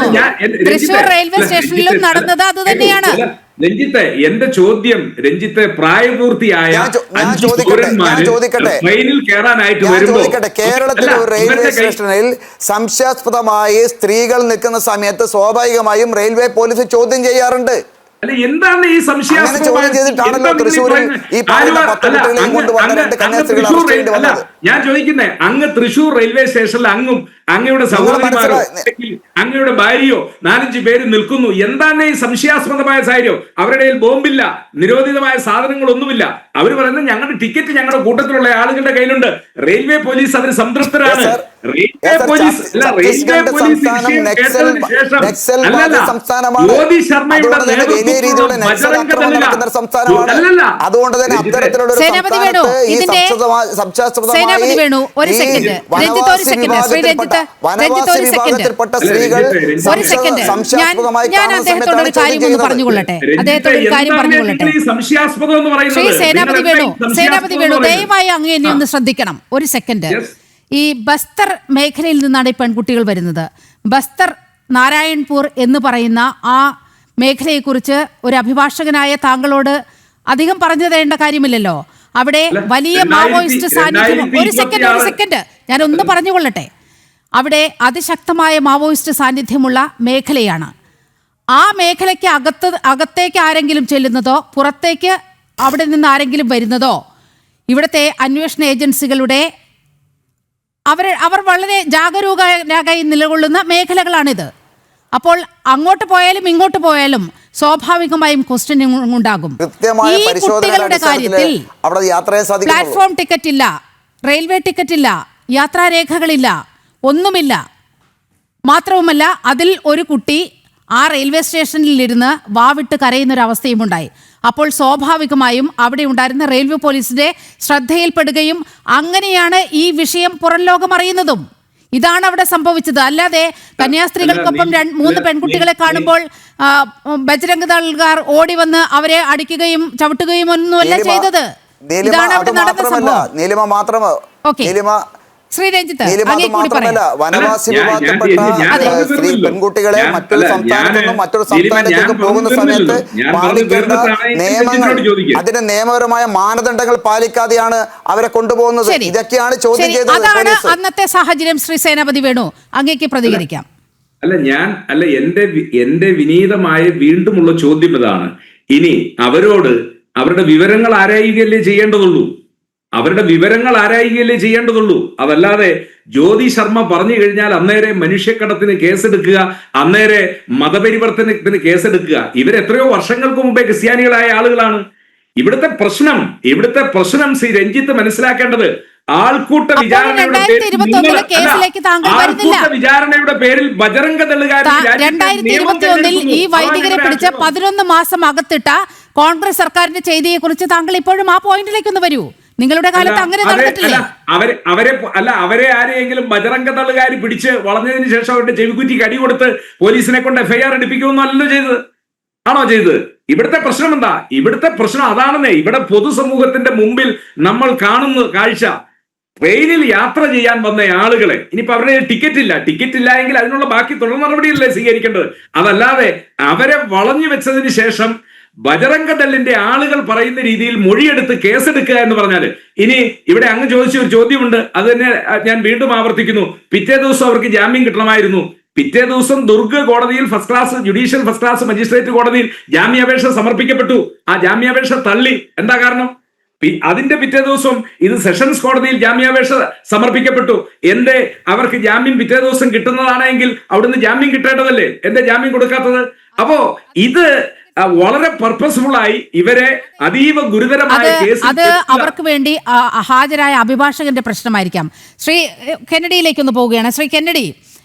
തൃശൂർ റെയിൽവേ സ്റ്റേഷനിലും നടന്നത് അത് തന്നെയാണ്.
രഞ്ജിത്തെ, എന്റെ ചോദ്യം, രഞ്ജിത്തെ, പ്രായപൂർത്തിയായ ട്രെയിനിൽ കയറാനായിട്ട് വരുമ്പോൾ
കേരളത്തിലെ ഒരു റെയിൽവേ സ്റ്റേഷനിൽ സംശയാസ്പദമായി സ്ത്രീകൾ നിൽക്കുന്ന സമയത്ത് സ്വാഭാവികമായും റെയിൽവേ പോലീസ് ചോദ്യം ചെയ്യാറുണ്ട്.
അല്ല എന്താണ് ഈ
അങ്ങനെ ചോദ്യം ചെയ്തിട്ടാണല്ലോ തൃശ്ശൂരിൽ ഈ പറയുന്ന 10 കുട്ടികളെയും കൊണ്ട് വന്ന 2 കന്യാസ്ത്രീകൾ അറസ്റ്റ് ചെയ്യേണ്ടി വന്നത്.
ഞാൻ ചോദിക്കുന്നേ, അങ്ങ് തൃശ്ശൂർ റെയിൽവേ സ്റ്റേഷനിൽ അങ്ങയുടെ സഹോദരിമാരോ അങ്ങയുടെ ഭാര്യയോ 4-5 പേര് നിൽക്കുന്നു. എന്താണ് ഈ സംശയാസ്പദമായ സാഹചര്യം? അവരുടെ കയ്യിൽ ബോംബില്ല, നിരോധിതമായ സാധനങ്ങളൊന്നുമില്ല. അവർ പറയുന്നത് ഞങ്ങളുടെ ടിക്കറ്റ് ഞങ്ങളുടെ കൂട്ടത്തിലുള്ള ആളുകളുടെ കയ്യിലുണ്ട്. റെയിൽവേ പോലീസ് അതിന് സംതൃപ്തരാണ്. റെയിൽവേ പോലീസ് ജ്യോതി ശർമ്മയുടെ
അതുകൊണ്ട് തന്നെ അത്തരത്തിലുള്ള വിഭാഗത്തിൽപ്പെട്ട സ്ത്രീകൾ
പറഞ്ഞുകൊള്ളട്ടെ. സേനാപതി വേണു ദയവായി അങ്ങ് എന്നെ ഒന്ന് ശ്രദ്ധിക്കണം ഒരു സെക്കൻഡ്. ഈ ബസ്തർ മേഖലയിൽ നിന്നാണ് ഈ പെൺകുട്ടികൾ വരുന്നത്. ബസ്തർ നാരായൺപൂർ എന്ന് പറയുന്ന ആ മേഖലയെക്കുറിച്ച് ഒരു അഭിഭാഷകനായ താങ്കളോട് അധികം പറഞ്ഞു തരേണ്ട കാര്യമില്ലല്ലോ. അവിടെ വലിയ മാവോയിസ്റ്റ് സാന്നിധ്യം. ഒരു സെക്കൻഡ് ഞാനൊന്ന് പറഞ്ഞുകൊള്ളട്ടെ. അവിടെ അതിശക്തമായ മാവോയിസ്റ്റ് സാന്നിധ്യമുള്ള മേഖലയാണ്. ആ മേഖലയ്ക്ക് അകത്തേക്ക് ആരെങ്കിലും ചെല്ലുന്നതോ പുറത്തേക്ക് അവിടെ നിന്ന് ആരെങ്കിലും വരുന്നതോ ഇവിടുത്തെ അന്വേഷണ ഏജൻസികളുടെ അവർ വളരെ ജാഗരൂകരായി നിലകൊള്ളുന്ന മേഖലകളാണിത്. അപ്പോൾ അങ്ങോട്ട് പോയാലും ഇങ്ങോട്ട് പോയാലും സ്വാഭാവികമായും ക്വസ്റ്റ്യനിങ് ഉണ്ടാകും. ഈ കുട്ടികളുടെ കാര്യത്തിൽ പ്ലാറ്റ്ഫോം ടിക്കറ്റ് ഇല്ല, റെയിൽവേ ടിക്കറ്റ് ഇല്ല, യാത്രാരേഖകളില്ല, ഒന്നുമില്ല. മാത്രവുമല്ല അതിൽ ഒരു കുട്ടി ആ റെയിൽവേ സ്റ്റേഷനിലിരുന്ന് വാവിട്ട് കരയുന്നൊരവസ്ഥയും ഉണ്ടായി. അപ്പോൾ സ്വാഭാവികമായും അവിടെ ഉണ്ടായിരുന്ന റെയിൽവേ പോലീസിന്റെ ശ്രദ്ധയിൽപ്പെടുകയും അങ്ങനെയാണ് ഈ വിഷയം പുറം ലോകം അറിയുന്നതും. ഇതാണ് അവിടെ സംഭവിച്ചത്. അല്ലാതെ കന്യാസ്ത്രീകൾക്കൊപ്പം 3 പെൺകുട്ടികളെ കാണുമ്പോൾ ബജ്രംഗ് ദൾകാർ ഓടി വന്ന് അവരെ അടിക്കുകയും ചവിട്ടുകയും ഒന്നുമല്ല ചെയ്തത്. ഇതാണ് അവിടെ നടന്ന സംഭവം. ഓക്കെ ശ്രീ രഞ്ജിത്ത്,
വനവാസി വിഭാഗത്തിൽപ്പെട്ട സ്ത്രീ പെൺകുട്ടികളെ മറ്റൊരു സംസ്ഥാനത്തു നിന്നും മറ്റൊരു സംസ്ഥാനത്തേക്ക് പോകുന്ന സമയത്ത് പാലിക്കേണ്ട നിയമങ്ങൾ, അതിന്റെ നിയമപരമായ മാനദണ്ഡങ്ങൾ പാലിക്കാതെയാണ് അവരെ കൊണ്ടുപോകുന്നത്. ഇതൊക്കെയാണ് ചോദ്യം ചെയ്തത്.
അതാണ് അന്നത്തെ സാഹചര്യം. ശ്രീ സേനാപതി വേണു, അങ്ങേക്ക് പ്രതികരിക്കാം.
എന്റെ വിനീതമായ വീണ്ടുമുള്ള ചോദ്യം ഇതാണ്. ഇനി അവരോട് അവരുടെ വിവരങ്ങൾ ആരായുകയല്ലേ ചെയ്യേണ്ടതുള്ളൂ. അതല്ലാതെ ജ്യോതി ശർമ്മ പറഞ്ഞു കഴിഞ്ഞാൽ അന്നേരെ മനുഷ്യക്കടത്തിന് കേസെടുക്കുക, അന്നേരെ മതപരിവർത്തനത്തിന് കേസെടുക്കുക. ഇവരെത്രയോ വർഷങ്ങൾക്ക് മുമ്പേ ക്രിസ്ത്യാനികളായ ആളുകളാണ്. ഇവിടുത്തെ പ്രശ്നം ശ്രീ രഞ്ജിത്ത് മനസ്സിലാക്കേണ്ടത് ആൾക്കൂട്ട വിചാരണയുടെ പേരിൽ ബജറംഗ ദളുകാർ
2021 ഈ വൈദികരെ പിടിച്ച് 11 മാസം അകത്തിട്ട കോൺഗ്രസ് സർക്കാരിന്റെ ചെയ്തിയെ കുറിച്ച് താങ്കൾ ഇപ്പോഴും ആ പോയിന്റിലേക്ക് ഒന്ന് വരൂ. നിങ്ങളുടെ കാലത്ത് അങ്ങനെ നടന്നിട്ടില്ല.
അവരെ ആരെയെങ്കിലും ബജറംഗ ദളുകാർ പിടിച്ച് വളഞ്ഞതിന് ശേഷം അവരുടെ ചെവിക്കുറ്റി കടി കൊടുത്ത് പോലീസിനെ കൊണ്ട് FIR എടുപ്പിക്കുമെന്നല്ലോ ചെയ്തത്. ആണോ ചെയ്തത്? ഇവിടുത്തെ പ്രശ്നം എന്താ? ഇവിടുത്തെ പ്രശ്നം അതാണെന്നേ. ഇവിടെ പൊതുസമൂഹത്തിന്റെ മുമ്പിൽ നമ്മൾ കാണുന്ന കാഴ്ച, ട്രെയിനിൽ യാത്ര ചെയ്യാൻ വന്ന ആളുകളെ, ഇനിയിപ്പോ അവരുടെ ടിക്കറ്റ് ഇല്ല എങ്കിൽ അതിനുള്ള ബാക്കി തുടർ നടപടിയല്ലേ സ്വീകരിക്കേണ്ടത്. അതല്ലാതെ അവരെ വളഞ്ഞു വെച്ചതിന് ശേഷം ബജറംഗ ദളിന്റെ ആളുകൾ പറയുന്ന രീതിയിൽ മൊഴിയെടുത്ത് കേസെടുക്കുക എന്ന് പറഞ്ഞാൽ, ഇനി ഇവിടെ അങ്ങ് ചോദിച്ച ഒരു ചോദ്യമുണ്ട്, അത് തന്നെ ഞാൻ വീണ്ടും ആവർത്തിക്കുന്നു. പിറ്റേ ദിവസം അവർക്ക് ജാമ്യം കിട്ടണമായിരുന്നു. പിറ്റേ ദിവസം ദുർഗ് കോടതിയിൽ ജുഡീഷ്യൽ ഫസ്റ്റ് ക്ലാസ് മജിസ്ട്രേറ്റ് കോടതിയിൽ ജാമ്യാപേക്ഷ സമർപ്പിക്കപ്പെട്ടു. ആ ജാമ്യാപേക്ഷ തള്ളി. എന്താ കാരണം? അതിന്റെ പിറ്റേ ദിവസം ഇത് സെഷൻസ് കോടതിയിൽ ജാമ്യാപേക്ഷ സമർപ്പിക്കപ്പെട്ടു. അവർക്ക് ജാമ്യം പിറ്റേ ദിവസം കിട്ടുന്നതാണെങ്കിൽ അവിടുന്ന് ജാമ്യം കിട്ടേണ്ടതല്ലേ? എന്തേ ജാമ്യം കൊടുക്കാത്തത്? അപ്പോ ഇത് വളരെ പർപ്പസ്ഫുൾ ആയി ഇവരെ അതീവ ഗുരുതരമായ കേസ്,
അത് അവർക്ക് വേണ്ടി ഹാജരായ അഭിഭാഷകന്റെ പ്രശ്നമായിരിക്കാം. ശ്രീ കെന്നഡിയിലേക്കൊന്ന് പോവുകയാണ്. ശ്രീ കെന്നഡി,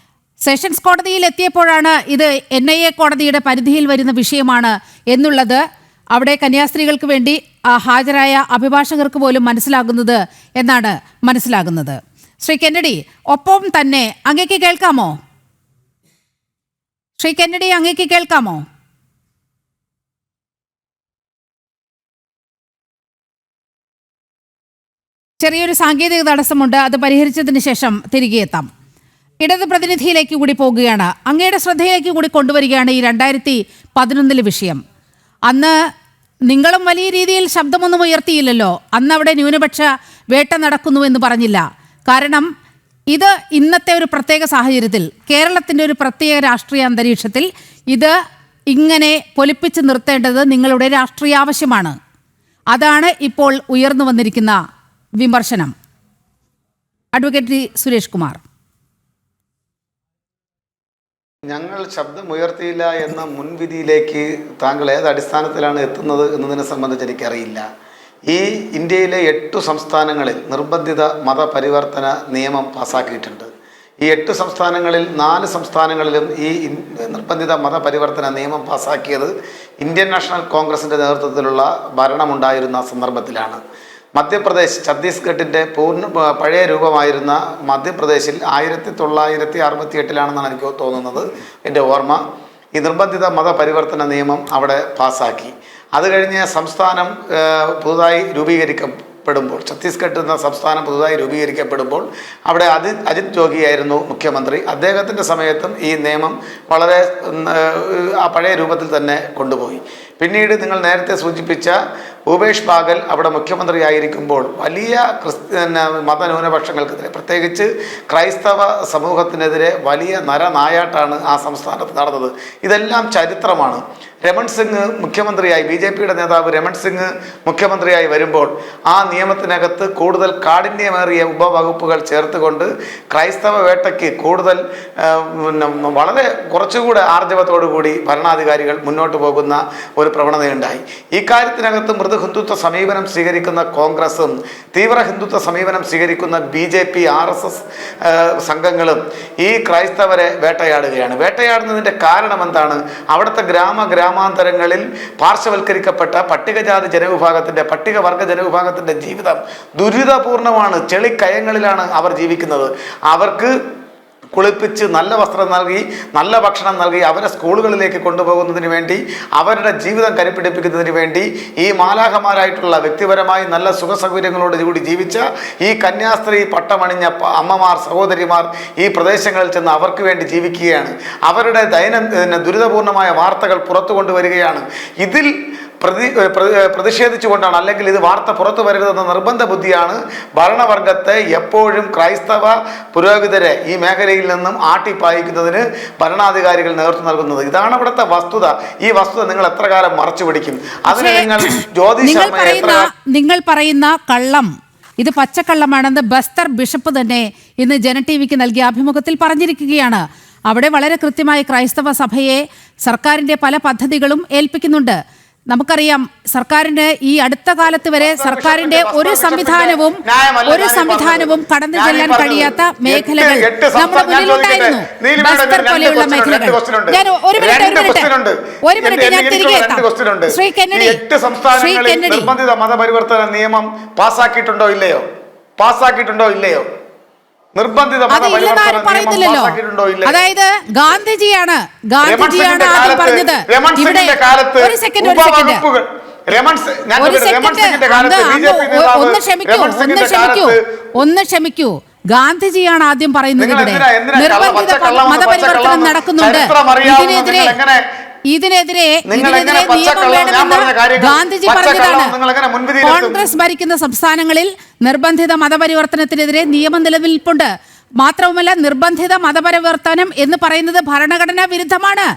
സെഷൻസ് കോടതിയിൽ എത്തിയപ്പോഴാണ് ഇത് NIA കോടതിയുടെ പരിധിയിൽ വരുന്ന വിഷയമാണ് എന്നുള്ളത് അവിടെ കന്യാസ്ത്രീകൾക്ക് വേണ്ടി ഹാജരായ അഭിഭാഷകർക്ക് പോലും മനസ്സിലാകുന്നത് എന്നാണ് മനസ്സിലാകുന്നത്. ശ്രീ കെന്നഡി, ഒപ്പം തന്നെ അങ്ങേക്ക് കേൾക്കാമോ? ശ്രീ കെന്നഡി, അങ്ങേക്ക് കേൾക്കാമോ? ചെറിയൊരു സാങ്കേതിക തടസ്സമുണ്ട്, അത് പരിഹരിച്ചതിന് ശേഷം തിരികെ എത്താം. ഇടത് പ്രതിനിധിയിലേക്ക് കൂടി പോകുകയാണ്. അങ്ങയുടെ ശ്രദ്ധയിലേക്ക് കൂടി കൊണ്ടുവരികയാണ് ഈ 2011 വിഷയം. അന്ന് നിങ്ങളും വലിയ രീതിയിൽ ശബ്ദമൊന്നും ഉയർത്തിയില്ലല്ലോ. അന്ന് അവിടെ ന്യൂനപക്ഷ വേട്ട നടക്കുന്നു എന്ന് പറഞ്ഞില്ല. കാരണം ഇത് ഇന്നത്തെ ഒരു പ്രത്യേക സാഹചര്യത്തിൽ, കേരളത്തിൻ്റെ ഒരു പ്രത്യേക രാഷ്ട്രീയ അന്തരീക്ഷത്തിൽ ഇത് ഇങ്ങനെ പൊലിപ്പിച്ച് നിർത്തേണ്ടത് നിങ്ങളുടെ രാഷ്ട്രീയ ആവശ്യമാണ്. അതാണ് ഇപ്പോൾ ഉയർന്നു വന്നിരിക്കുന്ന വിമർശനം. അഡ്വക്കേറ്റ് സുരേഷ് കുമാർ.
ഞങ്ങൾ ശബ്ദമുയർത്തിയില്ല എന്ന മുൻവിധിയിലേക്ക് താങ്കൾ ഏത് അടിസ്ഥാനത്തിലാണ് എത്തുന്നത് എന്നതിനെ സംബന്ധിച്ച് എനിക്കറിയില്ല. ഈ ഇന്ത്യയിലെ 8 സംസ്ഥാനങ്ങളിൽ നിർബന്ധിത മതപരിവർത്തന നിയമം പാസ്സാക്കിയിട്ടുണ്ട്. ഈ 8 സംസ്ഥാനങ്ങളിൽ 4 സംസ്ഥാനങ്ങളിലും ഈ നിർബന്ധിത മതപരിവർത്തന നിയമം പാസ്സാക്കിയത് ഇന്ത്യൻ നാഷണൽ കോൺഗ്രസിൻ്റെ നേതൃത്വത്തിലുള്ള ഭരണമുണ്ടായിരുന്ന സന്ദർഭത്തിലാണ്. മധ്യപ്രദേശ്, ഛത്തീസ്ഗഡിൻ്റെ പഴയ രൂപമായിരുന്ന മധ്യപ്രദേശിൽ 1968 എനിക്ക് തോന്നുന്നത്, എൻ്റെ ഓർമ്മ, ഈ നിർബന്ധിത മതപരിവർത്തന നിയമം അവിടെ പാസ്സാക്കി. അത് കഴിഞ്ഞ് സംസ്ഥാനം പുതുതായി രൂപീകരിക്കപ്പെടുമ്പോൾ, ഛത്തീസ്ഗഡ് എന്ന സംസ്ഥാനം പുതുതായി രൂപീകരിക്കപ്പെടുമ്പോൾ അവിടെ അജിത് ജോഗിയായിരുന്നു മുഖ്യമന്ത്രി. അദ്ദേഹത്തിൻ്റെ സമയത്തും ഈ നിയമം വളരെ ആ പഴയ രൂപത്തിൽ തന്നെ കൊണ്ടുപോയി. പിന്നീട് നിങ്ങൾ നേരത്തെ സൂചിപ്പിച്ച ഭൂപേഷ് ബാഗൽ അവിടെ മുഖ്യമന്ത്രിയായിരിക്കുമ്പോൾ വലിയ മതന്യൂനപക്ഷങ്ങൾക്കെതിരെ, പ്രത്യേകിച്ച് ക്രൈസ്തവ സമൂഹത്തിനെതിരെ വലിയ നരനായാട്ടാണ് ആ സംസ്ഥാനത്ത് നടന്നത്. ഇതെല്ലാം ചരിത്രമാണ്. രമൺ സിംഗ് മുഖ്യമന്ത്രിയായി, BJPയുടെ നേതാവ് രമൺ സിംഗ് മുഖ്യമന്ത്രിയായി വരുമ്പോൾ ആ നിയമത്തിനകത്ത് കൂടുതൽ കാഠിന്യമേറിയ ഉപവകുപ്പുകൾ ചേർത്തുകൊണ്ട് ക്രൈസ്തവ വേട്ടയ്ക്ക് കൂടുതൽ വളരെ കുറച്ചുകൂടെ ആർജവത്തോടുകൂടി ഭരണാധികാരികൾ മുന്നോട്ട് പോകുന്ന ഒരു പ്രവണതയുണ്ടായി. ഈ കാര്യത്തിനകത്ത് മൃദു ഹിന്ദുത്വ സമീപനം സ്വീകരിക്കുന്ന കോൺഗ്രസും തീവ്ര ഹിന്ദുത്വ സമീപനം സ്വീകരിക്കുന്ന BJP RSS സംഘങ്ങളും ഈ ക്രൈസ്തവരെ വേട്ടയാടുകയാണ്. വേട്ടയാടുന്നതിൻ്റെ കാരണം എന്താണ്? അവിടുത്തെ ഗ്രാമാന്തരങ്ങളിൽ പാർശ്വവൽക്കരിക്കപ്പെട്ട പട്ടികജാതി ജനവിഭാഗത്തിൻ്റെ, പട്ടികവർഗ ജനവിഭാഗത്തിൻ്റെ ജീവിതം ദുരിതപൂർണമാണ്. ചെളിക്കയങ്ങളിലാണ് അവർ ജീവിക്കുന്നത്. അവർക്ക് കുളിപ്പിച്ച് നല്ല വസ്ത്രം നൽകി, നല്ല ഭക്ഷണം നൽകി, അവരെ സ്കൂളുകളിലേക്ക് കൊണ്ടുപോകുന്നതിന് വേണ്ടി, അവരുടെ ജീവിതം കരുപ്പിടിപ്പിക്കുന്നതിന് വേണ്ടി ഈ മാലാഖമാരായിട്ടുള്ള വ്യക്തിപരമായി നല്ല സുഖസൗകര്യങ്ങളോട് കൂടി ജീവിച്ച ഈ കന്യാസ്ത്രീ പട്ടമണിഞ്ഞ അമ്മമാർ, സഹോദരിമാർ ഈ പ്രദേശങ്ങളിൽ ചെന്ന് അവർക്ക് വേണ്ടി ജീവിക്കുകയാണ്. അവരുടെ ദുരിതപൂർണമായ വാർത്തകൾ പുറത്തു കൊണ്ടുവരികയാണ്. ഇതിൽ പ്രതിഷേധിച്ചുകൊണ്ടാണ്, അല്ലെങ്കിൽ ഇത് വാർത്ത പുറത്തു വരരുതെന്ന നിർബന്ധ ബുദ്ധിയാണ് ഭരണവർഗത്തെ എപ്പോഴും ക്രൈസ്തവ പുരോഹിതരെ ഈ മേഖലയിൽ നിന്നും ആട്ടിപ്പായിക്കുന്നതിന് ഭരണാധികാരികൾ നേതൃത്വം നൽകുന്നത്. ഇതാണ് അവിടുത്തെ വസ്തുത. ഈ വസ്തുത നിങ്ങൾ എത്ര കാലം മറച്ചു പിടിക്കും? അതിന്
നിങ്ങൾ പറയുന്ന കള്ളം, ഇത് പച്ചക്കള്ളമാണെന്ന് ബസ്തർ ബിഷപ്പ് തന്നെ ഇന്ന് ജന TV-ക്ക് നൽകിയ അഭിമുഖത്തിൽ പറഞ്ഞിരിക്കുകയാണ്. അവിടെ വളരെ കൃത്യമായി ക്രൈസ്തവ സഭയെ സർക്കാരിന്റെ പല പദ്ധതികളും ഏൽപ്പിക്കുന്നുണ്ട്. നമുക്കറിയാം, സർക്കാരിന്റെ ഈ അടുത്ത കാലത്ത് വരെ സർക്കാരിന്റെ ഒരു സംവിധാനവും കടന്നു ചെല്ലാൻ കഴിയാത്ത മേഖലകൾ നമ്മുടെ മുന്നിലുണ്ടായിരുന്നു. ബസ്തർ പോലെയുള്ള മേഖലകൾ. ഞാൻ ഒരു മിനിറ്റ് ഞാൻ തിരികെ എത്താം. ശ്രീ കെന്നഡി,
നിർബന്ധിത മതപരിവർത്തന നിയമം പാസ്സാക്കിയിട്ടുണ്ടോ ഇല്ലയോ?
പറയുന്നില്ലല്ലോ. അതായത് ഗാന്ധിജിയാണ് ആദ്യം പറഞ്ഞത്. ഒരു സെക്കൻഡ് ഒന്ന് ക്ഷമിക്കൂ. ഗാന്ധിജിയാണ് ആദ്യം പറയുന്നത് ഇവിടെ നിർബന്ധിത മതപരിവർത്തനം നടക്കുന്നുണ്ട്, ഇതിനെതിരെ നിയമം വേണമെന്ന് ഗാന്ധിജി പറഞ്ഞതാണ്. കോൺഗ്രസ് ഭരിക്കുന്ന സംസ്ഥാനങ്ങളിൽ നിർബന്ധിത മതപരിവർത്തനത്തിനെതിരെ നിയമം നിലനിൽപ്പുണ്ട്. മാത്രവുമല്ല, നിർബന്ധിത മതപരിവർത്തനം എന്ന് പറയുന്നത് ഭരണഘടനാ വിരുദ്ധമാണ്.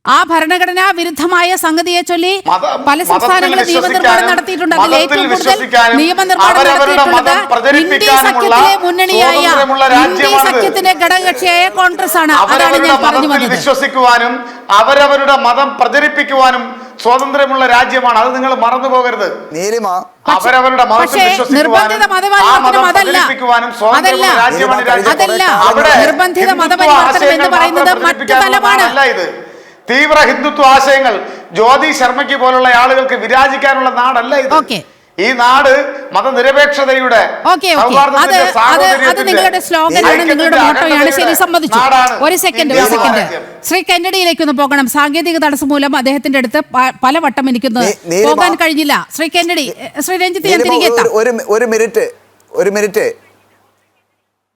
ആ ഭരണഘടനാ വിരുദ്ധമായ സംഗതിയെ ചൊല്ലി പല സംസ്ഥാനങ്ങളും നിയമനിർമ്മാണം നടത്തിയിട്ടുണ്ട്. അതിൽ ഏറ്റവും കൂടുതൽ നിയമനിർമ്മാണം നടത്തിയിട്ടുള്ളത് ഇന്ത്യ സഖ്യത്തിലെ മുന്നണിയായ, ഇന്ത്യ സഖ്യത്തിന്റെ ഘടകകക്ഷിയായ കോൺഗ്രസ് ആണ്. അതാണ് ഞാൻ പറഞ്ഞു വന്നത്.
വിശ്വസിക്കുവാനും അവരവരുടെ മതം പ്രചരിപ്പിക്കുവാനും സ്വാതന്ത്ര്യമുള്ള രാജ്യമാണ്. അത് നിങ്ങൾ മറന്നു പോകരുത്. അവരവരുടെ
പക്ഷേ നിർബന്ധിത മതപരിവർത്തനം അതല്ല. നിർബന്ധിത മതപരിവർത്തനം എന്ന് പറയുന്നത് മറ്റു തലമാണ്.
തീവ്ര ഹിന്ദുത്വ ആശയങ്ങൾ ജ്യോതി ശർമ്മയ്ക്ക് പോലുള്ള ആളുകൾക്ക് വിരാജിക്കാനുള്ള നാടല്ല ഇത്. ഈ നാട് മതനിരപേക്ഷതയുടെ
നിങ്ങളുടെ സ്ലോഗനാണ്, നിങ്ങളുടെ മോട്ടോയാണ്. ശരി, സമ്മതിച്ചു. ഒരു സെക്കൻഡ് ശ്രീ കെന്നഡിയിലേക്ക് ഒന്ന് പോകണം. സാങ്കേതിക തടസ്സം മൂലം അദ്ദേഹത്തിന്റെ അടുത്ത് പലവട്ടം എനിക്കൊന്ന് പോകാൻ കഴിഞ്ഞില്ല. ശ്രീ കെന്നഡി, ശ്രീ രഞ്ജിത്ത്, ഞാൻ തിരികെ എത്താം.
ഒരു മിനിറ്റ്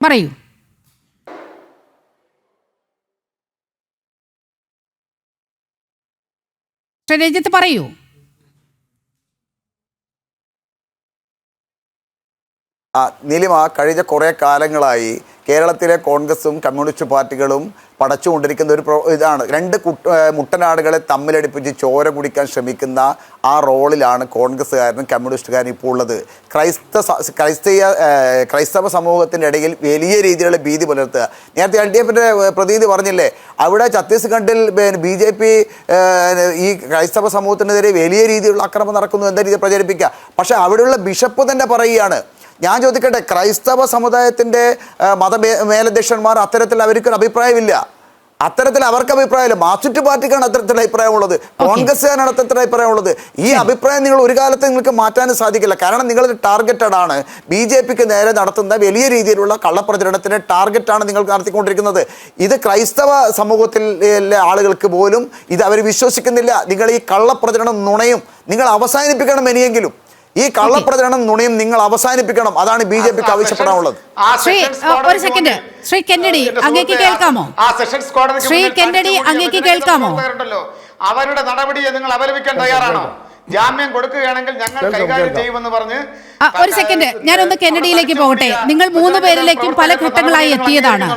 പറയൂ. ശ്രീ രഞ്ജിത്ത് പറയൂ.
നീലിമ, കഴിഞ്ഞ കുറേ കാലങ്ങളായി കേരളത്തിലെ കോൺഗ്രസും കമ്മ്യൂണിസ്റ്റ് പാർട്ടികളും പടച്ചുകൊണ്ടിരിക്കുന്ന ഒരു ഇതാണ്, രണ്ട് മുട്ടനാടുകളെ തമ്മിലടിപ്പിച്ച് ചോര കുടിക്കാൻ ശ്രമിക്കുന്ന ആ റോളിലാണ് കോൺഗ്രസ്സുകാരനും കമ്മ്യൂണിസ്റ്റുകാരനും ഇപ്പോൾ ഉള്ളത്. ക്രൈസ്തവ സമൂഹത്തിൻ്റെ ഇടയിൽ വലിയ രീതിയിലുള്ള ഭീതി പുലർത്തുക. നേരത്തെ LDFിൻ്റെ പ്രതിനിധി പറഞ്ഞില്ലേ, അവിടെ ഛത്തീസ്ഗഡിൽ BJP ഈ ക്രൈസ്തവ സമൂഹത്തിനെതിരെ വലിയ രീതിയിലുള്ള ആക്രമണം നടക്കുന്നു എന്ന രീതിയിൽ പ്രചരിപ്പിക്കുക. പക്ഷേ അവിടെയുള്ള ബിഷപ്പ് തന്നെ പറയുകയാണ്. ഞാൻ ചോദിക്കട്ടെ, ക്രൈസ്തവ സമുദായത്തിൻ്റെ മേലധ്യക്ഷന്മാർ അത്തരത്തിൽ അവർക്കൊരു അഭിപ്രായമില്ല, അത്തരത്തിൽ അവർക്ക് അഭിപ്രായമില്ല. മാർക്സിസ്റ്റ് പാർട്ടിക്കാണ് അത്തരത്തിലുള്ള അഭിപ്രായമുള്ളത്, കോൺഗ്രസ്സുകാരാണ് അത്തരത്തിലുള്ള അഭിപ്രായമുള്ളത്. ഈ അഭിപ്രായം നിങ്ങൾ ഒരു കാലത്ത് നിങ്ങൾക്ക് മാറ്റാനും സാധിക്കില്ല. കാരണം നിങ്ങളൊരു ടാർഗറ്റഡ് ആണ്. BJPക്ക് നേരെ നടത്തുന്ന വലിയ രീതിയിലുള്ള കള്ളപ്രചരണത്തിന് ടാർഗറ്റാണ് നിങ്ങൾ നടത്തിക്കൊണ്ടിരിക്കുന്നത്. ഇത് ക്രൈസ്തവ സമൂഹത്തിലെ ആളുകൾക്ക് പോലും ഇത് അവർ വിശ്വസിക്കുന്നില്ല. നിങ്ങൾ ഈ കള്ളപ്രചരണം നുണയും നിങ്ങൾ അവസാനിപ്പിക്കണം. ഇനിയെങ്കിലും ഈ കള്ളപ്രചരണം നുണയും നിങ്ങൾ അവസാനിപ്പിക്കണം. അതാണ് BJPക്ക് ആവശ്യപ്പെടാനുള്ളത്.
ഒരു സെക്കൻഡ്, ശ്രീ കെന്നഡി അങ്ങേക്ക് കേൾക്കാമോ? ശ്രീ കെന്നഡി അങ്ങേക്ക് കേൾക്കാമോ?
അവരുടെ നടപടിയെ നിങ്ങൾ അപലപിക്കാൻ തയ്യാറാണോ? ജാമ്യം കൊടുക്കുകയാണെങ്കിൽ ഞങ്ങൾ കൈകാര്യം ചെയ്യുമെന്ന് പറഞ്ഞ്.
ഒരു സെക്കൻഡ്, ഞാനൊന്ന് കെന്നഡിയിലേക്ക് പോകട്ടെ. നിങ്ങൾ 3 പേരിലേക്കും പല ഘട്ടങ്ങളായി എത്തിയതാണ്.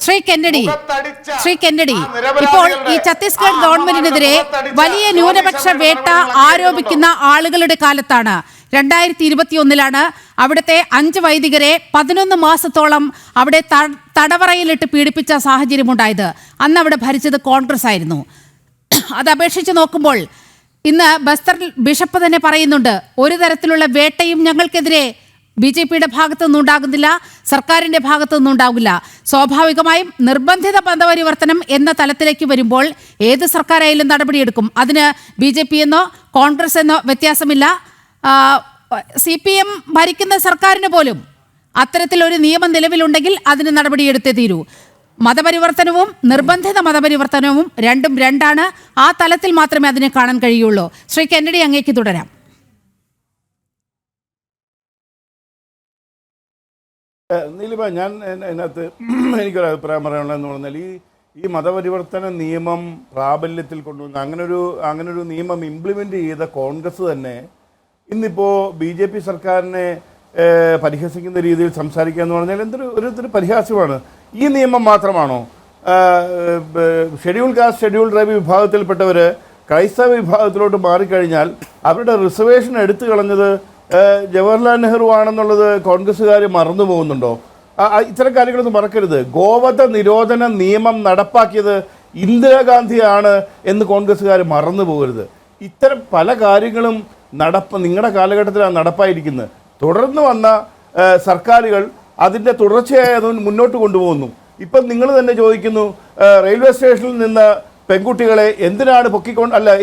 ശ്രീ കെന്നഡി, ഇപ്പോൾ ഈ ഛത്തീസ്ഗഡ് ഗവൺമെന്റിനെതിരെ വലിയ ന്യൂനപക്ഷ വേട്ട ആരോപിക്കുന്ന ആളുകളുടെ കാലത്താണ് 2021 അവിടുത്തെ 5 വൈദികരെ 11 മാസത്തോളം അവിടെ തടവറയിലിട്ട് പീഡിപ്പിച്ച സാഹചര്യമുണ്ടായത്. അന്ന് അവിടെ ഭരിച്ചത് കോൺഗ്രസ് ആയിരുന്നു. അത് അപേക്ഷിച്ച് നോക്കുമ്പോൾ ഇന്ന് ബസ്തർ ബിഷപ്പ് തന്നെ പറയുന്നുണ്ട്, ഒരു തരത്തിലുള്ള വേട്ടയും ഞങ്ങൾക്കെതിരെ BJPയുടെ ഭാഗത്തുനിന്നും ഉണ്ടാകുന്നില്ല, സർക്കാരിൻ്റെ ഭാഗത്തുനിന്നും ഉണ്ടാകില്ല. സ്വാഭാവികമായും നിർബന്ധിത മതപരിവർത്തനം എന്ന തലത്തിലേക്ക് വരുമ്പോൾ ഏത് സർക്കാരായാലും നടപടിയെടുക്കും. അതിന് BJP എന്നോ കോൺഗ്രസ് എന്നോ വ്യത്യാസമില്ല. CPM ഭരിക്കുന്ന സർക്കാരിന് പോലും അത്തരത്തിലൊരു നിയമം നിലവിലുണ്ടെങ്കിൽ അതിന് നടപടിയെടുത്തേ തീരൂ. മതപരിവർത്തനവും നിർബന്ധിത മതപരിവർത്തനവും രണ്ടും രണ്ടാണ്. ആ തലത്തിൽ മാത്രമേ അതിനെ കാണാൻ കഴിയുള്ളൂ. ശ്രീ കെന്നഡി അങ്ങേക്ക് തുടരാം.
നീലിമ, ഞാൻ അതിനകത്ത് എനിക്കൊരു അഭിപ്രായം പറയാനുള്ളതെന്ന് പറഞ്ഞാൽ ഈ മതപരിവർത്തന നിയമം പ്രാബല്യത്തിൽ കൊണ്ടുവന്ന അങ്ങനൊരു നിയമം ഇംപ്ലിമെൻ്റ് ചെയ്ത കോൺഗ്രസ് തന്നെ ഇന്നിപ്പോൾ BJP സർക്കാരിനെ പരിഹസിക്കുന്ന രീതിയിൽ സംസാരിക്കുക എന്ന് പറഞ്ഞാൽ ഒരു പരിഹാസ്യമാണ്. ഈ നിയമം മാത്രമാണോ ഷെഡ്യൂൾ കാസ്റ്റ് ഷെഡ്യൂൾ ട്രൈബ് വിഭാഗത്തിൽപ്പെട്ടവർ ക്രൈസ്തവ വിഭാഗത്തിലോട്ട് മാറിക്കഴിഞ്ഞാൽ അവരുടെ റിസർവേഷൻ എടുത്തു കളഞ്ഞത് ജവഹർലാൽ നെഹ്റു ആണെന്നുള്ളത് കോൺഗ്രസ്സുകാർ മറന്നു പോകുന്നുണ്ടോ? ഇത്തരം കാര്യങ്ങളൊന്നും മറക്കരുത്. ഗോവധ നിരോധന നിയമം നടപ്പാക്കിയത് ഇന്ദിരാഗാന്ധിയാണ് എന്ന് കോൺഗ്രസ്സുകാർ മറന്നു പോകരുത്. ഇത്തരം പല കാര്യങ്ങളും നിങ്ങളുടെ കാലഘട്ടത്തിലാണ് നടപ്പായിരിക്കുന്നത്. തുടർന്ന് വന്ന സർക്കാരുകൾ അതിൻ്റെ തുടർച്ചയായി അത് മുന്നോട്ട് കൊണ്ടുപോകുന്നു. ഇപ്പം നിങ്ങൾ തന്നെ ചോദിക്കുന്നു, റെയിൽവേ സ്റ്റേഷനിൽ നിന്ന് പെൺകുട്ടികളെ എന്തിനാണ്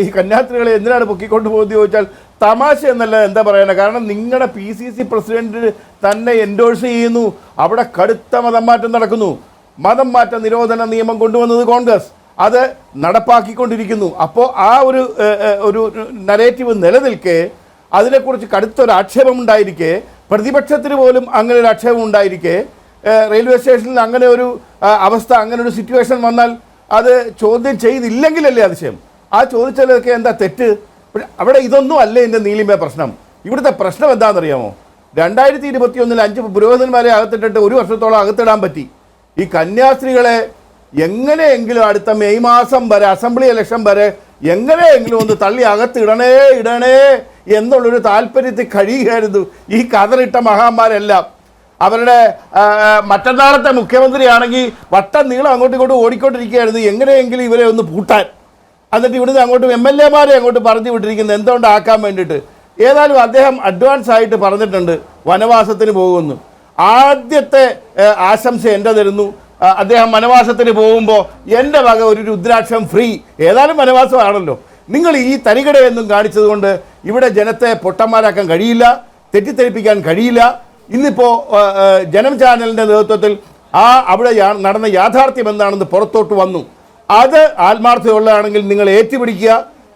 ഈ കന്യാസ്ത്രീകളെ എന്തിനാണ് പൊക്കിക്കൊണ്ട് പോകുന്നത് ചോദിച്ചാൽ തമാശ എന്നല്ല, എന്താ പറയുക. കാരണം നിങ്ങളുടെ PCC പ്രസിഡന്റ് തന്നെ എൻഡോഴ്സ് ചെയ്യുന്നു. അവിടെ കടുത്ത മതം മാറ്റം നടക്കുന്നു. മതം മാറ്റ നിരോധന നിയമം കൊണ്ടുവന്നത് കോൺഗ്രസ്, അത് നടപ്പാക്കിക്കൊണ്ടിരിക്കുന്നു. അപ്പോൾ ആ ഒരു നരേറ്റീവ് നിലനിൽക്കെ അതിനെക്കുറിച്ച് കടുത്തൊരു ആക്ഷേപമുണ്ടായിരിക്കെ, പ്രതിപക്ഷത്തിന് പോലും അങ്ങനെ ഒരു ആക്ഷേപം ഉണ്ടായിരിക്കെ, റെയിൽവേ സ്റ്റേഷനിൽ അങ്ങനെ ഒരു അവസ്ഥ, അങ്ങനെ ഒരു സിറ്റുവേഷൻ വന്നാൽ അത് ചോദ്യം ചെയ്തില്ലെങ്കിലല്ലേ അതിശയം. ആ ചോദിച്ചതിലൊക്കെ എന്താ തെറ്റ്? അവിടെ ഇതൊന്നും അല്ലേ എൻ്റെ നീലിമ പ്രശ്നം. ഇവിടുത്തെ പ്രശ്നം എന്താണെന്നറിയാമോ? 2021 5 പുരോഹിതന്മാരെ അകത്തിട്ടിട്ട് 1 വർഷത്തോളം അകത്തിടാൻ പറ്റി. ഈ കന്യാസ്ത്രീകളെ എങ്ങനെയെങ്കിലും അടുത്ത മെയ് മാസം വരെ, അസംബ്ലി ഇലക്ഷൻ വരെ എങ്ങനെയെങ്കിലും ഒന്ന് തള്ളി അകത്തിടണേ എന്നുള്ളൊരു താല്പര്യത്തിൽ കഴിയുകയായിരുന്നു ഈ കതറിട്ട മഹാന്മാരെല്ലാം. അവരുടെ മറ്റന്നാളത്തെ മുഖ്യമന്ത്രിയാണെങ്കിൽ വട്ടം നീളം അങ്ങോട്ടും ഇങ്ങോട്ടും ഓടിക്കൊണ്ടിരിക്കുകയായിരുന്നു എങ്ങനെയെങ്കിലും ഇവരെ ഒന്ന് പൂട്ടാൻ. എന്നിട്ട് ഇവിടുന്ന് അങ്ങോട്ടും MLA-മാരെ അങ്ങോട്ട് പറഞ്ഞു വിട്ടിരിക്കുന്നത് എന്തുകൊണ്ടാക്കാൻ വേണ്ടിയിട്ട്. ഏതായാലും അദ്ദേഹം അഡ്വാൻസ് ആയിട്ട് പറഞ്ഞിട്ടുണ്ട് വനവാസത്തിന് പോകുമെന്ന്. ആദ്യത്തെ ആശംസ എൻ്റെ തരുന്നു. അദ്ദേഹം വനവാസത്തിന് പോകുമ്പോൾ എൻ്റെ വക ഒരു രുദ്രാക്ഷം ഫ്രീ. ഏതായാലും വനവാസമാണല്ലോ. നിങ്ങൾ ഈ തരികടയൊന്നും കാണിച്ചത് കൊണ്ട് ഇവിടെ ജനത്തെ പൊട്ടന്മാരാക്കാൻ കഴിയില്ല, തെറ്റിദ്ധരിപ്പിക്കാൻ കഴിയില്ല. ഇന്നിപ്പോൾ ജനം ചാനലിൻ്റെ നേതൃത്വത്തിൽ അവിടെ നടന്ന യാഥാർത്ഥ്യം എന്താണെന്ന് പുറത്തോട്ട് വന്നു. അത് ആത്മാർത്ഥതയുള്ളതാണെങ്കിൽ നിങ്ങൾ ഏറ്റുപിടിക്കുക,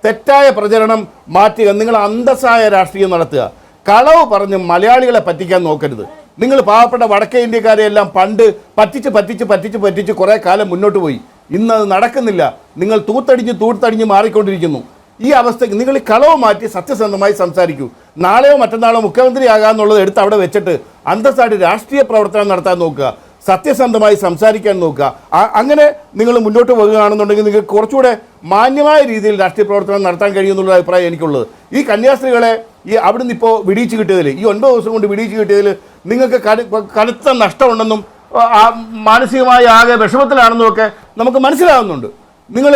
തെറ്റായ പ്രചരണം മാറ്റുക, നിങ്ങൾ അന്തസ്സായ രാഷ്ട്രീയം നടത്തുക. കളവ് പറഞ്ഞ് മലയാളികളെ പറ്റിക്കാൻ നോക്കരുത്. നിങ്ങൾ പാവപ്പെട്ട വടക്കേ ഇന്ത്യക്കാരെയെല്ലാം പണ്ട് പറ്റിച്ച് കുറേ കാലം മുന്നോട്ട് പോയി. ഇന്നത് നടക്കുന്നില്ല. നിങ്ങൾ തൂത്തടിഞ്ഞ് മാറിക്കൊണ്ടിരിക്കുന്നു. ഈ അവസ്ഥയ്ക്ക് നിങ്ങൾ കളവ് മാറ്റി സത്യസന്ധമായി സംസാരിക്കൂ. നാളെയോ മറ്റന്നാളോ മുഖ്യമന്ത്രിയാകാന്നുള്ളത് എടുത്ത് അവിടെ വെച്ചിട്ട് അന്തസ്സായിട്ട് രാഷ്ട്രീയ പ്രവർത്തനം നടത്താൻ നോക്കുക, സത്യസന്ധമായി സംസാരിക്കാൻ നോക്കുക. അങ്ങനെ നിങ്ങൾ മുന്നോട്ട് പോകുകയാണെന്നുണ്ടെങ്കിൽ നിങ്ങൾക്ക് കുറച്ചുകൂടെ മാന്യമായ രീതിയിൽ രാഷ്ട്രീയ പ്രവർത്തനം നടത്താൻ കഴിയുമെന്നുള്ള അഭിപ്രായം എനിക്കുള്ളത്. ഈ കന്യാസ്ത്രീകളെ അവിടുന്ന് ഇപ്പോൾ വിടിയിച്ച് കിട്ടിയതിൽ, ഈ 9 ദിവസം കൊണ്ട് വിടിയിച്ച് കിട്ടിയതിൽ നിങ്ങൾക്ക് കടുത്ത നഷ്ടമുണ്ടെന്നും മാനസികമായി ആകെ വിഷമത്തിലാണെന്നും ഒക്കെ നമുക്ക് മനസ്സിലാകുന്നുണ്ട്. നിങ്ങൾ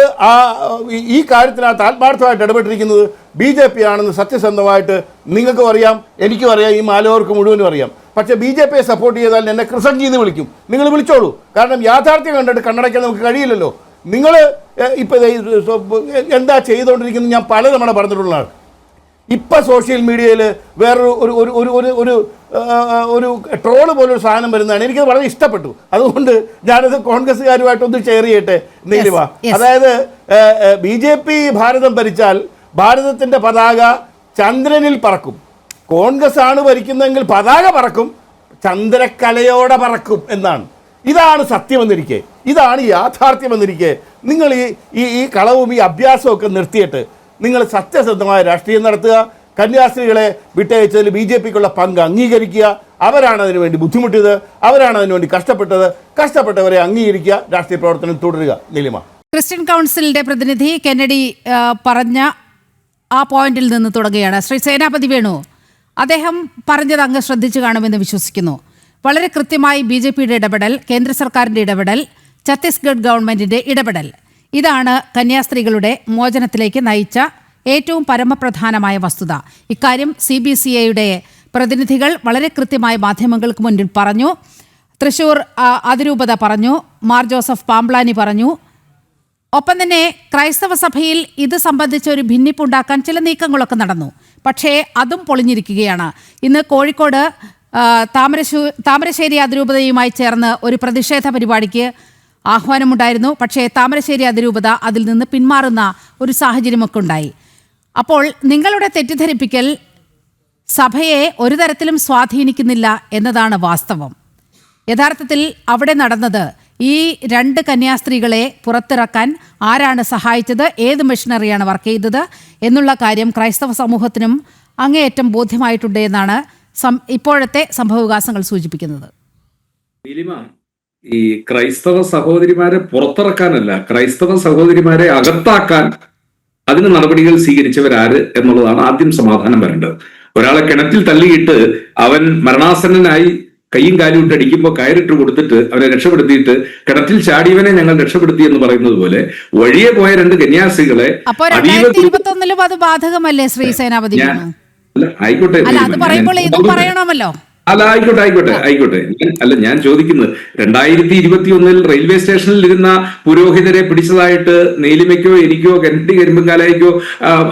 ഈ കാര്യത്തിനകത്ത് ആത്മാർത്ഥമായിട്ട് ഇടപെട്ടിരിക്കുന്നത് BJP ആണെന്ന് സത്യസന്ധമായിട്ട് നിങ്ങൾക്കും അറിയാം, എനിക്കും അറിയാം, ഈ മാലോർക്ക് മുഴുവനും അറിയാം. പക്ഷേ BJPയെ സപ്പോർട്ട് ചെയ്താൽ എന്നെ കൃസംജി എന്ന് വിളിക്കും. നിങ്ങൾ വിളിച്ചോളൂ, കാരണം യാഥാർത്ഥ്യം കണ്ടിട്ട് കണ്ണടയ്ക്കാൻ നമുക്ക് കഴിയില്ലല്ലോ. നിങ്ങൾ ഇപ്പോൾ എന്താ ചെയ്തുകൊണ്ടിരിക്കുന്നത് ഞാൻ പലതവണ പറഞ്ഞിട്ടുള്ളതാണ്. ഇപ്പം സോഷ്യൽ മീഡിയയിൽ വേറൊരു ഒരു ട്രോള് പോലൊരു സാധനം വരുന്നതാണ്. എനിക്കത് വളരെ ഇഷ്ടപ്പെട്ടു. അതുകൊണ്ട് ഞാനത് കോൺഗ്രസ്സുകാരുമായിട്ടൊന്ന് ഷെയർ ചെയ്യട്ടെ നീലിമ. അതായത് BJP ഭാരതം ഭരിച്ചാൽ ഭാരതത്തിൻ്റെ പതാക ചന്ദ്രനിൽ പറക്കും. കോൺഗ്രസ് ആണ് ഭരിക്കുന്നതെങ്കിൽ പതാക പറക്കും, ചന്ദ്രക്കലയോടെ പറക്കും എന്നാണ്. ഇതാണ് സത്യമെന്നിരിക്കെ, ഇതാണ് യാഥാർത്ഥ്യമെന്നിരിക്കെ നിങ്ങൾ ഈ കളവും ഈ അഭ്യാസവും ഒക്കെ നിർത്തിയിട്ട് നിങ്ങൾ സത്യസന്ധമായ രാഷ്ട്രീയം നടത്തുക. കന്യാസ്ത്രീകളെ വിട്ടയച്ചതിൽ BJPക്കുള്ള പങ്ക് അംഗീകരിക്കുക. അവരാണ് അതിനു വേണ്ടി ബുദ്ധിമുട്ടിയത്, അവരാണ് അതിനു വേണ്ടി കഷ്ടപ്പെട്ടവരെ അംഗീകരിക്കുക, രാഷ്ട്രീയ പ്രവർത്തനം തുടരുക. നീലിമ,
ക്രിസ്ത്യൻ കൗൺസിലിന്റെ പ്രതിനിധി കെന്നഡി പറഞ്ഞ ആ പോയിന്റിൽ നിന്ന് തുടങ്ങുകയാണ്. ശ്രീ സേനാപതി വേണു, അദ്ദേഹം പറഞ്ഞത് അങ്ങ് ശ്രദ്ധിച്ചു കാണുമെന്ന് വിശ്വസിക്കുന്നു. വളരെ കൃത്യമായി BJPയുടെ ഇടപെടൽ, കേന്ദ്ര സർക്കാരിൻ്റെ ഇടപെടൽ, ഛത്തീസ്ഗഡ് ഗവൺമെന്റിന്റെ ഇടപെടൽ, ഇതാണ് കന്യാസ്ത്രീകളുടെ മോചനത്തിലേക്ക് നയിച്ച ഏറ്റവും പരമപ്രധാനമായ വസ്തുത. ഇക്കാര്യം CBCIയുടെ പ്രതിനിധികൾ വളരെ കൃത്യമായി മാധ്യമങ്ങൾക്ക് മുന്നിൽ പറഞ്ഞു. തൃശൂർ അതിരൂപത പറഞ്ഞു, മാർ ജോസഫ് പാംബ്ലാനി പറഞ്ഞു. ഒപ്പം തന്നെ ക്രൈസ്തവ സഭയിൽ ഇത് സംബന്ധിച്ച് ഒരു ഭിന്നിപ്പുണ്ടാക്കാൻ ചില നീക്കങ്ങളൊക്കെ നടന്നു. പക്ഷേ അതും പൊളിഞ്ഞിരിക്കുകയാണ്. ഇന്ന് കോഴിക്കോട് താമരശ്ശേരി അതിരൂപതയുമായി ചേർന്ന് ഒരു പ്രതിഷേധ പരിപാടിക്ക് ആഹ്വാനമുണ്ടായിരുന്നു. പക്ഷേ താമരശ്ശേരി അതിരൂപത അതിൽ നിന്ന് പിന്മാറുന്ന ഒരു സാഹചര്യമൊക്കെ ഉണ്ടായി. അപ്പോൾ നിങ്ങളുടെ തെറ്റിദ്ധരിപ്പിക്കൽ സഭയെ ഒരു തരത്തിലും സ്വാധീനിക്കുന്നില്ല എന്നതാണ് വാസ്തവം. യഥാർത്ഥത്തിൽ അവിടെ നടന്നത് ഈ 2 കന്യാസ്ത്രീകളെ പുറത്തിറക്കാൻ ആരാണ് സഹായിച്ചത്, ഏത് മെഷീനറിയാണ് വർക്ക് ചെയ്തത് എന്നുള്ള കാര്യം ക്രൈസ്തവ സമൂഹത്തിനും അങ്ങേയറ്റം ബോധ്യമായിട്ടുണ്ട് എന്നാണ് ഇപ്പോഴത്തെ സംഭവവികാസങ്ങൾ സൂചിപ്പിക്കുന്നത്.
ഈ ക്രൈസ്തവ സഹോദരിമാരെ പുറത്തിറക്കാനല്ല, ക്രൈസ്തവ സഹോദരിമാരെ അകത്താക്കാൻ അതിന് നടപടികൾ സ്വീകരിച്ചവരാര് എന്നുള്ളതാണ് ആദ്യം സമാധാനം വരേണ്ടത്. ഒരാളെ കിണറ്റിൽ തള്ളിയിട്ട് അവൻ മരണാസന്നനായി കൈയും കാലും ഇട്ടടിക്കുമ്പോൾ കയറിട്ട് കൊടുത്തിട്ട് അവനെ രക്ഷപ്പെടുത്തിയിട്ട് കിണറ്റിൽ ചാടിയവനെ ഞങ്ങൾ രക്ഷപ്പെടുത്തി എന്ന് പറയുന്നത് പോലെ വഴിയെ പോയ 2 കന്യാസ്ത്രീകളെ
അപ്പോൾ 2021 അത് ബാധകമല്ലേ ശ്രീ സേനാപതി?
ആയിക്കോട്ടെ,
അത് പറയുമ്പോൾ ഇതും പറയണമല്ലോ.
അല്ല, ആയിക്കോട്ടെ. അല്ല, ഞാൻ ചോദിക്കുന്നത് 2021 റെയിൽവേ സ്റ്റേഷനിൽ ഇരുന്ന പുരോഹിതരെ പിടിച്ചതായിട്ട് നീലിമയ്ക്കോ എനിക്കോ കെന്നഡി കരിമ്പങ്കാലയ്ക്കോ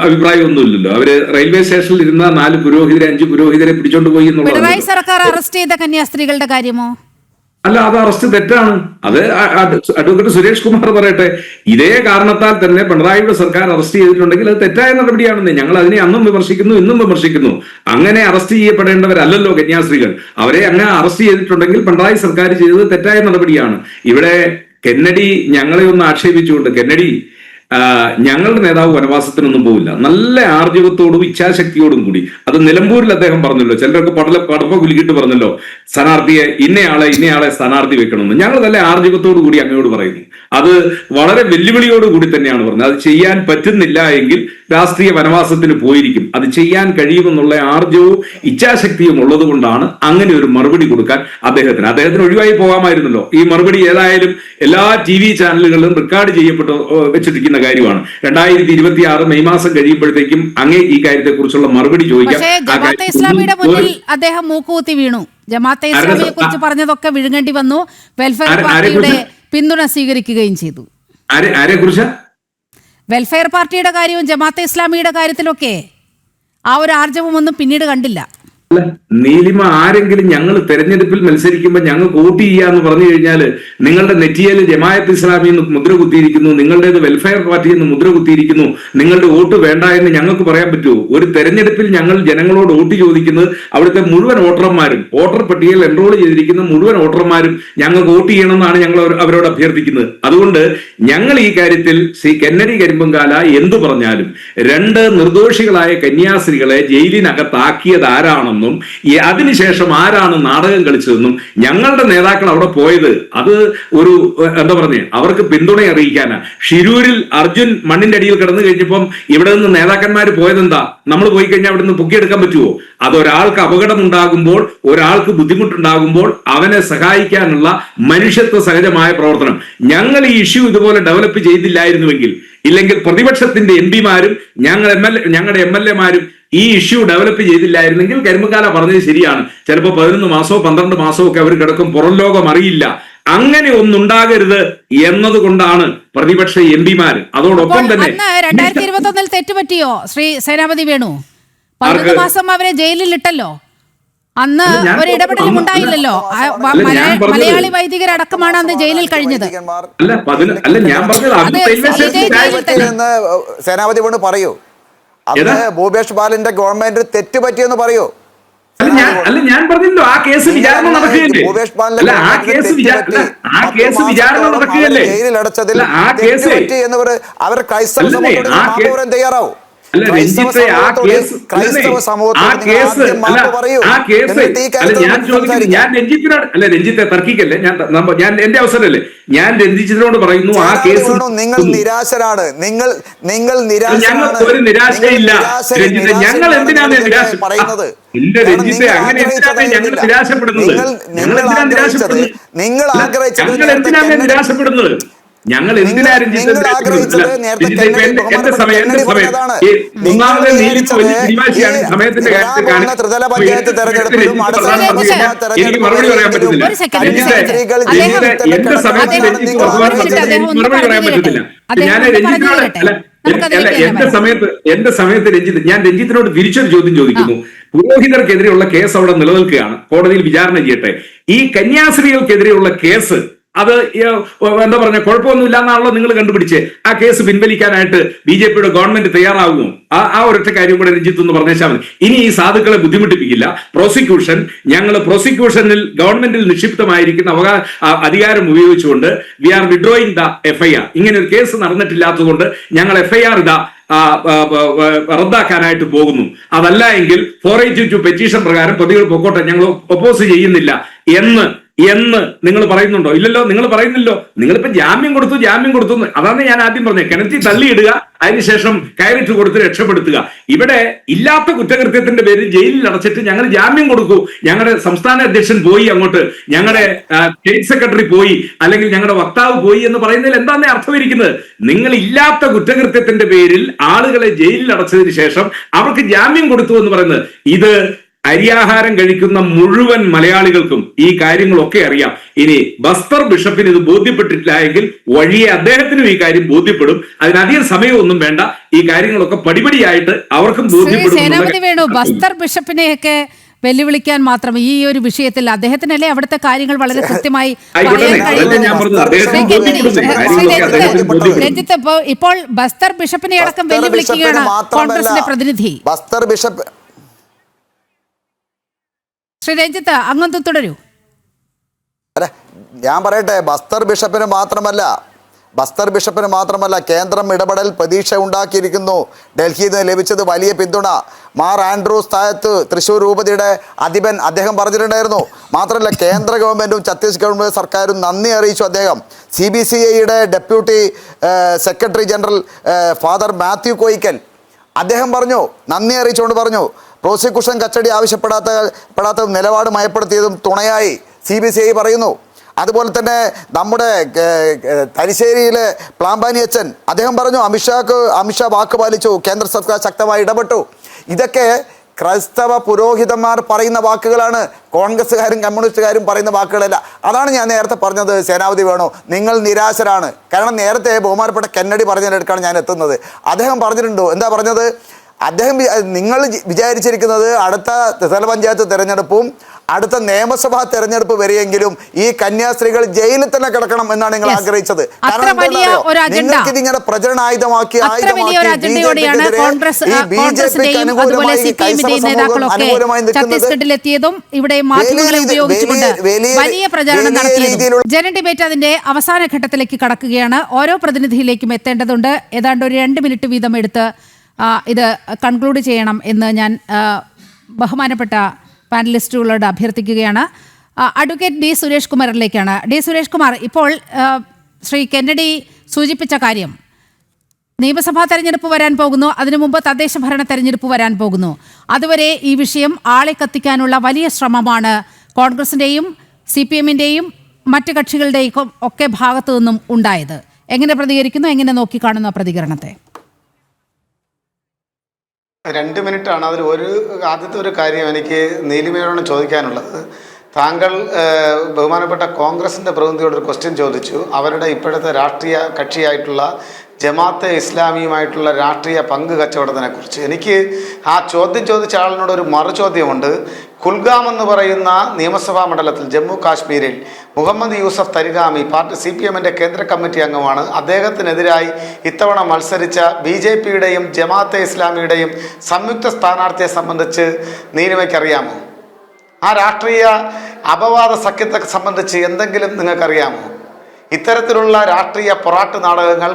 അഭിപ്രായമൊന്നുമില്ലല്ലോ. അവര് റെയിൽവേ സ്റ്റേഷനിൽ ഇരുന്ന 4 പുരോഹിതരെ 5 പുരോഹിതരെ പിടിച്ചോണ്ട് പോയി എന്നുള്ളത്.
പിണറായി സർക്കാർ അറസ്റ്റ് ചെയ്ത കന്യാസ്ത്രീകളുടെ കാര്യമോ?
അല്ല, അത് അറസ്റ്റ് തെറ്റാണ്. അത് അഡ്വക്കേറ്റ് സുരേഷ് കുമാർ പറയട്ടെ. ഇതേ കാരണത്താൽ തന്നെ പിണറായിയുടെ സർക്കാർ അറസ്റ്റ് ചെയ്തിട്ടുണ്ടെങ്കിൽ അത് തെറ്റായ നടപടിയാണെന്ന് ഞങ്ങൾ അതിനെ അന്നും വിമർശിക്കുന്നു, ഇന്നും വിമർശിക്കുന്നു. അങ്ങനെ അറസ്റ്റ് ചെയ്യപ്പെടേണ്ടവരല്ലല്ലോ കന്യാസ്ത്രീകൾ. അവരെ അങ്ങനെ അറസ്റ്റ് ചെയ്തിട്ടുണ്ടെങ്കിൽ പിണറായി സർക്കാർ ചെയ്തത് തെറ്റായ നടപടിയാണ്. ഇവിടെ കെന്നഡി ഞങ്ങളെ ഒന്ന് ആക്ഷേപിച്ചുകൊണ്ട്, കെന്നഡി ഞങ്ങളുടെ നേതാവ് വനവാസത്തിനൊന്നും പോവില്ല, നല്ല ആർജവത്തോടും ഇച്ഛാശക്തിയോടും കൂടി. അത് നിലമ്പൂരിൽ അദ്ദേഹം പറഞ്ഞല്ലോ, ചിലരൊക്കെ പടപ്പ കുലുക്കിട്ട് പറഞ്ഞല്ലോ സ്ഥാനാർത്ഥിയെ ഇന്നയാളെ സ്ഥാനാർത്ഥി വെക്കണമെന്ന്. ഞങ്ങൾ നല്ല ആർജവത്തോടു കൂടി അങ്ങയോട് പറയുന്നു. അത് വളരെ വെല്ലുവിളിയോടുകൂടി തന്നെയാണ് പറഞ്ഞത്. അത് ചെയ്യാൻ പറ്റുന്നില്ല എങ്കിൽ രാഷ്ട്രീയ വനവാസത്തിന് പോയിരിക്കും. അത് ചെയ്യാൻ കഴിയുമെന്നുള്ള ആർജവും ഇച്ഛാശക്തിയും ഉള്ളത് കൊണ്ടാണ് അങ്ങനെ ഒരു മറുപടി കൊടുക്കാൻ അദ്ദേഹത്തിന് ഒഴിവായി പോകാമായിരുന്നല്ലോ. ഈ മറുപടി ഏതായാലും എല്ലാ TV ചാനലുകളിലും റെക്കോർഡ് ചെയ്യപ്പെട്ട് വെച്ചിരിക്കുന്ന കാര്യമാണ്. 2026 മെയ് മാസം കഴിയുമ്പോഴത്തേക്കും അങ്ങേ ഈ കാര്യത്തെ കുറിച്ചുള്ള മറുപടി ചോദിക്കാം.
ജമാഅത്തെ ഇസ്ലാമിയുടെ മുന്നിൽ അദ്ദേഹം മൂക്കുകുത്തി വീണു. ജമാഅത്തെ ഇസ്ലാമിയെ കുറിച്ച് പറഞ്ഞതൊക്കെ വിഴുങ്ങേണ്ടി വന്നു. വെൽഫെയർ പാർട്ടിയുടെ പിന്തുണ സ്വീകരിക്കുകയും ചെയ്തു.
ആരെക്കുറിച്ച്?
വെൽഫെയർ പാർട്ടിയുടെ കാര്യവും ജമാഅത്തെ ഇസ്ലാമിയുടെ കാര്യത്തിലൊക്കെ ആ ഒരു ആർജവമൊന്നും പിന്നീട് കണ്ടില്ല.
അല്ല, നീലിമ ആരെങ്കിലും ഞങ്ങൾ തെരഞ്ഞെടുപ്പിൽ മത്സരിക്കുമ്പോൾ ഞങ്ങൾക്ക് വോട്ട് ചെയ്യാന്ന് പറഞ്ഞു കഴിഞ്ഞാൽ നിങ്ങളുടെ നെറ്റിയിൽ ജമാഅത്ത് ഇസ്ലാമി എന്ന് മുദ്ര കുത്തിയിരിക്കുന്നു, നിങ്ങളുടേത് വെൽഫെയർ പാർട്ടി എന്ന് മുദ്ര കുത്തിയിരിക്കുന്നു, നിങ്ങളുടെ വോട്ട് വേണ്ട എന്ന് ഞങ്ങൾക്ക് പറയാൻ പറ്റുമോ? ഒരു തെരഞ്ഞെടുപ്പിൽ ഞങ്ങൾ ജനങ്ങളോട് വോട്ട് ചോദിക്കുന്നത് അവിടുത്തെ മുഴുവൻ വോട്ടർമാരും, വോട്ടർ പട്ടികയിൽ എൻറോൾ ചെയ്തിരിക്കുന്ന മുഴുവൻ വോട്ടർമാരും ഞങ്ങൾക്ക് വോട്ട് ചെയ്യണമെന്നാണ് ഞങ്ങൾ അവരോട് അഭ്യർത്ഥിക്കുന്നത്. അതുകൊണ്ട് ഞങ്ങൾ ഈ കാര്യത്തിൽ ശ്രീ കെന്നഡി കരിമ്പങ്കാല എന്തു പറഞ്ഞാലും 2 നിർദോഷികളായ കന്യാസ്ത്രീകളെ ജയിലിനകത്താക്കിയത് ആരാണെന്നും അതിനുശേഷം ആരാണ് നാടകം കളിച്ചതെന്നും ഞങ്ങളുടെ നേതാക്കൾ അവിടെ പോയത് അത് ഒരു എന്താ പറഞ്ഞേ അവർക്ക് പിന്തുണ അറിയിക്കാനാ. ഷിരൂരിൽ അർജുൻ മണ്ണിന്റെ അടിയിൽ കിടന്നു കഴിഞ്ഞപ്പം ഇവിടെ നിന്ന് നേതാക്കന്മാർ പോയതെന്താ? നമ്മൾ പോയി കഴിഞ്ഞാൽ അവിടെ നിന്ന് പൊക്കിയെടുക്കാൻ പറ്റുമോ? അതൊരാൾക്ക് അപകടം ഉണ്ടാകുമ്പോൾ, ഒരാൾക്ക് ബുദ്ധിമുട്ടുണ്ടാകുമ്പോൾ അവനെ സഹായിക്കാനുള്ള മനുഷ്യത്വ സഹജമായ പ്രവർത്തനം. ഞങ്ങൾ ഈ ഇഷ്യൂ ഇതുപോലെ ഡെവലപ്പ് ചെയ്തില്ലായിരുന്നുവെങ്കിൽ, ഇല്ലെങ്കിൽ പ്രതിപക്ഷത്തിന്റെ എംപിമാരും ഞങ്ങളുടെ MLA-മാരും ഈ ഇഷ്യൂ ഡെവലപ്പ് ചെയ്തില്ലായിരുന്നെങ്കിൽ കരിമ്പങ്കാല പറഞ്ഞത് ശരിയാണ്. ചിലപ്പോൾ 11 മാസമോ 12 മാസമോ ഒക്കെ അവർ കിടക്കും, പുറം ലോകം അറിയില്ല. അങ്ങനെ ഒന്നുണ്ടാകരുത് എന്നതുകൊണ്ടാണ് പ്രതിപക്ഷ എംപിമാര് അതോടൊപ്പം തന്നെ
2021 തെറ്റുപറ്റിയോ ശ്രീ സേനാപതി വേണു? 11 മാസം അവരെ ജയിലിൽ ഇട്ടല്ലോ. അന്ന് ഒരു ഇടപെടലും ഉണ്ടായില്ലല്ലോ. മലയാളി വൈദികരടക്കമാണ് അന്ന് ജയിലിൽ കഴിഞ്ഞത്.
ഞാൻ
സേനാപതി വേണു പറയൂ, അന്ന് ഭൂപേഷ് ബാലിന്റെ ഗവൺമെന്റ് തെറ്റുപറ്റിയെന്ന് പറയൂ.
ഞാൻ പറഞ്ഞല്ലോ ആ കേസ് വിചാരണ നടക്കുകയല്ലേ.
ജയിലിലടച്ചതിൽ തെറ്റുപറ്റി എന്നവർ അവർ ക്രൈസ്തവ സമൂഹത്തോട് തയ്യാറാവും. ക്രൈസ്തവ സമൂഹത്തോട്
ഞാൻ രഞ്ജിത്തെ തർക്കിക്കല്ലേ, ഞാൻ എന്റെ അവസരമല്ലേ, ഞാൻ രഞ്ജിത്തിനോട് പറയുന്നു ആ കേസ്
നിങ്ങൾ നിരാശരാണ്. നിങ്ങൾ
ഞങ്ങൾക്ക് ഒരു നിരാശയില്ല രഞ്ജിത്തെ. ഞങ്ങൾ എന്തിനാണ് നിരാശ പറയുന്നത്? എന്റെ രഞ്ജിത്തെ, അങ്ങനെ എന്തിനാണ് ഞങ്ങൾ നിരാശപ്പെടുന്നത്? ഞങ്ങൾ എന്തിനാണ് നിരാശപ്പെടുന്നത്?
നിങ്ങൾ
എന്തിനാണ് നിരാശപ്പെടുന്നത്? ഞങ്ങൾ എന്തിനാ രഞ്ജിത്തെ എന്റെ സമയത്ത് സമയത്തിന്റെ
ത്രിതല പഞ്ചായത്ത് തെരഞ്ഞെടുപ്പിലും
എനിക്ക് മറുപടി പറയാൻ പറ്റുന്നില്ല. എന്റെ സമയത്ത് മറുപടി പറയാൻ പറ്റുന്നില്ല. ഞാൻ രഞ്ജിത്തിനോട് എന്റെ സമയത്ത് ഞാൻ രഞ്ജിത്തിനോട് തിരിച്ചൊരു ചോദ്യം ചോദിക്കുന്നു. പുരോഹിതർക്കെതിരെയുള്ള കേസ് അവിടെ നിലനിൽക്കുകയാണ്, കോടതിയിൽ വിചാരണ ചെയ്യട്ടെ. ഈ കന്യാസ്ത്രീകൾക്കെതിരെയുള്ള കേസ് അത് എന്താ പറഞ്ഞ കുഴപ്പമൊന്നുമില്ല എന്നാണല്ലോ നിങ്ങൾ കണ്ടുപിടിച്ച് ആ കേസ് പിൻവലിക്കാനായിട്ട് BJP-യുടെ ഗവൺമെന്റ് തയ്യാറാകുമോ? ആ ഒരൊറ്റ കാര്യം കൂടെ രഞ്ജിത്ത് ഒന്ന് പറഞ്ഞാൽ മതി. ഇനി ഈ സാധുക്കളെ ബുദ്ധിമുട്ടിപ്പിക്കില്ല. ഞങ്ങൾ പ്രോസിക്യൂഷനിൽ ഗവൺമെന്റിൽ നിക്ഷിപ്തമായിരിക്കുന്ന അധികാരം ഉപയോഗിച്ചുകൊണ്ട് we are withdrawing the FIR. ഇങ്ങനെ ഒരു കേസ് നടന്നിട്ടില്ലാത്തതുകൊണ്ട് ഞങ്ങൾ FIR റദ്ദാക്കാനായിട്ട് പോകുന്നു. അതല്ല എങ്കിൽ 482 പെറ്റീഷൻ പ്രകാരം പ്രതികൾ പൊക്കോട്ടെ, ഞങ്ങൾ ഒപ്പോസ് ചെയ്യുന്നില്ല എന്ന് നിങ്ങൾ പറയുന്നുണ്ടോ? ഇല്ലല്ലോ, നിങ്ങൾ പറയുന്നില്ലോ. നിങ്ങളിപ്പോ ജാമ്യം കൊടുത്തു. അതാണ് ഞാൻ ആദ്യം പറഞ്ഞത്. കിണറ്റി തള്ളിയിടുക, അതിനുശേഷം കയറിട്ട് കൊടുത്ത് രക്ഷപ്പെടുത്തുക. ഇവിടെ ഇല്ലാത്ത കുറ്റകൃത്യത്തിന്റെ പേരിൽ ജയിലിൽ അടച്ചിട്ട് ഞങ്ങൾ ജാമ്യം കൊടുക്കൂ. ഞങ്ങളുടെ സംസ്ഥാന അധ്യക്ഷൻ പോയി അങ്ങോട്ട്, ഞങ്ങളുടെ സ്റ്റേറ്റ് സെക്രട്ടറി പോയി, അല്ലെങ്കിൽ ഞങ്ങളുടെ വക്താവ് പോയി എന്ന് പറയുന്നതിൽ എന്താണ് അർത്ഥമിരിക്കുന്നത്? നിങ്ങൾ ഇല്ലാത്ത കുറ്റകൃത്യത്തിന്റെ പേരിൽ ആളുകളെ ജയിലിൽ അടച്ചതിന് ശേഷം അവർക്ക് ജാമ്യം കൊടുത്തു എന്ന് പറയുന്നത്, ഇത് അരിയാഹാരം കഴിക്കുന്ന മുഴുവൻ മലയാളികൾക്കും ഈ കാര്യങ്ങളൊക്കെ അറിയാം. ഇനി ബസ്തർ ബിഷപ്പിന് ഇത് ബോധ്യപ്പെട്ടിട്ടില്ല എങ്കിൽ വഴിയെ അദ്ദേഹത്തിനും ഈ കാര്യം ബോധ്യപ്പെടും. അതിനധികം സമയമൊന്നും വേണ്ട. ഈ കാര്യങ്ങളൊക്കെ പടിപടിയായിട്ട് അവർക്കും ബോധ്യപ്പെടും.
ബസ്തർ ബിഷപ്പിനെയൊക്കെ വെല്ലുവിളിക്കാൻ മാത്രം ഈ ഒരു വിഷയത്തിൽ അദ്ദേഹത്തിനല്ലേ അവിടുത്തെ കാര്യങ്ങൾ വളരെ കൃത്യമായി രഞ്ജിത്ത്, ഇപ്പോൾ ബസ്തർ ബിഷപ്പിനെ അടക്കം വെല്ലുവിളിക്കുകയാണ് കോൺഗ്രസിന്റെ പ്രതിനിധി.
ബസ്തർ ബിഷപ്പ്
ശ്രീ രഞ്ജിത്ത്, അങ്ങ് തുടരൂ.
ഞാൻ പറയട്ടെ, ബസ്തർ ബിഷപ്പിന് മാത്രമല്ല കേന്ദ്രം ഇടപെടൽ പ്രതീക്ഷ ഉണ്ടാക്കിയിരിക്കുന്നു. ഡൽഹിയിൽ നിന്ന് ലഭിച്ചത് വലിയ പിന്തുണ. മാർ ആൻഡ്രൂസ് തായത്ത് തൃശ്ശൂർ രൂപതയുടെ അധിപൻ അദ്ദേഹം പറഞ്ഞിട്ടുണ്ടായിരുന്നു. മാത്രമല്ല കേന്ദ്ര ഗവൺമെൻറ്റും ഛത്തീസ്ഗഡ് ഗവൺമെൻറ് സർക്കാരും നന്ദി അറിയിച്ചു. അദ്ദേഹം CBCIയുടെ deputy secretary general father Mathew Koyikkal അദ്ദേഹം നന്ദി അറിയിച്ചുകൊണ്ട് പറഞ്ഞു, പ്രോസിക്യൂഷൻ കസ്റ്റഡി ആവശ്യപ്പെടാത്ത നിലപാട് മയപ്പെടുത്തിയതും തുണയായി CBCI പറയുന്നു. അതുപോലെ തന്നെ നമ്മുടെ തലശ്ശേരിയിലെ പ്ലാമ്പാനി അച്ഛൻ അദ്ദേഹം പറഞ്ഞു, അമിത്ഷാ വാക്ക് പാലിച്ചു, കേന്ദ്ര സർക്കാർ ശക്തമായി ഇടപെട്ടു. ഇതൊക്കെ ക്രൈസ്തവ പുരോഹിതന്മാർ പറയുന്ന വാക്കുകളാണ്, കോൺഗ്രസ്സുകാരും കമ്മ്യൂണിസ്റ്റുകാരും പറയുന്ന വാക്കുകളല്ല. അതാണ് ഞാൻ നേരത്തെ പറഞ്ഞത്. സേനാപതി വേണു, നിങ്ങൾ നിരാശരാണ്. കാരണം നേരത്തെ ബഹുമാനപ്പെട്ട കെന്നഡി പറഞ്ഞതിനടുക്കാണ് ഞാൻ എത്തുന്നത്. അദ്ദേഹം പറഞ്ഞിട്ടുണ്ടോ, എന്താ പറഞ്ഞത്? അദ്ദേഹം നിങ്ങൾ വിചാരിച്ചിരിക്കുന്നത് അടുത്ത ത്രിതല പഞ്ചായത്ത് തെരഞ്ഞെടുപ്പും അടുത്ത നിയമസഭാ തെരഞ്ഞെടുപ്പ് വരെയെങ്കിലും ഈ കന്യാസ്ത്രീകൾ ജയിലിൽ തന്നെ കിടക്കണം എന്നാണ് നിങ്ങൾ ആഗ്രഹിച്ചത്. കാരണം നിങ്ങൾക്ക് ഇതിങ്ങനെ പ്രചരണായുധമാക്കി
ഛത്തീസ്ഗഡിലെത്തിയതും ഇവിടെ മാധ്യമങ്ങളെ ഉപയോഗിച്ചുകൊണ്ട് വലിയ പ്രചാരണം നടത്തിയതും. ജന ഡിബേറ്റ് അതിന്റെ അവസാന ഘട്ടത്തിലേക്ക് കടക്കുകയാണ്. ഓരോ പ്രതിനിധിയിലേക്കും എത്തേണ്ടതുണ്ട്. ഏതാണ്ട് ഒരു 2 മിനിറ്റ് വീതം എടുത്ത് ഇത് കൺക്ലൂഡ് ചെയ്യണം എന്ന് ഞാൻ ബഹുമാനപ്പെട്ട പാനലിസ്റ്റുകളോട് അഭ്യർത്ഥിക്കുകയാണ്. അഡ്വക്കേറ്റ് ഡി സുരേഷ് കുമാറിലേക്കാണ്. ഡി സുരേഷ് കുമാർ, ഇപ്പോൾ ശ്രീ കെന്നഡി സൂചിപ്പിച്ച കാര്യം, നിയമസഭാ തെരഞ്ഞെടുപ്പ് വരാൻ പോകുന്നു, അതിനു മുമ്പ് തദ്ദേശ ഭരണ തെരഞ്ഞെടുപ്പ് വരാൻ പോകുന്നു. അതുവരെ ഈ വിഷയം ആളെ കത്തിക്കാനുള്ള വലിയ ശ്രമമാണ് കോൺഗ്രസിൻ്റെയും CPM-ന്റെയും മറ്റ് കക്ഷികളുടെയും ഒക്കെ ഭാഗത്തു നിന്നും ഉണ്ടായത്. എങ്ങനെ പ്രതികരിക്കുന്നു, എങ്ങനെ നോക്കിക്കാണുന്നു ആ പ്രതികരണത്തെ?
2 മിനിറ്റാണ്. അതിൽ ആദ്യത്തെ ഒരു കാര്യം എനിക്ക് നീലിമയോടാണ് ചോദിക്കാനുള്ളത്. താങ്കൾ ബഹുമാനപ്പെട്ട കോൺഗ്രസിൻ്റെ പ്രതിനിധിയോടൊരു ക്വസ്റ്റ്യൻ ചോദിച്ചു. അവരുടെ ഇപ്പോഴത്തെ രാഷ്ട്രീയ കക്ഷിയായിട്ടുള്ള ജമാഅത്തെ ഇസ്ലാമിയുമായിട്ടുള്ള രാഷ്ട്രീയ പങ്ക് കച്ചവടത്തിനെക്കുറിച്ച്. എനിക്ക് ആ ചോദ്യം ചോദിച്ച ആളിനോട് ഒരു മറുചോദ്യമുണ്ട്. കുൽഗാം എന്ന് പറയുന്ന നിയമസഭാ മണ്ഡലത്തിൽ ജമ്മു കാശ്മീരിൽ മുഹമ്മദ് യൂസഫ് തരിഗാമി പാർട്ടി CPM-ന്റെ കേന്ദ്ര കമ്മിറ്റി അംഗമാണ്. അദ്ദേഹത്തിനെതിരായി ഇത്തവണ മത്സരിച്ച BJP-യുടെയും ജമാഅത്തെ ഇസ്ലാമിയുടെയും സംയുക്ത സ്ഥാനാർത്ഥിയെ സംബന്ധിച്ച് നീലിമയ്ക്കറിയാമോ? ആ രാഷ്ട്രീയ അപവാദ സഖ്യത്തെ സംബന്ധിച്ച് എന്തെങ്കിലും നിങ്ങൾക്കറിയാമോ? ഇത്തരത്തിലുള്ള രാഷ്ട്രീയ പൊറാട്ട് നാടകങ്ങൾ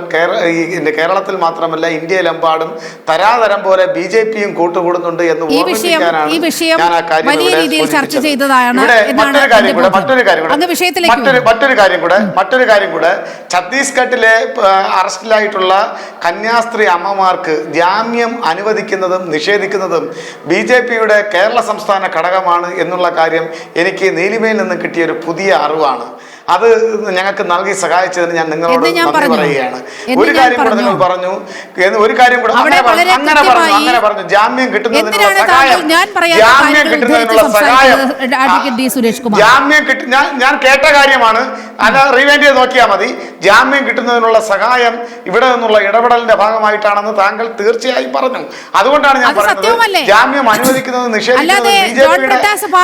കേരളത്തിൽ മാത്രമല്ല ഇന്ത്യയിലെമ്പാടും തരാതരം പോലെ BJP-യും കൂട്ടുകൂടുന്നുണ്ട് എന്ന് ഓർമ്മിപ്പിക്കാനാണ് ഞാൻ ആ കാര്യം മറ്റൊരു കാര്യം കൂടെ ഛത്തീസ്ഗഡിലെ അറസ്റ്റിലായിട്ടുള്ള കന്യാസ്ത്രീ അമ്മമാർക്ക് ജാമ്യം അനുവദിക്കുന്നതും നിഷേധിക്കുന്നതും BJP-യുടെ കേരള സംസ്ഥാന ഘടകമാണ് എന്നുള്ള കാര്യം എനിക്ക് നീലിമയിൽ നിന്ന് കിട്ടിയ ഒരു പുതിയ അറിവാണ്. അത് ഞങ്ങൾക്ക് നൽകി സഹായിച്ചതിന് ഞാൻ നിങ്ങളോട് നന്ദി പറയുകയാണ്. ഒരു കാര്യം കൂടെ നിങ്ങൾ പറഞ്ഞു, ഒരു കാര്യം കൂടെ അങ്ങനെ പറഞ്ഞു ജാമ്യം കിട്ടുന്നതിനുള്ള സഹായം ഞാൻ കേട്ട കാര്യമാണ്. അല്ല, റീവൈൻഡ് ചെയ്ത് നോക്കിയാൽ മതി. ജാമ്യം കിട്ടുന്നതിനുള്ള സഹായം ഇവിടെ നിന്നുള്ള ഇടപെടലിന്റെ ഭാഗമായിട്ടാണെന്ന് താങ്കൾ തീർച്ചയായും പറഞ്ഞു. അതുകൊണ്ടാണ് ഞാൻ പറഞ്ഞത് ജാമ്യം അനുവദിക്കുന്നത് നിഷേധിക്കുന്നത്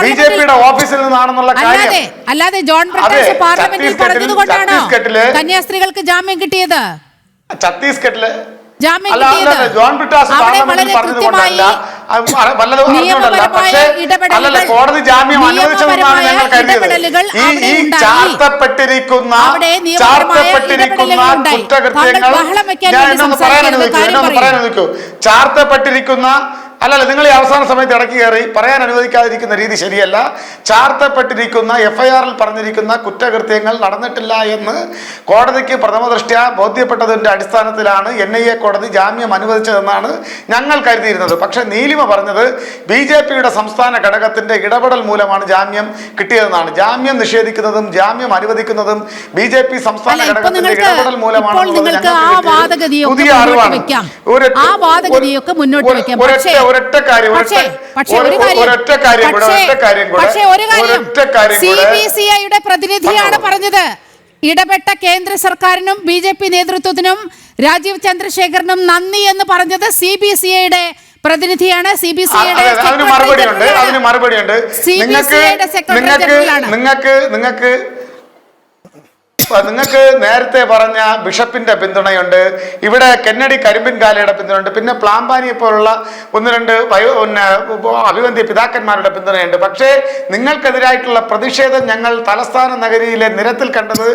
BJP-യുടെ ഓഫീസിൽ നിന്നാണെന്നുള്ള കാര്യം.
അല്ലാതെ ജോൺ ബ്രിട്ടാസ് പാർലമെന്റിൽ പറഞ്ഞതുകൊണ്ടാണോ കന്യാസ്ത്രീകൾക്ക് ജാമ്യം കിട്ടിയത്?
ഛത്തീസ്ഗഡിലെ
ജോൺ ബ്രിട്ടാസ്
കോടതി ജാമ്യം അനുവദിച്ചതെന്നാണ് ഞങ്ങൾ കരുതിയത്. ഈ ചാർത്തപ്പെട്ടിരിക്കുന്ന കുറ്റകൃത്യങ്ങൾ ഞാൻ പറയാൻ അനുവദിക്കൂ. ചാർത്തപ്പെട്ടിരിക്കുന്ന അല്ലല്ല, നിങ്ങൾ ഈ അവസാന സമയത്ത് ഇടയ്ക്ക് കയറി പറയാൻ അനുവദിക്കാതിരിക്കുന്ന രീതി ശരിയല്ല. ചാർത്തപ്പെട്ടിരിക്കുന്ന FIR-ൽ പറഞ്ഞിരിക്കുന്ന കുറ്റകൃത്യങ്ങൾ നടന്നിട്ടില്ല എന്ന് കോടതിക്ക് പ്രഥമ ദൃഷ്ട്യാ ബോധ്യപ്പെട്ടതിൻ്റെ അടിസ്ഥാനത്തിലാണ് NIA കോടതി ജാമ്യം അനുവദിച്ചതെന്നാണ് ഞങ്ങൾ കരുതിയിരുന്നത്. പക്ഷേ നീലിമ പറഞ്ഞത് BJP-യുടെ സംസ്ഥാന ഘടകത്തിന്റെ ഇടപെടൽ മൂലമാണ് ജാമ്യം കിട്ടിയതെന്നാണ്. ജാമ്യം നിഷേധിക്കുന്നതും ജാമ്യം അനുവദിക്കുന്നതും BJP സംസ്ഥാന ഘടകത്തിന്റെ ഇടപെടൽ മൂലമാണ്. പുതിയ അറിവാണ്. ഒരൊറ്റ കാര്യം
CBCIയുടെ പ്രതിനിധിയാണ് പറഞ്ഞത്. ഇടപെട്ട കേന്ദ്ര സർക്കാരിനും BJP നേതൃത്വത്തിനും രാജീവ് ചന്ദ്രശേഖറിനും നന്ദി എന്ന് പറഞ്ഞത് CBCIയുടെ പ്രതിനിധിയാണ്. CBCIയുടെ
മറുപടിയുണ്ട്. നിങ്ങൾക്ക് നേരത്തെ പറഞ്ഞ ബിഷപ്പിന്റെ പിന്തുണയുണ്ട്, ഇവിടെ കെന്നഡി കരിമ്പിൻകാലയുടെ പിന്തുണയുണ്ട്, പിന്നെ പ്ലാമ്പാനിയെ പോലുള്ള 1-2 അഭിവന്ധ്യ പിതാക്കന്മാരുടെ പിന്തുണയുണ്ട്. പക്ഷേ നിങ്ങൾക്കെതിരായിട്ടുള്ള പ്രതിഷേധം ഞങ്ങൾ തലസ്ഥാന നഗരിയിലെ നിരത്തിൽ കണ്ടത്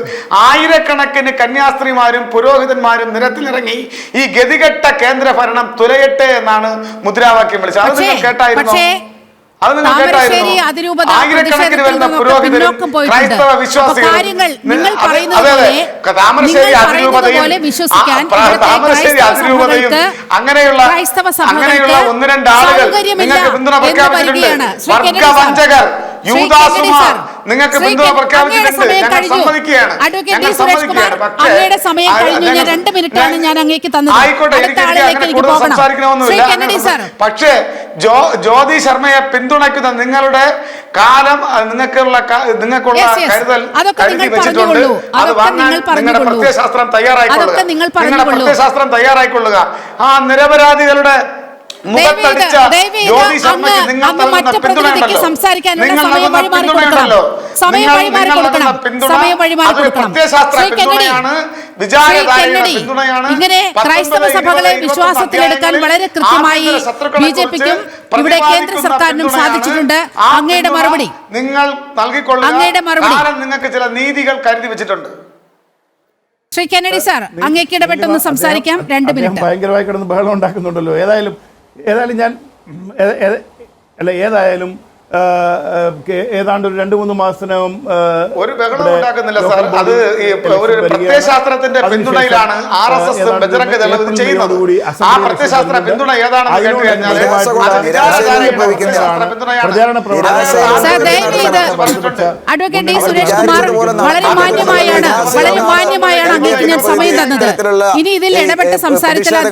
ആയിരക്കണക്കിന് കന്യാസ്ത്രീമാരും പുരോഹിതന്മാരും നിരത്തിലിറങ്ങി ഈ ഗതികെട്ട കേന്ദ്ര ഭരണം തുലയട്ടെ എന്നാണ് മുദ്രാവാക്യം വിളിച്ചത്. അത് നിങ്ങൾ കേട്ടായിരുന്നു? ആയിരക്കണക്കിന് വരുന്ന പുരോഹിതരും ക്രൈസ്തവ വിശ്വാസികളും താമരശ്ശേരി അതിരൂപതയും അങ്ങനെയുള്ള 1-2 ആളുകൾ നിങ്ങൾക്ക് പിന്തുണ പ്രഖ്യാപിച്ചിട്ടുണ്ട്. വർഗവഞ്ചകർ, യൂദാസുമാർ നിങ്ങൾക്ക് പിന്തുണ പ്രഖ്യാപിച്ചിട്ടുണ്ട്. ഞങ്ങൾ സമ്മതിക്കുകയാണ്. ആയിക്കോട്ടെ, എനിക്ക് അങ്ങനെ കൂടുതൽ സംസാരിക്കണമെന്നില്ല. പക്ഷേ ജ്യോതി ശർമ്മയെ പിന്തുണയ്ക്കുന്ന നിങ്ങളുടെ കാലം നിങ്ങൾക്കുള്ള കരുതൽ കരുതി വെച്ചിട്ടുണ്ട്. അത് വാങ്ങാൻ നിങ്ങളുടെ പ്രത്യയശാസ്ത്രം തയ്യാറായിക്കൊള്ളുക. ആ നിരപരാധികളുടെ മുഖത്തടിച്ച ജ്യോതി ശർമ്മയ്ക്ക് നിങ്ങൾ നൽകുന്ന പിന്തുണയുണ്ടല്ലോ, നിങ്ങൾ നൽകുന്ന പിന്തുണയുണ്ടല്ലോ, അതൊരു പ്രത്യയശാസ്ത്ര പിന്തുണയാണ്, വിചാരധാരയുടെ പിന്തുണയാണ്.
ഇങ്ങനെ ക്രൈസ്തവ സഭകളെ വിശ്വാസത്തിലെടുക്കാൻ വളരെ കൃത്യമായി ബി ജെ പിക്കും ഇവിടെ കേന്ദ്ര സർക്കാരിനും സാധിച്ചിട്ടുണ്ട്. അങ്ങയുടെ മറുപടി
നിങ്ങൾ നൽകിക്കൊള്ളുക.
അങ്ങയുടെ മറുപടി
നിങ്ങൾക്ക് ചില നീതികൾ കരുതി വെച്ചിട്ടുണ്ട്.
ശ്രീ കെന്നഡി സാർ, അങ്ങേക്ക് ഇടപെട്ടൊന്ന് സംസാരിക്കാം. 2 മിനിറ്റ്.
ഭയങ്കരമായി കിടന്ന് ബഹളം ഉണ്ടാക്കുന്നുണ്ടല്ലോ. ഏതായാലും ഞാൻ ഏതായാലും ഏതാണ്ട് ഒരു 2-3 മാസത്തിനകം
ഒരു ബഹളം ഉണ്ടാക്കുന്നില്ല സാർ. അത് ഒരു പ്രത്യയശാസ്ത്രത്തിന്റെ പിന്തുണയിലാണ് RSS ബജറംഗ ദൾ ഇത് ചെയ്യുന്നത്. ആ പ്രത്യയശാസ്ത്ര പിന്തുണ ഏതാണെന്ന് കേട്ട് കഴിഞ്ഞാൽ
അഡ്വക്കേറ്റ് ഡി സുരേഷ് കുമാർ വളരെ മാന്യമായാണ് അങ്ങേക്ക് ഞാൻ സമയം തന്നത്. ഇനി ഇതിൽ ഇടപെട്ട് സംസാരിച്ചാൽ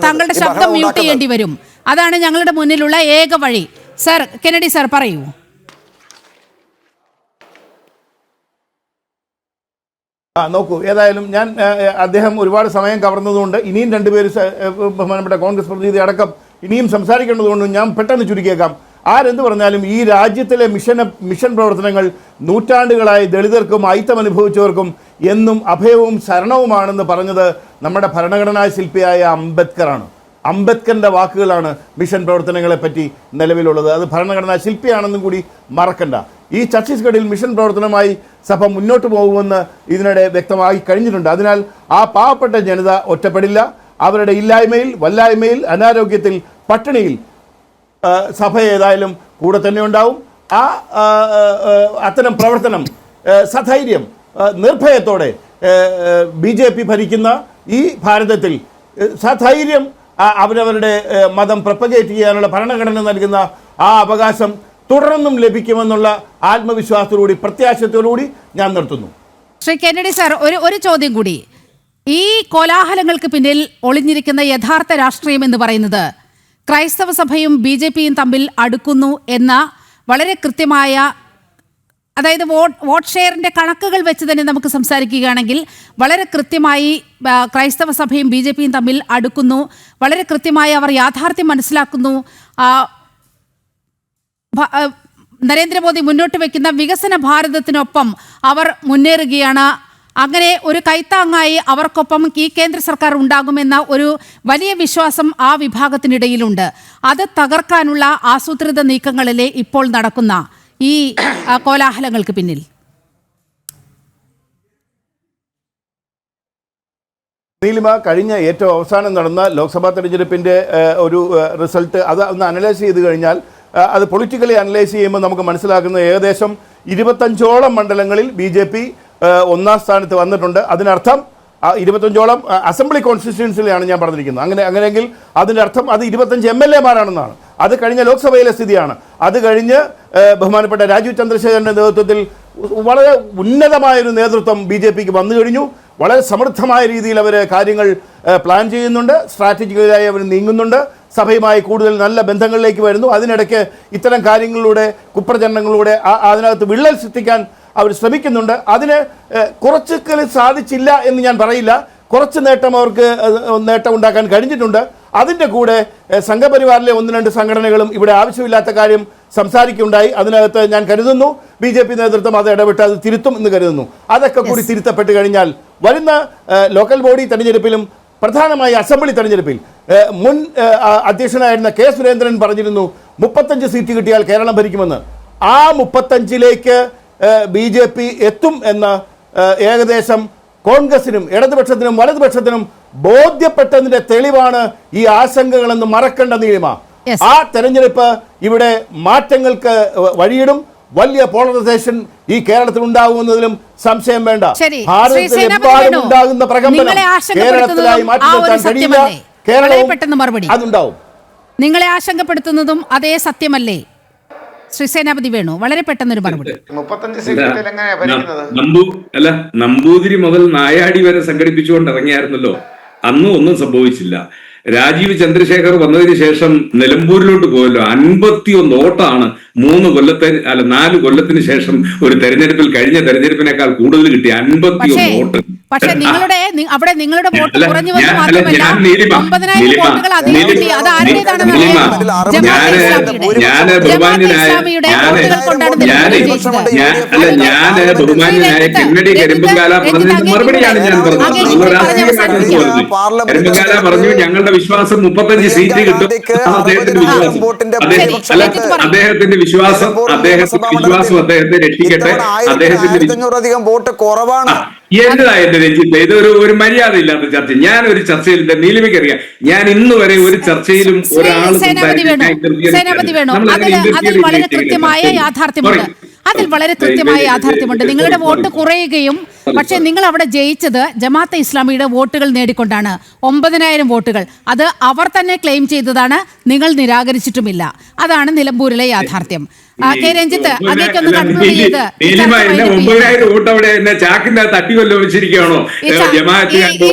താങ്കളുടെ ശബ്ദം മ്യൂട്ട് ചെയ്യേണ്ടി വരും. അതാണ് ഞങ്ങളുടെ മുന്നിലുള്ള ഏക വഴി. സർ, കെന്നഡി സാർ പറയൂ.
നോക്കൂ, ഏതായാലും ഞാൻ അദ്ദേഹം ഒരുപാട് സമയം കവർന്നതുകൊണ്ട് ഇനിയും 2 പേര് ബഹുമാനപ്പെട്ട കോൺഗ്രസ് പ്രതിനിധി അടക്കം ഇനിയും സംസാരിക്കേണ്ടതുകൊണ്ട് ഞാൻ പെട്ടെന്ന് ചുരുക്കിയേക്കാം. ആരെന്ത് പറഞ്ഞാലും ഈ രാജ്യത്തിലെ മിഷൻ പ്രവർത്തനങ്ങൾ നൂറ്റാണ്ടുകളായി ദളിതർക്കും അയിത്തം അനുഭവിച്ചവർക്കും എന്നും അഭയവും ശരണവുമാണെന്ന് പറഞ്ഞത് നമ്മുടെ ഭരണഘടനാ ശില്പിയായ അംബേദ്കറാണ്. അംബേദ്കറിൻ്റെ വാക്കുകളാണ് മിഷൻ പ്രവർത്തനങ്ങളെ പറ്റി നിലവിലുള്ളത്. അത് ഭരണഘടനാ ശില്പിയാണെന്നും കൂടി മറക്കണ്ട. ഈ ഛത്തീസ്ഗഡിൽ മിഷൻ പ്രവർത്തനമായി സഭ മുന്നോട്ട് പോകുമെന്ന് ഇതിനിടെ വ്യക്തമായി കഴിഞ്ഞിട്ടുണ്ട്. അതിനാൽ ആ പാവപ്പെട്ട ജനത ഒറ്റപ്പെടില്ല. അവരുടെ ഇല്ലായ്മയിൽ, വല്ലായ്മയിൽ, അനാരോഗ്യത്തിൽ, പട്ടിണിയിൽ സഭ ഏതായാലും കൂടെ തന്നെ ഉണ്ടാവും. അത്തരം പ്രവർത്തനം സധൈര്യം നിർഭയത്തോടെ BJP ഭരിക്കുന്ന ഈ ഭാരതത്തിൽ സധൈര്യം അവരവരുടെ മതം പ്രൊപ്പഗേറ്റ് ചെയ്യാനുള്ള ഭരണഘടന നൽകുന്ന ആ അവകാശം തുടർന്നും ലഭിക്കുമെന്നുള്ള ആത്മവിശ്വാസത്തോടുകൂടി, പ്രത്യാശത്തോടുകൂടി ഞാൻ നിർത്തുന്നു.
ശ്രീ കെന്നഡി സാർ, ഒരു ചോദ്യം കൂടി. ഈ കോലാഹലങ്ങൾക്ക് പിന്നിൽ ഒളിഞ്ഞിരിക്കുന്ന യഥാർത്ഥ രാഷ്ട്രീയം എന്ന് പറയുന്നത് ക്രൈസ്തവ സഭയും BJPയും തമ്മിൽ അടുക്കുന്നു എന്ന വളരെ കൃത്യമായ, അതായത് വോട്ട് ഷെയറിൻ്റെ കണക്കുകൾ വെച്ച് തന്നെ നമുക്ക് സംസാരിക്കുകയാണെങ്കിൽ വളരെ കൃത്യമായി ക്രൈസ്തവ സഭയും BJPയും തമ്മിൽ അടുക്കുന്നു. വളരെ കൃത്യമായി അവർ യാഥാർത്ഥ്യം മനസ്സിലാക്കുന്നു. നരേന്ദ്രമോദി മുന്നോട്ട് വയ്ക്കുന്ന വികസന ഭാരതത്തിനൊപ്പം അവർ മുന്നേറുകയാണ്. അങ്ങനെ ഒരു കൈത്താങ്ങായി അവർക്കൊപ്പം ഈ കേന്ദ്ര സർക്കാർ ഉണ്ടാകുമെന്ന ഒരു വലിയ വിശ്വാസം ആ വിഭാഗത്തിനിടയിലുണ്ട്. അത് തകർക്കാനുള്ള ആസൂത്രിത നീക്കങ്ങളിലെ ഇപ്പോൾ നടക്കുന്ന ഈ കോലാഹലങ്ങൾക്ക് പിന്നിൽ
നീലിമ, കഴിഞ്ഞ ഏറ്റവും അവസാനം നടന്ന ലോക്സഭാ തെരഞ്ഞെടുപ്പിൻ്റെ ഒരു റിസൾട്ട് അത് ഒന്ന് അനലൈസ് ചെയ്ത് കഴിഞ്ഞാൽ, അത് പൊളിറ്റിക്കലി അനലൈസ് ചെയ്യുമ്പോൾ നമുക്ക് മനസ്സിലാക്കുന്നത് ഏകദേശം 25ഓളം മണ്ഡലങ്ങളിൽ BJP 1ാം സ്ഥാനത്ത് വന്നിട്ടുണ്ട്. അതിനർത്ഥം 25ഓളം അസംബ്ലി കോൺസ്റ്റിറ്റ്യുവൻസിലാണ് ഞാൻ പറഞ്ഞിരിക്കുന്നത്. അങ്ങനെയെങ്കിൽ അതിൻ്റെ അർത്ഥം അത് 25 MLA-മാരാണെന്നാണ്. അത് കഴിഞ്ഞ ലോക്സഭയിലെ സ്ഥിതിയാണ്. അത് കഴിഞ്ഞ് ബഹുമാനപ്പെട്ട രാജീവ് ചന്ദ്രശേഖരൻ്റെ നേതൃത്വത്തിൽ വളരെ ഉന്നതമായൊരു നേതൃത്വം BJPക്ക് വന്നു കഴിഞ്ഞു. വളരെ സമൃദ്ധമായ രീതിയിൽ അവർ കാര്യങ്ങൾ പ്ലാൻ ചെയ്യുന്നുണ്ട്. സ്ട്രാറ്റജിക്കലായി അവർ നീങ്ങുന്നുണ്ട്. സഭയുമായി കൂടുതൽ നല്ല ബന്ധങ്ങളിലേക്ക് വരുന്നു. അതിനിടയ്ക്ക് ഇത്തരം കാര്യങ്ങളിലൂടെ, കുപ്രചരണങ്ങളിലൂടെ അതിനകത്ത് വിള്ളൽ സൃഷ്ടിക്കാൻ അവർ ശ്രമിക്കുന്നുണ്ട്. അതിന് കുറച്ചൊക്കെ സാധിച്ചില്ല എന്ന് ഞാൻ പറയില്ല. കുറച്ച് നേട്ടം ഉണ്ടാക്കാൻ കഴിഞ്ഞിട്ടുണ്ട്. അതിൻ്റെ കൂടെ സംഘപരിവാറിലെ 1-2 സംഘടനകളും ഇവിടെ ആവശ്യമില്ലാത്ത കാര്യം സംസാരിക്കുകയുണ്ടായി. അതിനകത്ത് ഞാൻ കരുതുന്നു BJP നേതൃത്വം അത് ഇടപെട്ട് അത് തിരുത്തും എന്ന് കരുതുന്നു. അതൊക്കെ കൂടി തിരുത്തപ്പെട്ട് കഴിഞ്ഞാൽ വരുന്ന ലോക്കൽ ബോഡി തെരഞ്ഞെടുപ്പിലും പ്രധാനമായി അസംബ്ലി തെരഞ്ഞെടുപ്പിൽ മുൻ അധ്യക്ഷനായിരുന്ന K. സുരേന്ദ്രൻ പറഞ്ഞിരുന്നു 35 സീറ്റ് കിട്ടിയാൽ കേരളം ഭരിക്കുമെന്ന്. ആ 35ലേക്ക് BJP എത്തും എന്ന് ഏകദേശം കോൺഗ്രസിനും ഇടതുപക്ഷത്തിനും വലതുപക്ഷത്തിനും ബോധ്യപ്പെട്ടതിന്റെ തെളിവാണ് ഈ ആശങ്കകളെന്ന് മറക്കേണ്ട നീലിമ. ആ തെരഞ്ഞെടുപ്പ് ഇവിടെ മാറ്റങ്ങൾക്ക് വഴിയിടും. വലിയ പോളറൈസേഷൻ ഈ കേരളത്തിൽ ഉണ്ടാകുന്നതിലും സംശയം വേണ്ട. ഭാരതത്തിലെമ്പാടും ഉണ്ടാകുന്ന പ്രകമ്പനം കേരളത്തിലായി മാറ്റി നിർത്താൻ കഴിയില്ല. കേരളവും അതുണ്ടാവും.
നിങ്ങളെ ആശങ്കപ്പെടുത്തുന്നതും അതേ സത്യമല്ലേ? ശ്രീ സേനാപതി വേണു, വളരെ പെട്ടെന്നൊരു മറുപടി.
നമ്പൂതിരി മുതൽ നായാടി വരെ സംഘടിപ്പിച്ചുകൊണ്ട് ഇറങ്ങിയായിരുന്നല്ലോ. അന്നും ഒന്നും സംഭവിച്ചില്ല. രാജീവ് ചന്ദ്രശേഖർ വന്നതിന് ശേഷം നിലമ്പൂരിലോട്ട് പോയല്ലോ. 51 വോട്ടാണ് 4 കൊല്ലത്തിന് ശേഷം ഒരു തെരഞ്ഞെടുപ്പിൽ, കഴിഞ്ഞ തെരഞ്ഞെടുപ്പിനേക്കാൾ കൂടുതൽ കിട്ടിയ 51 വോട്ട്.
പക്ഷെ അവിടെ നിങ്ങളുടെ വോട്ട്
അല്ല,
കുറഞ്ഞു വന്ന്
ഞാൻ-
മാത്രമല്ല
ഞാൻ നീലിമ,
9,000 വോട്ടുകൾ അധികം കിട്ടി. അത് ആരുടേതാണെന്ന് അറിയാമോ? ജമാഅത്തെ ഇസ്ലാമിയുടെ. ജമാഅത്തെ ഇസ്ലാമിയുടെ വോട്ടുകൾ കൊണ്ടാണ് നിലമ്പൂരിൽ ജയിച്ചത്.
ബഹുമാനായ കെന്നഡി കരിമ്പുകാല പറഞ്ഞതിന് മറുപടിയാണ് ഞാൻ പറഞ്ഞത്. കരിമ്പുകാല പറഞ്ഞു ഞങ്ങളുടെ വിശ്വാസം 35 സീറ്റ് കിട്ടും. അദ്ദേഹത്തിന്റെ വിശ്വാസം അദ്ദേഹത്തെ രക്ഷിക്കട്ടെ. അദ്ദേഹത്തിന്റെ
1500 വോട്ട് കുറവാണ്.
എന്നതാ എന്റെ രഞ്ജിത്ത്, ഇത് ഒരു മര്യാദ ഇല്ലാത്ത ചർച്ച. ഞാൻ ഒരു ചർച്ചയിൽ നീലിമയ്ക്കറിയാം, ഞാൻ ഇന്ന് വരെ ഒരു ചർച്ചയിലും ഒരാൾ
സേനാപതി വേണു അതിൽ വളരെ കൃത്യമായ യാഥാർത്ഥ്യമുണ്ട്. നിങ്ങളുടെ വോട്ട് കുറയുകയും പക്ഷെ നിങ്ങൾ അവിടെ ജയിച്ചത് ജമാഅത്തെ ഇസ്ലാമിയുടെ വോട്ടുകൾ നേടിക്കൊണ്ടാണ്. 9,000 വോട്ടുകൾ അത് അവർ തന്നെ ക്ലെയിം ചെയ്തതാണ്, നിങ്ങൾ നിരാകരിച്ചിട്ടുമില്ല. അതാണ് നിലമ്പൂരിലെ യാഥാർത്ഥ്യം. കെ രഞ്ജിത്ത് അതേക്കൊന്ന് കൺക്ലൂഡ് ചെയ്ത്
9,000 വോട്ട് അവിടെ ചാക്കിന്റെ തട്ടി കൊല്ലം വെച്ചിരിക്കുകയാണോ? ജമാഅത്തുകാരുടെ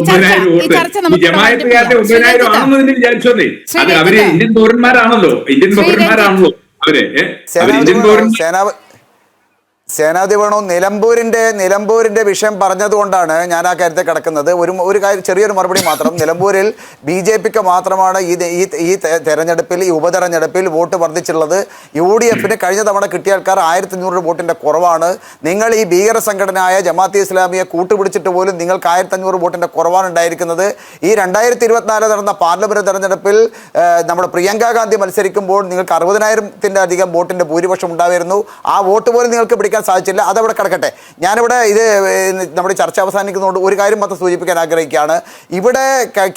9,000 ആണെന്ന് വിചാരിച്ചോന്നേ. അത് അവര് ഇന്ത്യൻ പൗരന്മാരാണല്ലോ അവര് ഇന്ത്യൻ പൗരന്മാർ.
സേനാപതി വേണു, നിലമ്പൂരിന്റെ വിഷയം പറഞ്ഞതുകൊണ്ടാണ് ഞാൻ ആ കാര്യത്തെ കിടക്കുന്നത്. ഒരു കാര്യം, ചെറിയൊരു മറുപടി മാത്രം. നിലമ്പൂരിൽ BJPക്ക് മാത്രമാണ് ഈ തെരഞ്ഞെടുപ്പിൽ, ഈ ഉപതെരഞ്ഞെടുപ്പിൽ വോട്ട് വർദ്ധിച്ചുള്ളത്. UDF കഴിഞ്ഞ തവണ കിട്ടിയ ആൾക്കാർ 1500 വോട്ടിന്റെ കുറവാണ്. നിങ്ങൾ ഈ ഭീകര സംഘടനയായ ജമാഅത്തെ ഇസ്ലാമിയെ കൂട്ടുപിടിച്ചിട്ട് പോലും നിങ്ങൾക്ക് 1500 വോട്ടിന്റെ കുറവാണ് ഉണ്ടായിരിക്കുന്നത്. ഈ 2024 നടന്ന പാർലമെന്റ് തെരഞ്ഞെടുപ്പിൽ നമ്മുടെ പ്രിയങ്ക ഗാന്ധി മത്സരിക്കുമ്പോൾ നിങ്ങൾക്ക് 60,000 അധികം വോട്ടിന്റെ ഭൂരിപക്ഷം ഉണ്ടായിരുന്നു. ആ വോട്ട് പോലും നിങ്ങൾക്ക് പിടിക്കാൻ സാധിച്ചില്ല. അതവിടെ കിടക്കട്ടെ. ഞാനിവിടെ നമ്മുടെ ചർച്ച അവസാനിക്കുന്നതുകൊണ്ട് ഒരു കാര്യം മാത്രം സൂചിപ്പിക്കാൻ ആഗ്രഹിക്കുകയാണ്. ഇവിടെ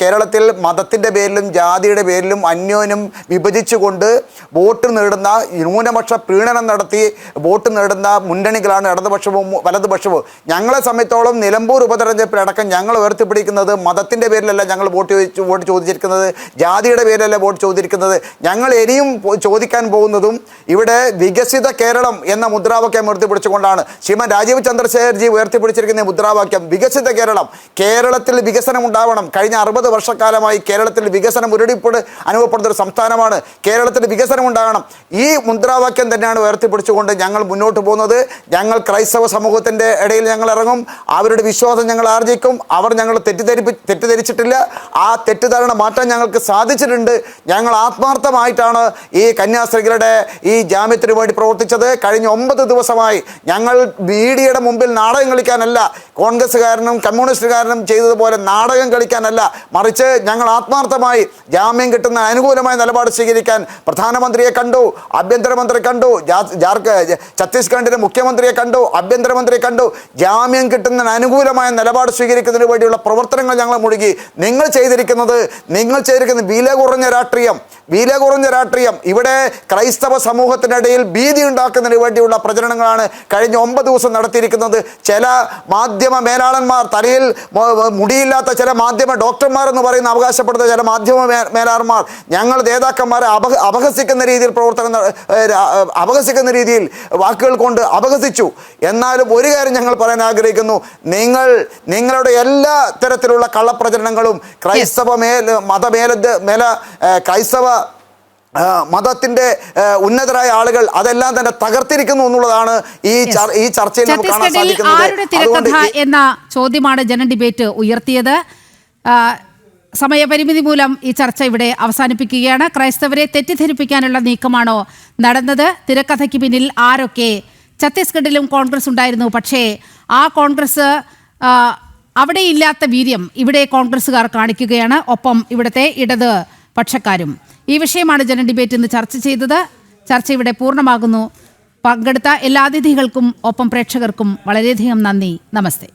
കേരളത്തിൽ മതത്തിൻ്റെ പേരിലും ജാതിയുടെ പേരിലും അന്യോന്യം വിഭജിച്ചുകൊണ്ട് വോട്ട് നേടുന്ന, ന്യൂനപക്ഷ പ്രീണനം നടത്തി വോട്ട് നേടുന്ന മുന്നണികളാണ് ഇടതുപക്ഷവും വലതുപക്ഷവും. ഞങ്ങളെ സംബന്ധിച്ചോളം നിലമ്പൂർ ഉപതെരഞ്ഞെടുപ്പിലടക്കം ഞങ്ങൾ ഉയർത്തിപ്പിടിക്കുന്നത് മതത്തിൻ്റെ പേരിലല്ല ഞങ്ങൾ വോട്ട് ചോദിച്ചിരിക്കുന്നത്, ജാതിയുടെ പേരിലല്ല വോട്ട് ചോദിച്ചിരിക്കുന്നത്. ഞങ്ങൾ ഇനിയും ചോദിക്കാൻ പോകുന്നതും ഇവിടെ വികസിത കേരളം എന്ന മുദ്രാവാക്യം ഉയർത്തിപ്പിടിച്ചുകൊണ്ടാണ്. ശ്രീമാൻ രാജീവ് ചന്ദ്രശേഖർജി ഉയർത്തിപ്പിടിച്ചിരിക്കുന്ന മുദ്രാവാക്യം വികസിത കേരളം. കേരളത്തിൽ വികസനം ഉണ്ടാവണം. കഴിഞ്ഞ 60 വർഷക്കാലമായി കേരളത്തിൽ വികസനം മുരടിപ്പ് അനുഭവപ്പെടുന്ന ഒരു സംസ്ഥാനമാണ്. കേരളത്തിൽ വികസനം ഉണ്ടാകണം. ഈ മുദ്രാവാക്യം തന്നെയാണ് ഉയർത്തിപ്പിടിച്ചുകൊണ്ട് ഞങ്ങൾ മുന്നോട്ട് പോകുന്നത്. ഞങ്ങൾ ക്രൈസ്തവ സമൂഹത്തിൻ്റെ ഇടയിൽ ഞങ്ങൾ ഇറങ്ങും. അവരുടെ വിശ്വാസം ഞങ്ങൾ ആർജിക്കും. അവർ ഞങ്ങൾ തെറ്റിദ്ധരിച്ചിട്ടില്ല. ആ തെറ്റിദ്ധാരണ മാറ്റാൻ ഞങ്ങൾക്ക് സാധിച്ചിട്ടുണ്ട്. ഞങ്ങൾ ആത്മാർത്ഥമായിട്ടാണ് ഈ കന്യാസ്ത്രീകളുടെ ഈ ജാമ്യത്തിന് വേണ്ടി പ്രവർത്തിച്ചത്. കഴിഞ്ഞ 9 ദിവസമായി ഞങ്ങൾ മീഡിയയുടെ മുമ്പിൽ നാടകം കളിക്കാനല്ല, കോൺഗ്രസ്സുകാരനും കമ്മ്യൂണിസ്റ്റുകാരനും ചെയ്തതുപോലെ നാടകം കളിക്കാനല്ല, മറിച്ച് ഞങ്ങൾ ആത്മാർത്ഥമായി ജാമ്യം കിട്ടുന്ന അനുകൂലമായ നിലപാട് സ്വീകരിക്കാൻ പ്രധാനമന്ത്രിയെ കണ്ടു, ആഭ്യന്തരമന്ത്രി കണ്ടു, ഛത്തീസ്ഗഡിന്റെ മുഖ്യമന്ത്രിയെ കണ്ടു, ആഭ്യന്തരമന്ത്രിയെ കണ്ടു. ജാമ്യം കിട്ടുന്നതിന് അനുകൂലമായ നിലപാട് സ്വീകരിക്കുന്നതിന് വേണ്ടിയുള്ള പ്രവർത്തനങ്ങൾ ഞങ്ങൾ മുഴുകി. നിങ്ങൾ ചെയ്തിരിക്കുന്നത് വില കുറഞ്ഞ രാഷ്ട്രീയം. ഇവിടെ ക്രൈസ്തവ സമൂഹത്തിനിടയിൽ ഭീതി ഉണ്ടാക്കുന്നതിന് വേണ്ടിയുള്ള പ്രചരണങ്ങളാണ് കഴിഞ്ഞ 9 ദിവസം നടത്തിയിരിക്കുന്നത്. ചില മാധ്യമ മേലാളന്മാർ, തലയിൽ മുടിയില്ലാത്ത ചില മാധ്യമ ഡോക്ടർമാർ എന്ന് പറയുന്ന അവകാശപ്പെടുന്ന ചില മാധ്യമ മേലാളന്മാർ ഞങ്ങൾ നേതാക്കന്മാരെ അപഹസിക്കുന്ന രീതിയിൽ വാക്കുകൾ കൊണ്ട് അപഹസിച്ചു. എന്നാലും ഒരു കാര്യം ഞങ്ങൾ പറയാൻ ആഗ്രഹിക്കുന്നു. നിങ്ങളുടെ എല്ലാ തരത്തിലുള്ള കള്ളപ്രചരണങ്ങളും ക്രൈസ്തവ ക്രൈസ്തവ മതത്തിന്റെ ഉന്നതരായ ആളുകൾ അതെല്ലാം തന്നെ തകർത്തിരിക്കുന്നു എന്നുള്ളതാണ് ഈ ചർച്ചയിൽ നമുക്ക് കാണാൻ സാധിക്കുന്നത്.
എന്ന ചോദ്യമാണ് ജന ഡിബേറ്റ് ഉയർത്തിയത്. സമയപരിമിതി മൂലം ഈ ചർച്ച ഇവിടെ അവസാനിപ്പിക്കുകയാണ്. ക്രൈസ്തവരെ തെറ്റിദ്ധരിപ്പിക്കാനുള്ള നീക്കമാണോ നടന്നത്? തിരക്കഥയ്ക്ക് പിന്നിൽ ആരൊക്കെ? ഛത്തീസ്ഗഡിലും കോൺഗ്രസ് ഉണ്ടായിരുന്നു, പക്ഷേ ആ കോൺഗ്രസ് അവിടെ ഇല്ലാത്ത വീര്യം ഇവിടെ കോൺഗ്രസ്സുകാർ കാണിക്കുകയാണ്. ഒപ്പം ഇവിടുത്തെ ഇടത് പക്ഷക്കാരും. ഈ വിഷയമാണ് ജന ഡിബേറ്റ് ഇന്ന് ചർച്ച ചെയ്തത്. ചർച്ച ഇവിടെ പൂർണ്ണമാകുന്നു. പങ്കെടുത്ത എല്ലാ അതിഥികൾക്കും ഒപ്പം പ്രേക്ഷകർക്കും വളരെയധികം നന്ദി. നമസ്തേ.